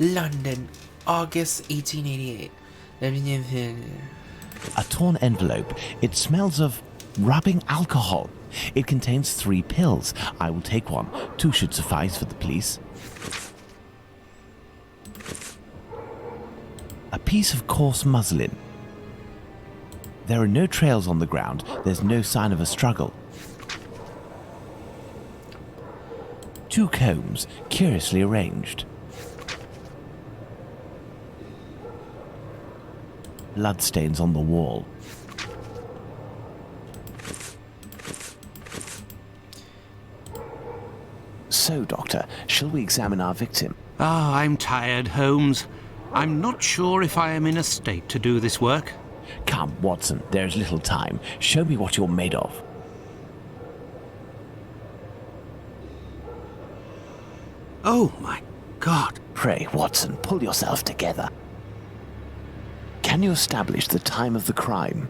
London, August 1888. A torn envelope. It smells of rubbing alcohol. It contains 3 pills. I will take one. 2 should suffice for the police. A piece of coarse muslin. There are no trails on the ground. There's no sign of a struggle. 2 combs, curiously arranged. Bloodstains on the wall. So, Doctor, shall we examine our victim? Ah, I'm tired, Holmes. I'm not sure if I am in a state to do this work. Come, Watson, there is little time. Show me what you're made of. Oh my God. Pray, Watson, pull yourself together. Can you establish the time of the crime?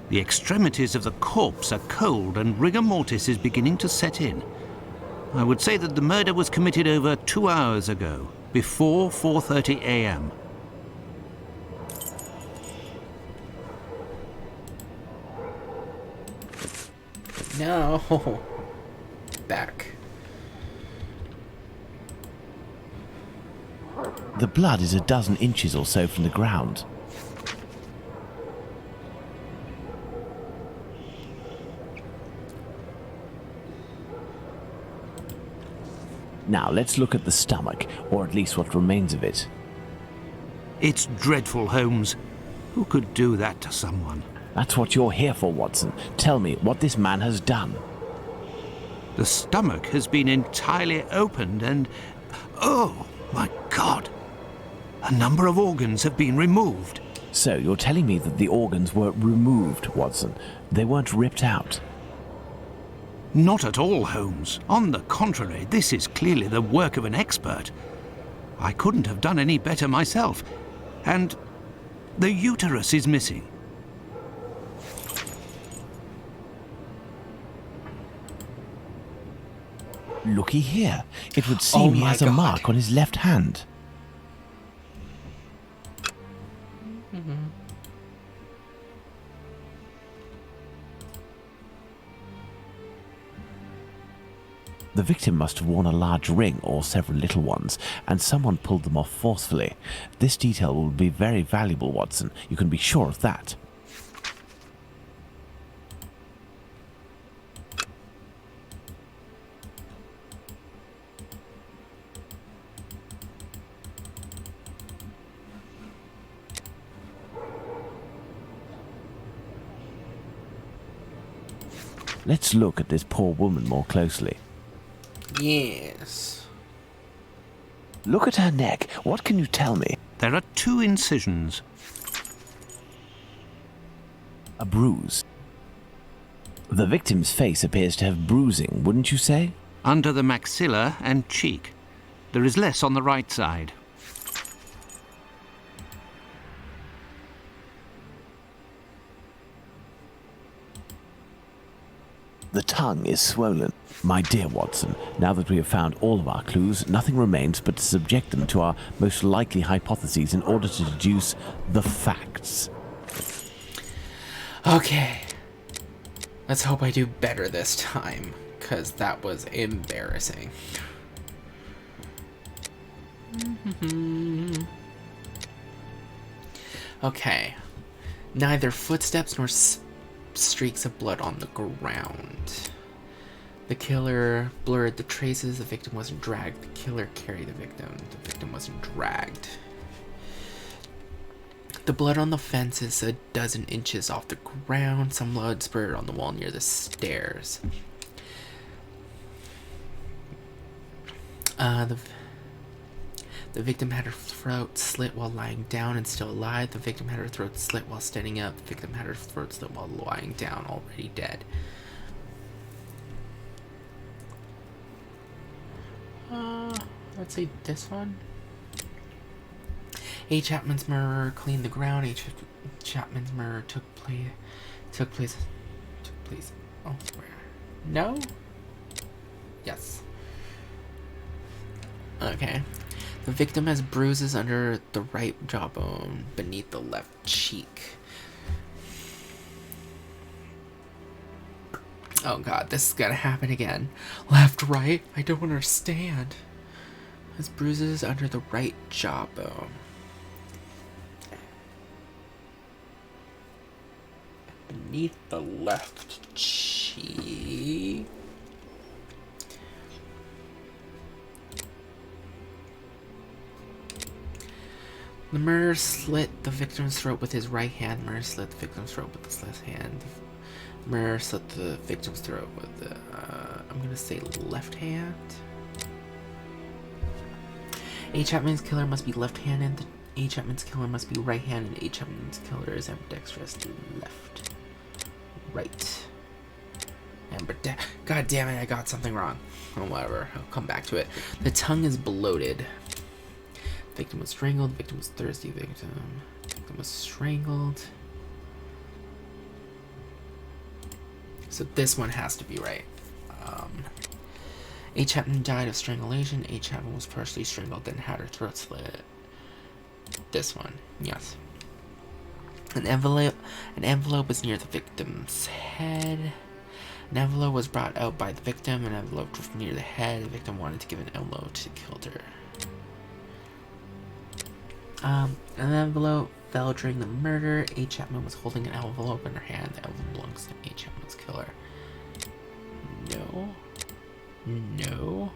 The extremities of the corpse are cold and rigor mortis is beginning to set in. I would say that the murder was committed over 2 hours ago, before 4:30 a.m. No. Back. The blood is a dozen inches or so from the ground. Now let's look at the stomach, or at least what remains of it. It's dreadful, Holmes. Who could do that to someone? That's what you're here for, Watson. Tell me what this man has done. The stomach has been entirely opened and... Oh, my God! A number of organs have been removed. So you're telling me that the organs were removed, Watson? They weren't ripped out? Not at all, Holmes. On the contrary, this is clearly the work of an expert. I couldn't have done any better myself. And the uterus is missing. Looky here. It would seem he has a mark on his left hand. The victim must have worn a large ring or several little ones, and someone pulled them off forcefully. This detail will be very valuable, Watson. You can be sure of that. Let's look at this poor woman more closely. Yes. Look at her neck. What can you tell me? There are 2 incisions. A bruise. The victim's face appears to have bruising, wouldn't you say? Under the maxilla and cheek. There is less on the right side. The tongue is swollen. My dear Watson, now that we have found all of our clues, nothing remains but to subject them to our most likely hypotheses in order to deduce the facts. Okay. Let's hope I do better this time, because that was embarrassing. Okay. Neither footsteps nor streaks of blood on the ground. The killer blurred the traces. The victim wasn't dragged. The killer carried the victim. The victim wasn't dragged. The blood on the fence is a dozen inches off the ground. Some blood spurted on the wall near the stairs. The victim had her throat slit while lying down and still alive. The victim had her throat slit while standing up. The victim had her throat slit while lying down, already dead. Let's say this one. A. Chapman's murder cleaned the ground. A. Chapman's murder took place elsewhere. No? Yes. Okay. The victim has bruises under the right jawbone beneath the left cheek. Oh god, this is gonna happen again. Left, right? I don't understand. Has bruises under the right jawbone. Beneath the left cheek. The murderer slit the victim's throat with his right hand. The murderer slit the victim's throat with his left hand. The murderer slit the victim's throat with the, I'm gonna say left hand. A. Chapman's killer must be left-handed. A. Chapman's killer must be right-handed. A. Chapman's killer is ambidextrous. Left. Right. God damn it, I got something wrong. Oh, whatever. I'll come back to it. The tongue is bloated. Victim was strangled. Victim was thirsty. Victim was strangled. So this one has to be right. A. Chapman died of strangulation. A. Chapman was partially strangled, then had her throat slit. This one, yes. An envelope was near the victim's head. An envelope was brought out by the victim. An envelope drifted near the head. The victim wanted to give an envelope to the killer. An envelope fell during the murder. A. Chapman was holding an envelope in her hand. The envelope belongs to A. Chapman's killer. No. No.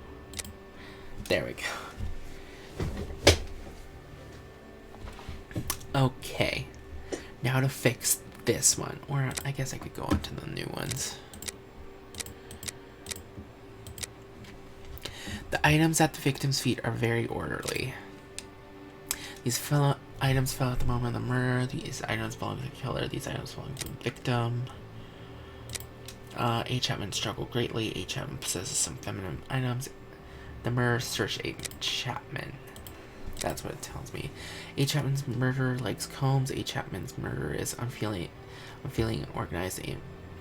There we go. Okay. Now to fix this one. Or I guess I could go on to the new ones. The items at the victim's feet are very orderly. These items fell at the moment of the murder. These items belong to the killer. These items belong to the victim. A. Chapman struggled greatly. A. Chapman possesses some feminine items. The murderer searched A. Chapman. That's what it tells me. A. Chapman's murderer likes combs. A. Chapman's murderer is unfeeling and organized.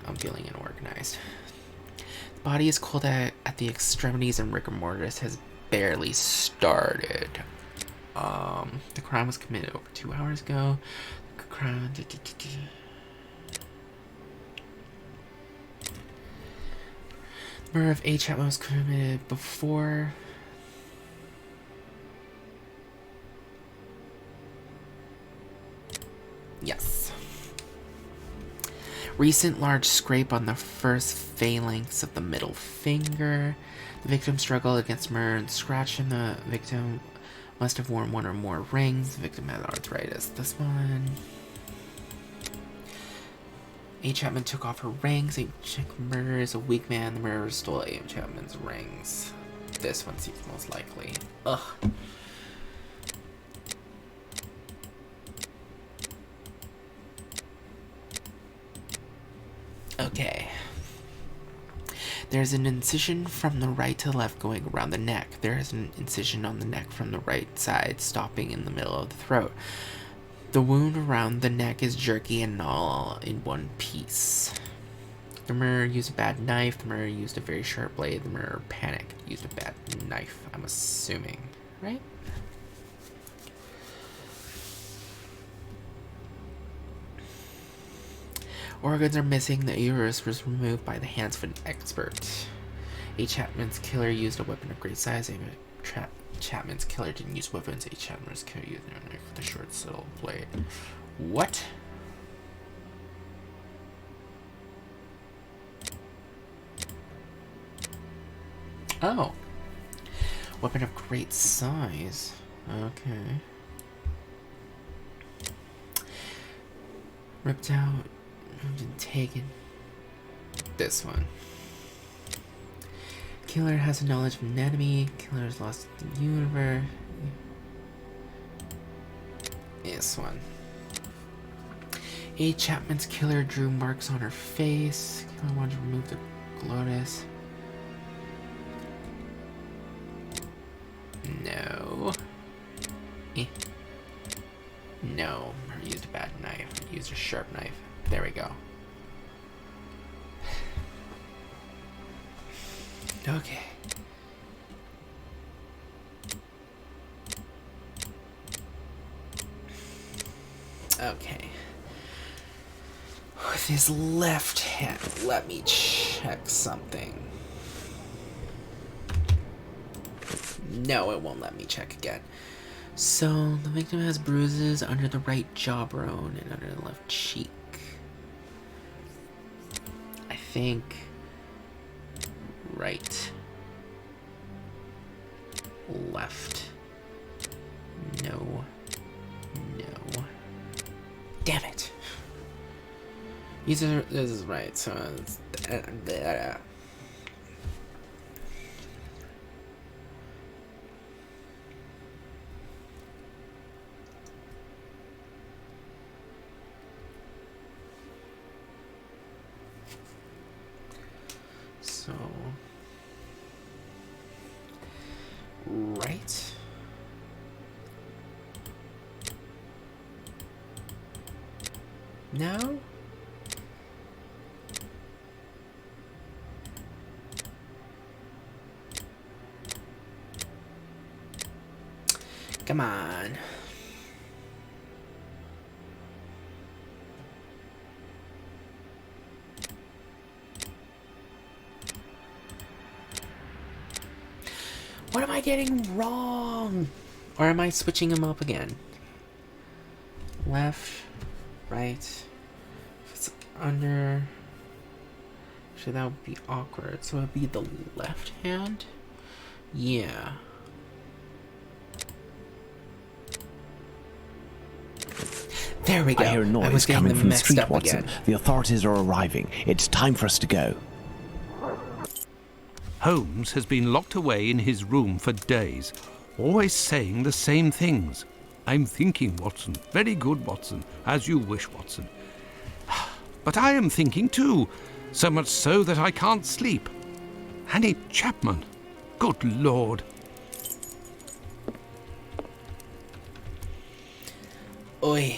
Unfeeling and organized. The body is cold at the extremities and rigor mortis has barely started. The crime was committed over 2 hours ago. The crime. The murder of A. Chapman was committed before. Yes. Recent large scrape on the first phalanx of the middle finger. The victim struggled against murder and scratched him. The victim must have worn one or more rings. The victim had arthritis. This one. A. Chapman took off her rings. A. Chapman murderer is a weak man. The murderer stole A. Chapman's rings. This one seems most likely. Ugh. Okay. There's an incision from the right to the left going around the neck. There is an incision on the neck from the right side, stopping in the middle of the throat. The wound around the neck is jerky and not all in one piece. The murderer used a bad knife. The murderer used a very sharp blade. The murderer panicked, used a bad knife, I'm assuming. Right? Organs are missing. The uterus was removed by the hands of an expert. A. Chapman's killer used a weapon of great size. Chapman's killer didn't use weapons. A. Chapman's killer used a knife with a short, subtle blade. What? Oh. Weapon of great size. Okay. Ripped out. And taken. This one. Killer has a knowledge of anatomy. Killer has lost the universe. This one. A. Chapman's killer drew marks on her face. Killer wanted to remove the glottis. No. No. He used a bad knife. He used a sharp knife. There we go. Okay. Okay. With his left hand, let me check something. No, it won't let me check again. So, the victim has bruises under the right jawbone and under the left cheek. I think right, left, no, no. Damn it. This is right, so it's No? Come on. What am I getting wrong? Or am I switching them up again? Left, right. If it's under... Actually, that would be awkward. So it would be the left hand? Yeah. There we go. I hear a I was noise getting coming them from the messed street, up Watson. again. The authorities are arriving. It's time for us to go. Holmes has been locked away in his room for days, always saying the same things. I'm thinking, Watson. Very good, Watson. As you wish, Watson. But I am thinking too, so much so that I can't sleep. Annie Chapman. Good Lord. Oi.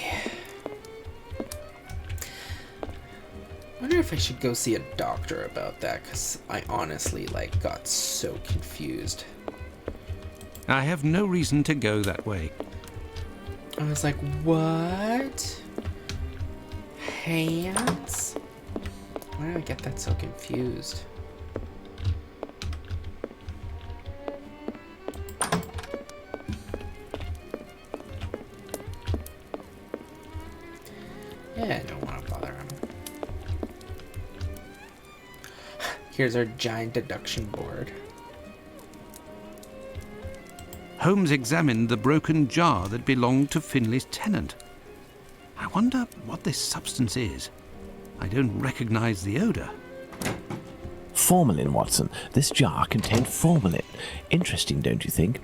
I wonder if I should go see a doctor about that, because I honestly, got so confused. I have no reason to go that way. I was like, what? Hands? Why did I get that so confused? Yeah, I don't want to bother him. Here's our giant deduction board. Holmes examined the broken jar that belonged to Finley's tenant. I wonder what this substance is. I don't recognize the odor. Formalin, Watson. This jar contained formalin. Interesting, don't you think?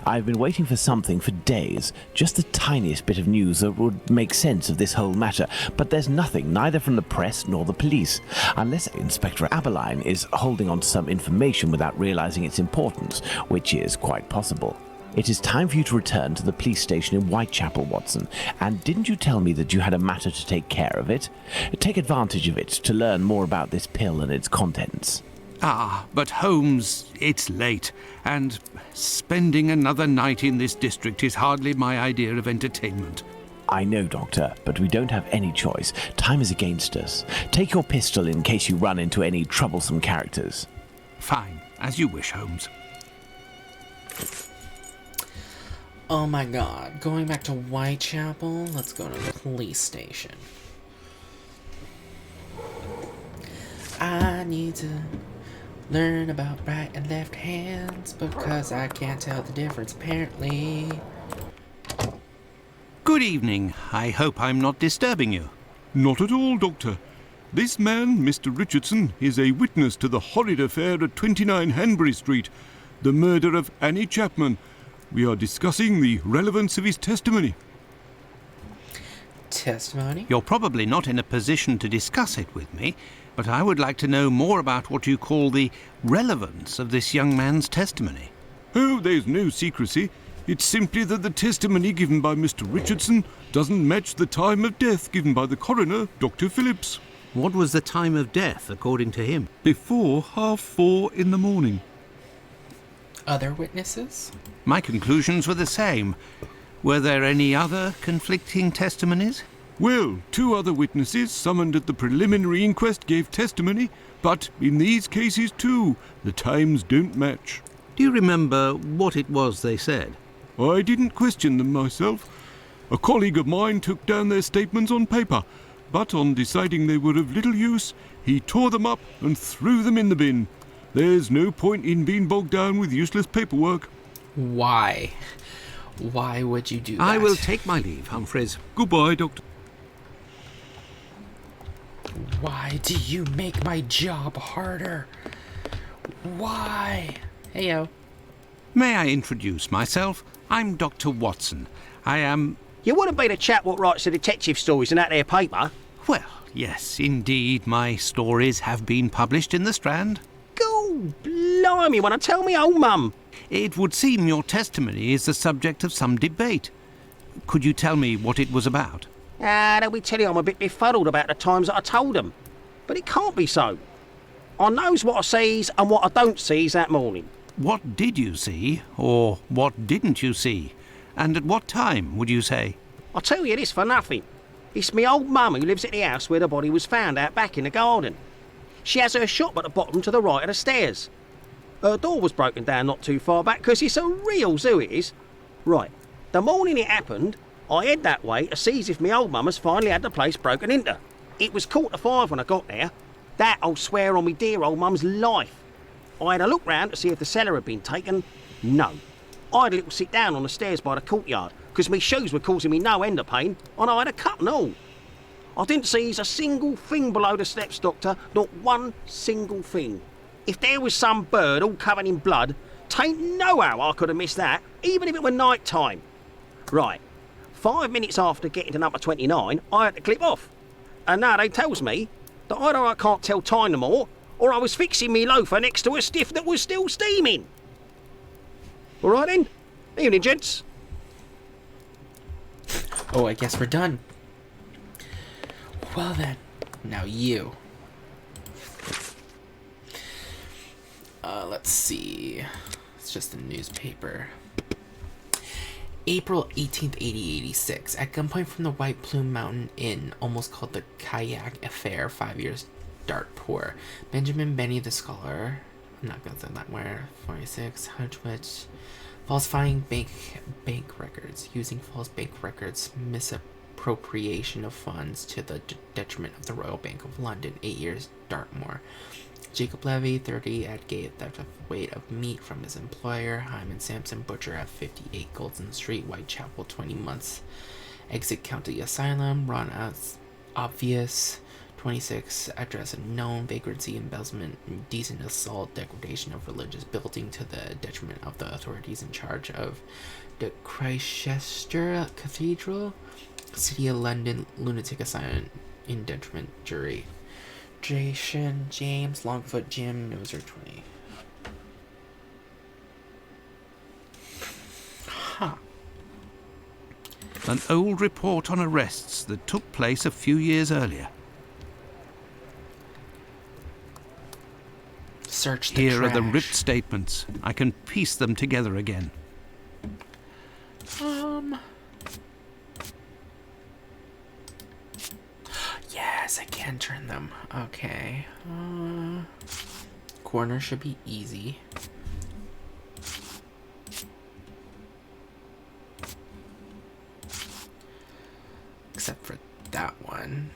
I've been waiting for something for days. Just the tiniest bit of news that would make sense of this whole matter. But there's nothing, neither from the press nor the police. Unless Inspector Aberline is holding on to some information without realizing its importance, which is quite possible. It is time for you to return to the police station in Whitechapel, Watson. And didn't you tell me that you had a matter to take care of it? Take advantage of it to learn more about this pill and its contents. Ah, but Holmes, it's late, and spending another night in this district is hardly my idea of entertainment. I know, Doctor, but we don't have any choice. Time is against us. Take your pistol in case you run into any troublesome characters. Fine, as you wish, Holmes. Oh my god, going back to Whitechapel? Let's go to the police station. I need to learn about right and left hands because I can't tell the difference, apparently. Good evening. I hope I'm not disturbing you. Not at all, Doctor. This man, Mr. Richardson, is a witness to the horrid affair at 29 Hanbury Street, the murder of Annie Chapman. We are discussing the relevance of his testimony. Testimony? You're probably not in a position to discuss it with me, but I would like to know more about what you call the relevance of this young man's testimony. Oh, there's no secrecy. It's simply that the testimony given by Mr. Richardson doesn't match the time of death given by the coroner, Dr. Phillips. What was the time of death, according to him? Before 4:30 in the morning. Other witnesses? My conclusions were the same. Were there any other conflicting testimonies? Well, 2 other witnesses summoned at the preliminary inquest gave testimony, but in these cases too, the times don't match. Do you remember what it was they said? I didn't question them myself. A colleague of mine took down their statements on paper, but on deciding they were of little use, he tore them up and threw them in the bin. There's no point in being bogged down with useless paperwork. Why? Why would you do that? I will take my leave, Humphreys. Goodbye, Doctor. Why do you make my job harder? Why? Heyo. May I introduce myself? I'm Dr. Watson. I am... You wouldn't be the chap what writes the detective stories in that there paper? Well, yes, indeed, my stories have been published in the Strand. Go blimey, wanna tell me old mum? It would seem your testimony is the subject of some debate. Could you tell me what it was about? They'll be telling I'm a bit befuddled about the times that I told them. But it can't be so. I knows what I sees and what I don't sees that morning. What did you see, or what didn't you see? And at what time, would you say? I'll tell you this for nothing. It's me old mum who lives at the house where the body was found out back in the garden. She has her shop at the bottom to the right of the stairs. Her door was broken down not too far back because it's a real zoo it is. Right, the morning it happened, I head that way to see if me old mum has finally had the place broken into. It was 4:45 when I got there. That I'll swear on me dear old mum's life. I had a look round to see if the cellar had been taken. No. I had a little sit down on the stairs by the courtyard because me shoes were causing me no end of pain and I had a cut and all. I didn't seize a single thing below the steps, Doctor, not one single thing. If there was some bird all covered in blood, tain't no how I could have missed that, even if it were night time. Right, 5 minutes after getting to number 29, I had to clip off. And now they tells me that either I can't tell time no more, or I was fixing me loafer next to a stiff that was still steaming. All right then, evening gents. Oh, I guess we're done. Well then, now you. Let's see. It's just a newspaper. April 18th, 1886. At gunpoint from the White Plume Mountain Inn, almost called the Kayak Affair, 5 years dart poor. Benjamin Benny the scholar, I'm not going to say that where, 46, Hudgewich, falsifying bank records, using false bank records, misappropriation of funds to the detriment of the Royal Bank of London, 8 years Dartmoor. Jacob Levy, 30, at gate theft of weight of meat from his employer. Hyman Sampson, butcher at 58 Golden Street, Whitechapel, 20 months. Exit County Asylum. Ron Obvious, 26, address unknown. Vagrancy, embezzlement, indecent assault, degradation of religious building to the detriment of the authorities in charge of the Christchester Cathedral. City of London Lunatic Asylum, indenturement jury. James, Longfoot Jim, Noser 20. Huh. An old report on arrests that took place a few years earlier. Search the Here trash. are the ripped statements. I can piece them together again. Yes, I can turn them. Okay. Corner should be easy. Except for that one.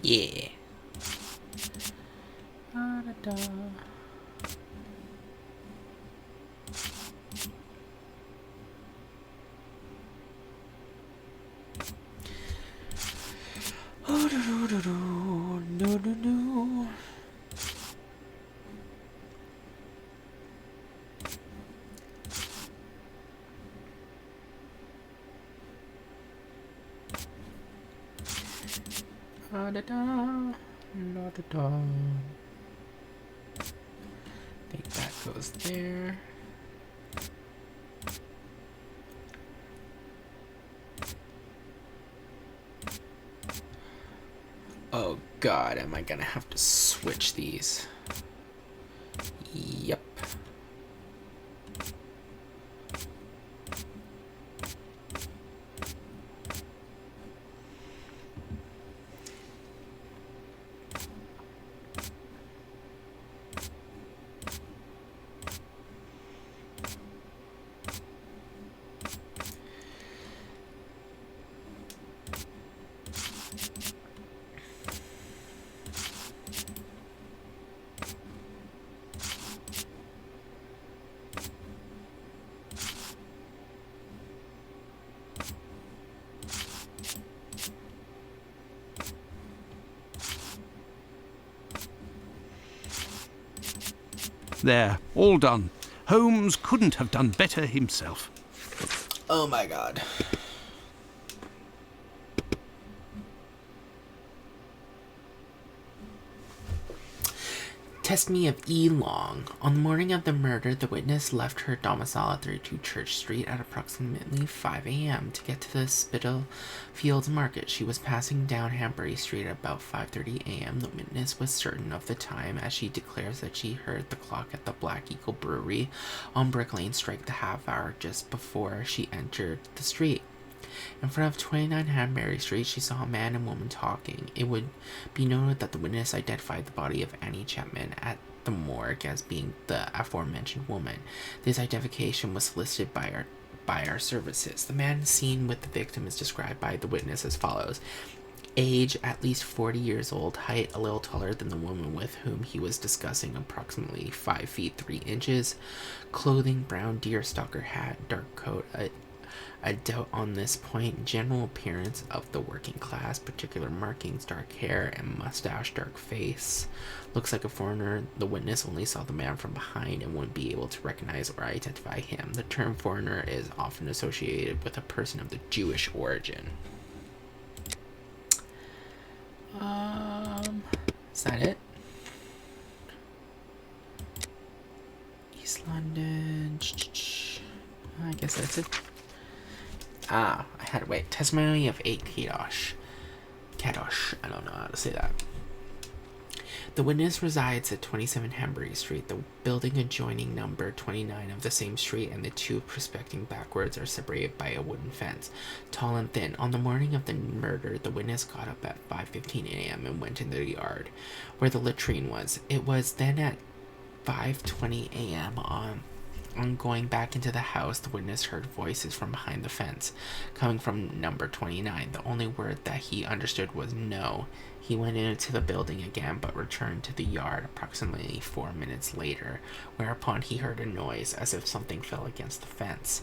Yeah. I think that goes there. Oh god, am I gonna have to switch these? Yep. There, all done. Holmes couldn't have done better himself. Oh my god. Testimony of E. Long. On the morning of the murder, the witness left her domicile at 32 Church Street at approximately 5 a.m. to get to the Spitalfields Market. She was passing down Hanbury Street at about 5:30 a.m. The witness was certain of the time, as she declares that she heard the clock at the Black Eagle Brewery on Brick Lane strike the half hour just before she entered the street. In front of 29 Hanbury Street, she saw a man and woman talking. It would be noted that the witness identified the body of Annie Chapman at the morgue as being the aforementioned woman. This identification was solicited by our services. The man seen with the victim is described by the witness as follows. Age, at least 40 years old. Height, a little taller than the woman with whom he was discussing, approximately 5 feet 3 inches. Clothing, brown deerstalker hat, dark coat, a doubt on this point. General appearance of the working class, particular markings, dark hair and mustache, dark face. Looks like a foreigner. The witness only saw the man from behind and wouldn't be able to recognize or identify him. The term foreigner is often associated with a person of the Jewish origin. Is that it? East London. I guess that's it. I had to wait. Testimony of 8 Kadosh. I don't know how to say that. The witness resides at 27 Hanbury Street. The building adjoining number 29 of the same street and the two prospecting backwards are separated by a wooden fence, tall and thin. On the morning of the murder, the witness got up at 5:15 a.m. and went into the yard where the latrine was. It was then at 5:20 a.m. on going back into the house, the witness heard voices from behind the fence, coming from number 29. The only word that he understood was no. He went into the building again, but returned to the yard approximately 4 minutes later, whereupon he heard a noise as if something fell against the fence.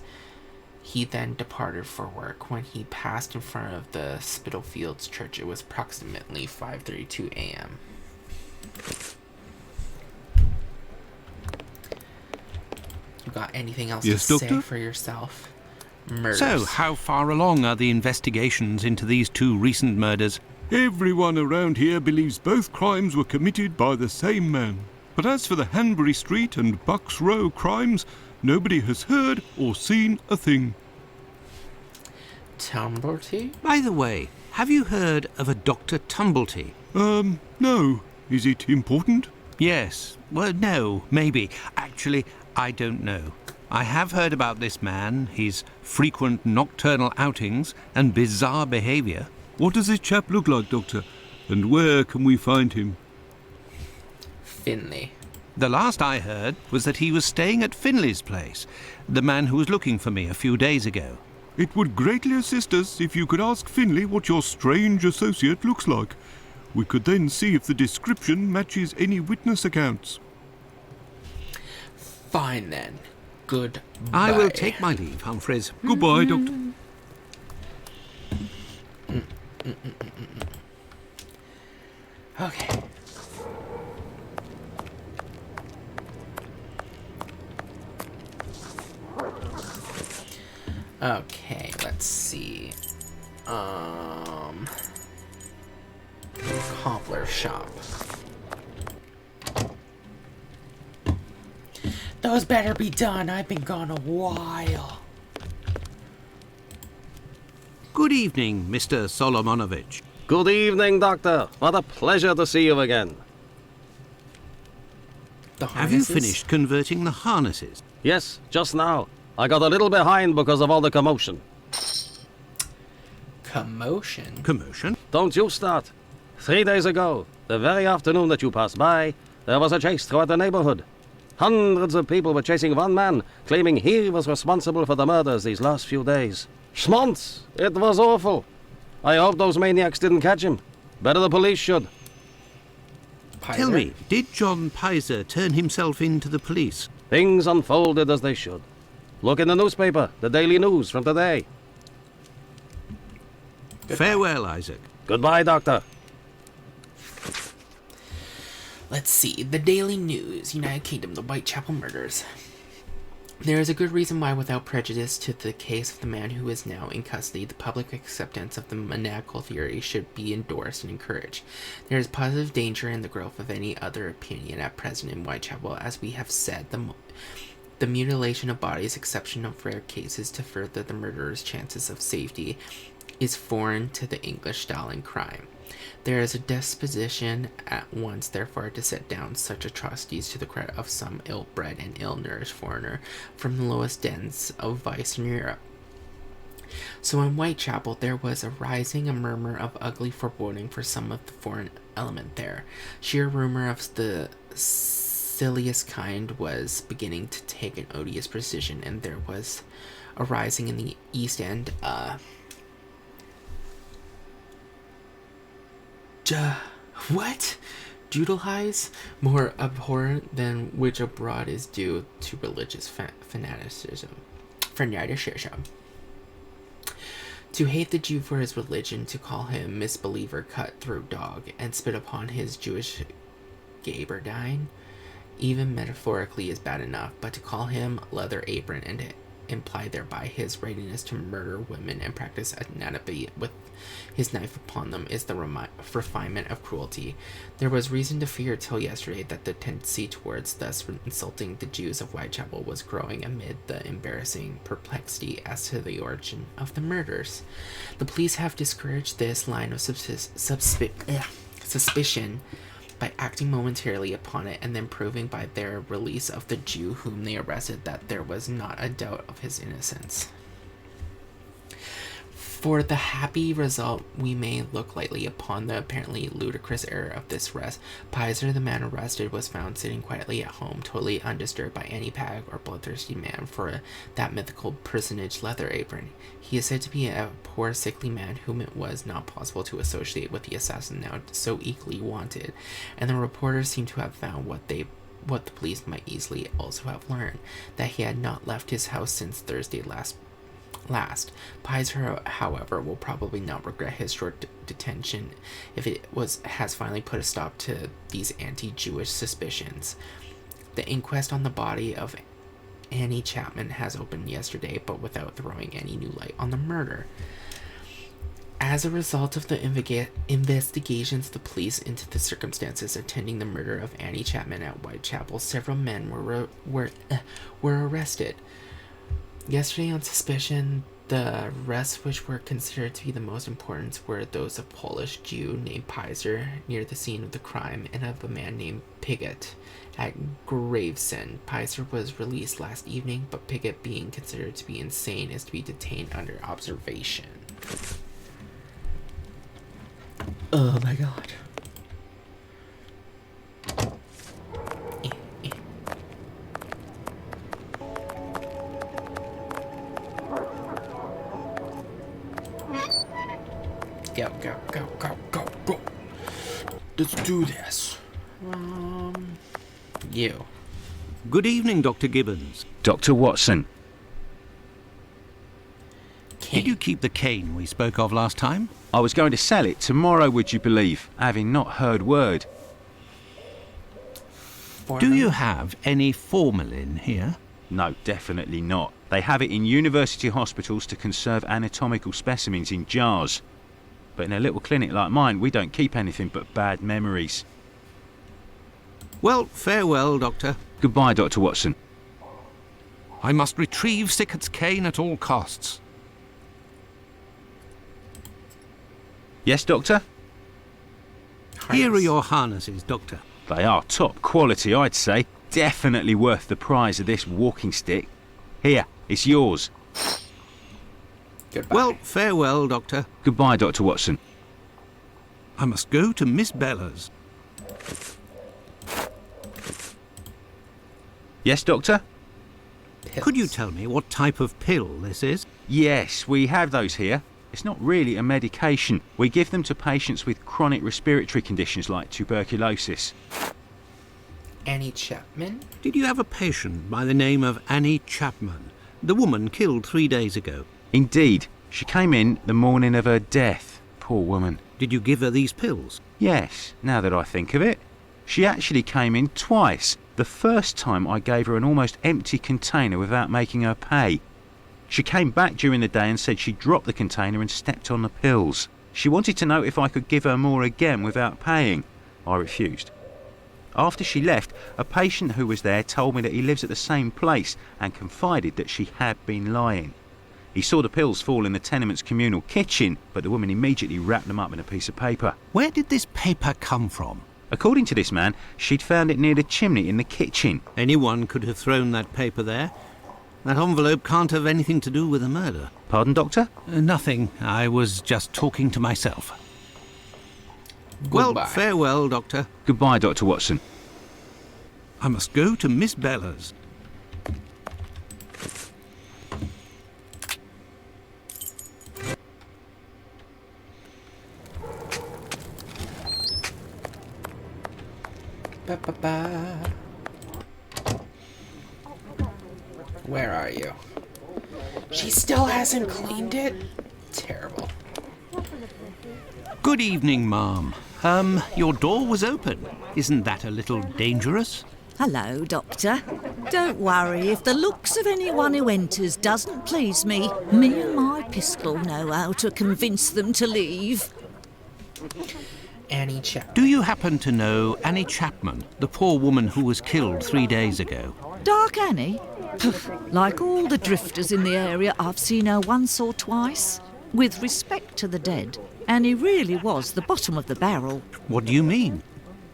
He then departed for work. When he passed in front of the Spitalfields Church, it was approximately 5:32 a.m. You got anything else to say for yourself? Murders. So, how far along are the investigations into these 2 recent murders? Everyone around here believes both crimes were committed by the same man. But as for the Hanbury Street and Bucks Row crimes, nobody has heard or seen a thing. Tumblety? By the way, have you heard of a Dr. Tumblety? No. Is it important? Yes. Well, no, maybe. Actually, I don't know. I have heard about this man, his frequent nocturnal outings and bizarre behaviour. What does this chap look like, Doctor? And where can we find him? Finley. The last I heard was that he was staying at Finley's place, the man who was looking for me a few days ago. It would greatly assist us if you could ask Finley what your strange associate looks like. We could then see if the description matches any witness accounts. Fine then. Goodbye. I will take my leave, Humphreys. Goodbye, Doctor. Okay. Okay, let's see. Cobbler shop. Those better be done. I've been gone a while. Good evening, Mr. Solomonovich. Good evening, Doctor. What a pleasure to see you again. Have you finished converting the harnesses? Yes, just now. I got a little behind because of all the commotion. Commotion? Commotion? Don't you start. 3 days ago, the very afternoon that you passed by, there was a chase throughout the neighborhood. Hundreds of people were chasing one man, claiming he was responsible for the murders these last few days. Schmonz! It was awful. I hope those maniacs didn't catch him. Better the police should. Pizer? Tell me, did John Pizer turn himself in to the police? Things unfolded as they should. Look in the newspaper, the Daily News from today. Farewell, Isaac. Goodbye, Doctor. Let's see. The Daily News, United Kingdom, the Whitechapel murders. There is a good reason why, without prejudice to the case of the man who is now in custody, the public acceptance of the maniacal theory should be endorsed and encouraged. There is positive danger in the growth of any other opinion at present in Whitechapel. As we have said, the mutilation of bodies, exception of rare cases to further the murderer's chances of safety, is foreign to the English style in crime. There is a disposition at once, therefore, to set down such atrocities to the credit of some ill-bred and ill-nourished foreigner from the lowest dens of vice in Europe. So in Whitechapel there was arising a murmur of ugly foreboding for some of the foreign element there. Sheer rumor of the silliest kind was beginning to take an odious precision, and there was arising in the East End what? Judelhies, more abhorrent than which abroad is due to religious fanaticism. To hate the Jew for his religion, to call him misbeliever cut-throat dog, and spit upon his Jewish gabardine, even metaphorically is bad enough, but to call him leather apron and to imply thereby his readiness to murder women and practice anatomy with his knife upon them is the refinement of cruelty. There was reason to fear till yesterday that the tendency towards thus insulting the Jews of Whitechapel was growing amid the embarrassing perplexity as to the origin of the murders. The police have discouraged this line of suspicion by acting momentarily upon it, and then proving by their release of the Jew whom they arrested that there was not a doubt of his innocence. For the happy result, we may look lightly upon the apparently ludicrous error of this arrest. Pizer, the man arrested, was found sitting quietly at home, totally undisturbed by any pag or bloodthirsty man for that mythical personage Leather Apron. He is said to be a poor sickly man whom it was not possible to associate with the assassin now so eagerly wanted, and the reporters seem to have found what the police might easily also have learned, that he had not left his house since Thursday last. Pizer, however, will probably not regret his short detention if it has finally put a stop to these anti-Jewish suspicions. The inquest on the body of Annie Chapman has opened yesterday, but without throwing any new light on the murder. As a result of the investigations of the police into the circumstances attending the murder of Annie Chapman at Whitechapel, several men were arrested yesterday on suspicion. The arrests which were considered to be the most important were those of a Polish Jew named Pizer near the scene of the crime, and of a man named Piggott at Gravesend. Pizer was released last evening, but Piggott, being considered to be insane, is to be detained under observation. Oh my god. Go. Let's do this. You. Good evening, Dr. Gibbons. Dr. Watson. Did you keep the cane we spoke of last time? I was going to sell it tomorrow, would you believe, having not heard word. Do you have any formalin here? No, definitely not. They have it in university hospitals to conserve anatomical specimens in jars. But in a little clinic like mine, we don't keep anything but bad memories. Well, farewell, Doctor. Goodbye, Dr. Watson. I must retrieve Sickert's cane at all costs. Yes, Doctor? Here are your harnesses, Doctor. They are top quality, I'd say. Definitely worth the price of this walking stick. Here, it's yours. Goodbye. Well, farewell, Doctor. Goodbye, Dr. Watson. I must go to Miss Bella's. Yes, Doctor? Pills. Could you tell me what type of pill this is? Yes, we have those here. It's not really a medication. We give them to patients with chronic respiratory conditions like tuberculosis. Annie Chapman? Did you have a patient by the name of Annie Chapman, the woman killed 3 days ago? Indeed. She came in the morning of her death. Poor woman. Did you give her these pills? Yes, now that I think of it. She actually came in twice. The first time I gave her an almost empty container without making her pay. She came back during the day and said she dropped the container and stepped on the pills. She wanted to know if I could give her more again without paying. I refused. After she left, a patient who was there told me that he lives at the same place and confided that she had been lying. He saw the pills fall in the tenement's communal kitchen, but the woman immediately wrapped them up in a piece of paper. Where did this paper come from? According to this man, she'd found it near the chimney in the kitchen. Anyone could have thrown that paper there. That envelope can't have anything to do with the murder. Pardon, Doctor? Nothing. I was just talking to myself. Well, farewell, Doctor. Goodbye, Dr. Watson. I must go to Miss Bella's. Ba-ba-ba. Where are you? She still hasn't cleaned it? Terrible. Good evening, ma'am. Your door was open. Isn't that a little dangerous? Hello, Doctor. Don't worry if the looks of anyone who enters doesn't please me. Me and my pistol know how to convince them to leave. Annie Chapman. Do you happen to know Annie Chapman, the poor woman who was killed 3 days ago? Dark Annie? Like all the drifters in the area, I've seen her once or twice. With respect to the dead, Annie really was the bottom of the barrel. What do you mean?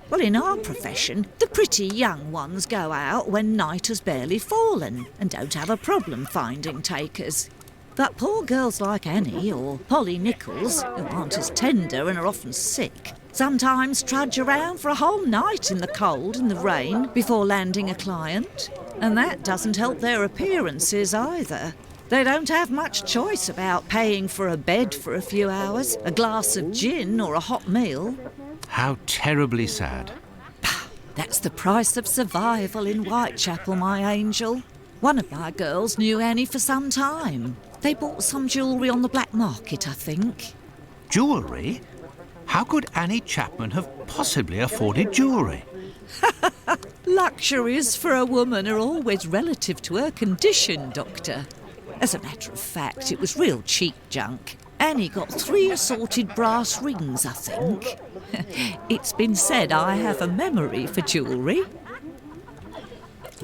Well, in our profession, the pretty young ones go out when night has barely fallen and don't have a problem finding takers. But poor girls like Annie or Polly Nichols, who aren't as tender and are often sick, sometimes trudge around for a whole night in the cold and the rain before landing a client. And that doesn't help their appearances either. They don't have much choice about paying for a bed for a few hours, a glass of gin or a hot meal. How terribly sad. That's the price of survival in Whitechapel, my angel. One of my girls knew Annie for some time. They bought some jewellery on the black market, I think. Jewellery? How could Annie Chapman have possibly afforded jewellery? Luxuries for a woman are always relative to her condition, Doctor. As a matter of fact, it was real cheap junk. Annie got 3 assorted brass rings, I think. It's been said I have a memory for jewellery.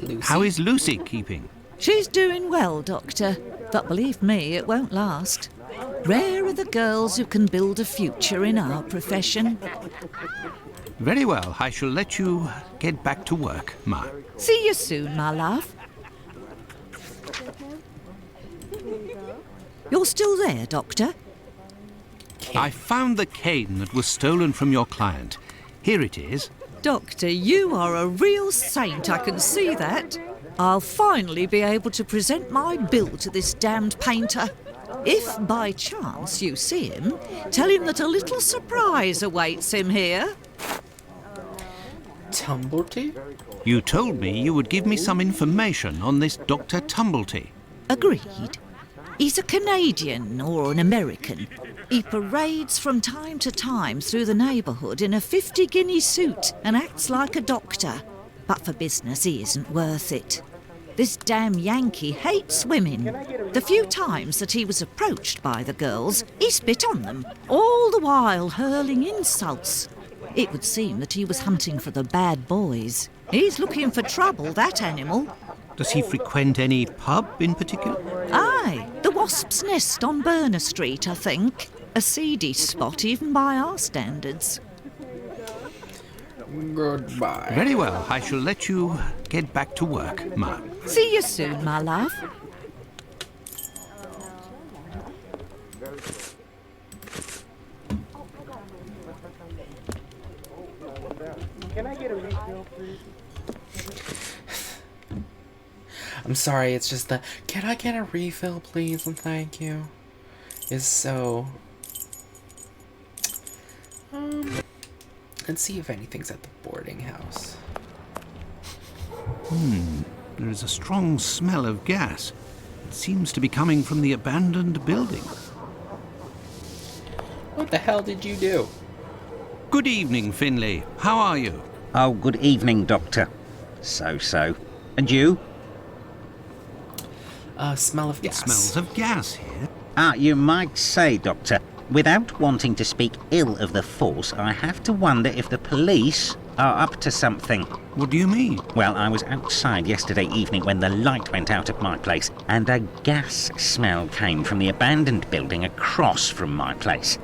Lucy? How is Lucy keeping? She's doing well, Doctor. But believe me, it won't last. Rare are the girls who can build a future in our profession. Very well, I shall let you get back to work, Ma. See you soon, my love. You're still there, Doctor? I found the cane that was stolen from your client. Here it is. Doctor, you are a real saint, I can see that. I'll finally be able to present my bill to this damned painter. If by chance you see him, tell him that a little surprise awaits him here. Tumblety? You told me you would give me some information on this Dr. Tumblety. Agreed. He's a Canadian or an American. He parades from time to time through the neighbourhood in a 50-guinea suit and acts like a doctor. But for business, he isn't worth it. This damn Yankee hates women. The few times that he was approached by the girls, he spit on them, all the while hurling insults. It would seem that he was hunting for the bad boys. He's looking for trouble, that animal. Does he frequent any pub in particular? Aye, the Wasp's Nest on Burner Street, I think. A seedy spot even by our standards. Goodbye. Very well, I shall let you get back to work, Ma. See you soon, my love. Can I get a refill, please? I'm sorry, it's just the "can I get a refill, please, and thank you" is so... Let's see if anything's at the boarding house. There is a strong smell of gas. It seems to be coming from the abandoned building. What the hell did you do? Good evening, Finlay. How are you? Oh, good evening, Doctor. So. And you? Smell of It gas. smells of gas here. You might say, Doctor, without wanting to speak ill of the force, I have to wonder if the police are up to something. What do you mean? Well, I was outside yesterday evening when the light went out at my place, and a gas smell came from the abandoned building across from my place.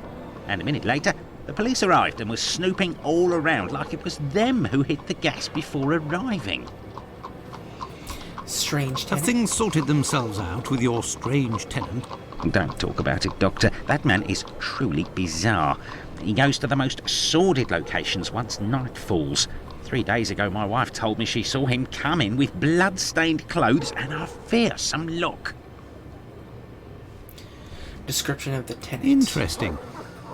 And a minute later, the police arrived and were snooping all around like it was them who hit the gas before arriving. Strange Have tenant. things sorted themselves out with your strange tenant? Don't talk about it, Doctor. That man is truly bizarre. He goes to the most sordid locations once night falls. 3 days ago, my wife told me she saw him come in with blood-stained clothes and a fearsome look. Description of the tenant. Interesting.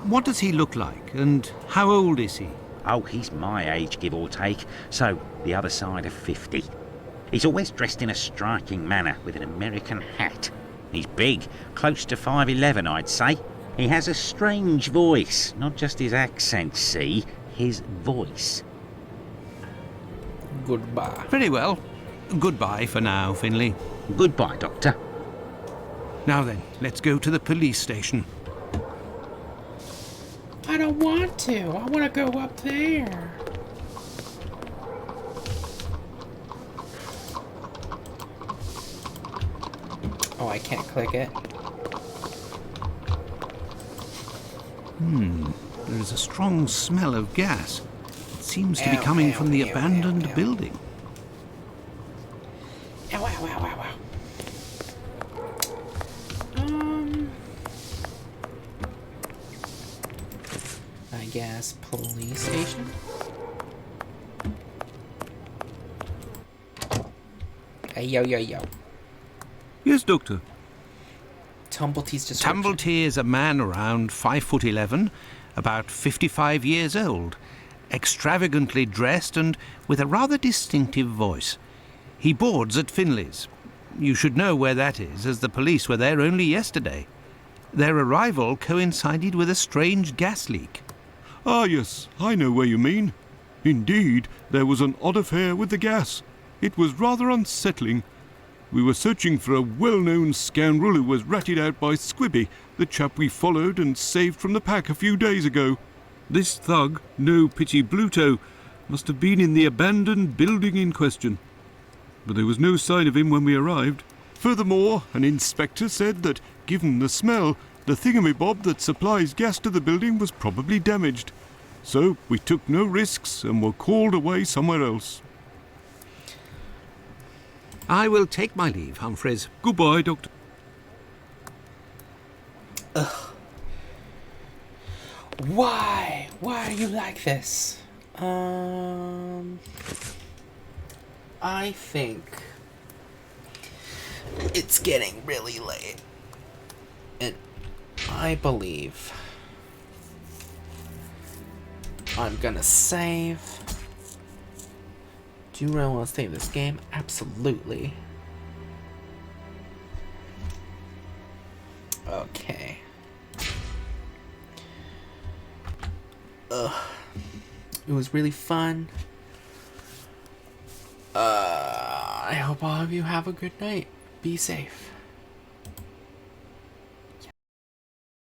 What does he look like, and how old is he? Oh, he's my age, give or take, so the other side of 50. He's always dressed in a striking manner with an American hat. He's big, close to 5'11", I'd say. He has a strange voice, not just his accent, see, his voice. Goodbye. Very well. Goodbye for now, Finley. Goodbye, Doctor. Now then, let's go to the police station. I don't want to. I want to go up there. Oh, I can't click it. There is a strong smell of gas. It seems to be Ow, coming ow, from the ow, abandoned ow, ow. building. Ow, ow, ow, ow, ow. I guess police station? Hey, yo. Yes, Doctor. Tumbletee's description. Tumbletee is a man around 5'11", about 55 years old, extravagantly dressed and with a rather distinctive voice. He boards at Finley's. You should know where that is, as the police were there only yesterday. Their arrival coincided with a strange gas leak. Ah, yes, I know where you mean. Indeed, there was an odd affair with the gas. It was rather unsettling. We were searching for a well-known scoundrel who was ratted out by Squibby, the chap we followed and saved from the pack a few days ago. This thug, no pity Bluto, must have been in the abandoned building in question. But there was no sign of him when we arrived. Furthermore, an inspector said that, given the smell, the thingamabob that supplies gas to the building was probably damaged. So we took no risks and were called away somewhere else. I will take my leave, Humphreys. Goodbye, Doctor. Why? Why are you like this? I think it's getting really late. And I believe I'm gonna save. Do you really want to save this game? Absolutely. Okay. It was really fun. I hope all of you have a good night. Be safe.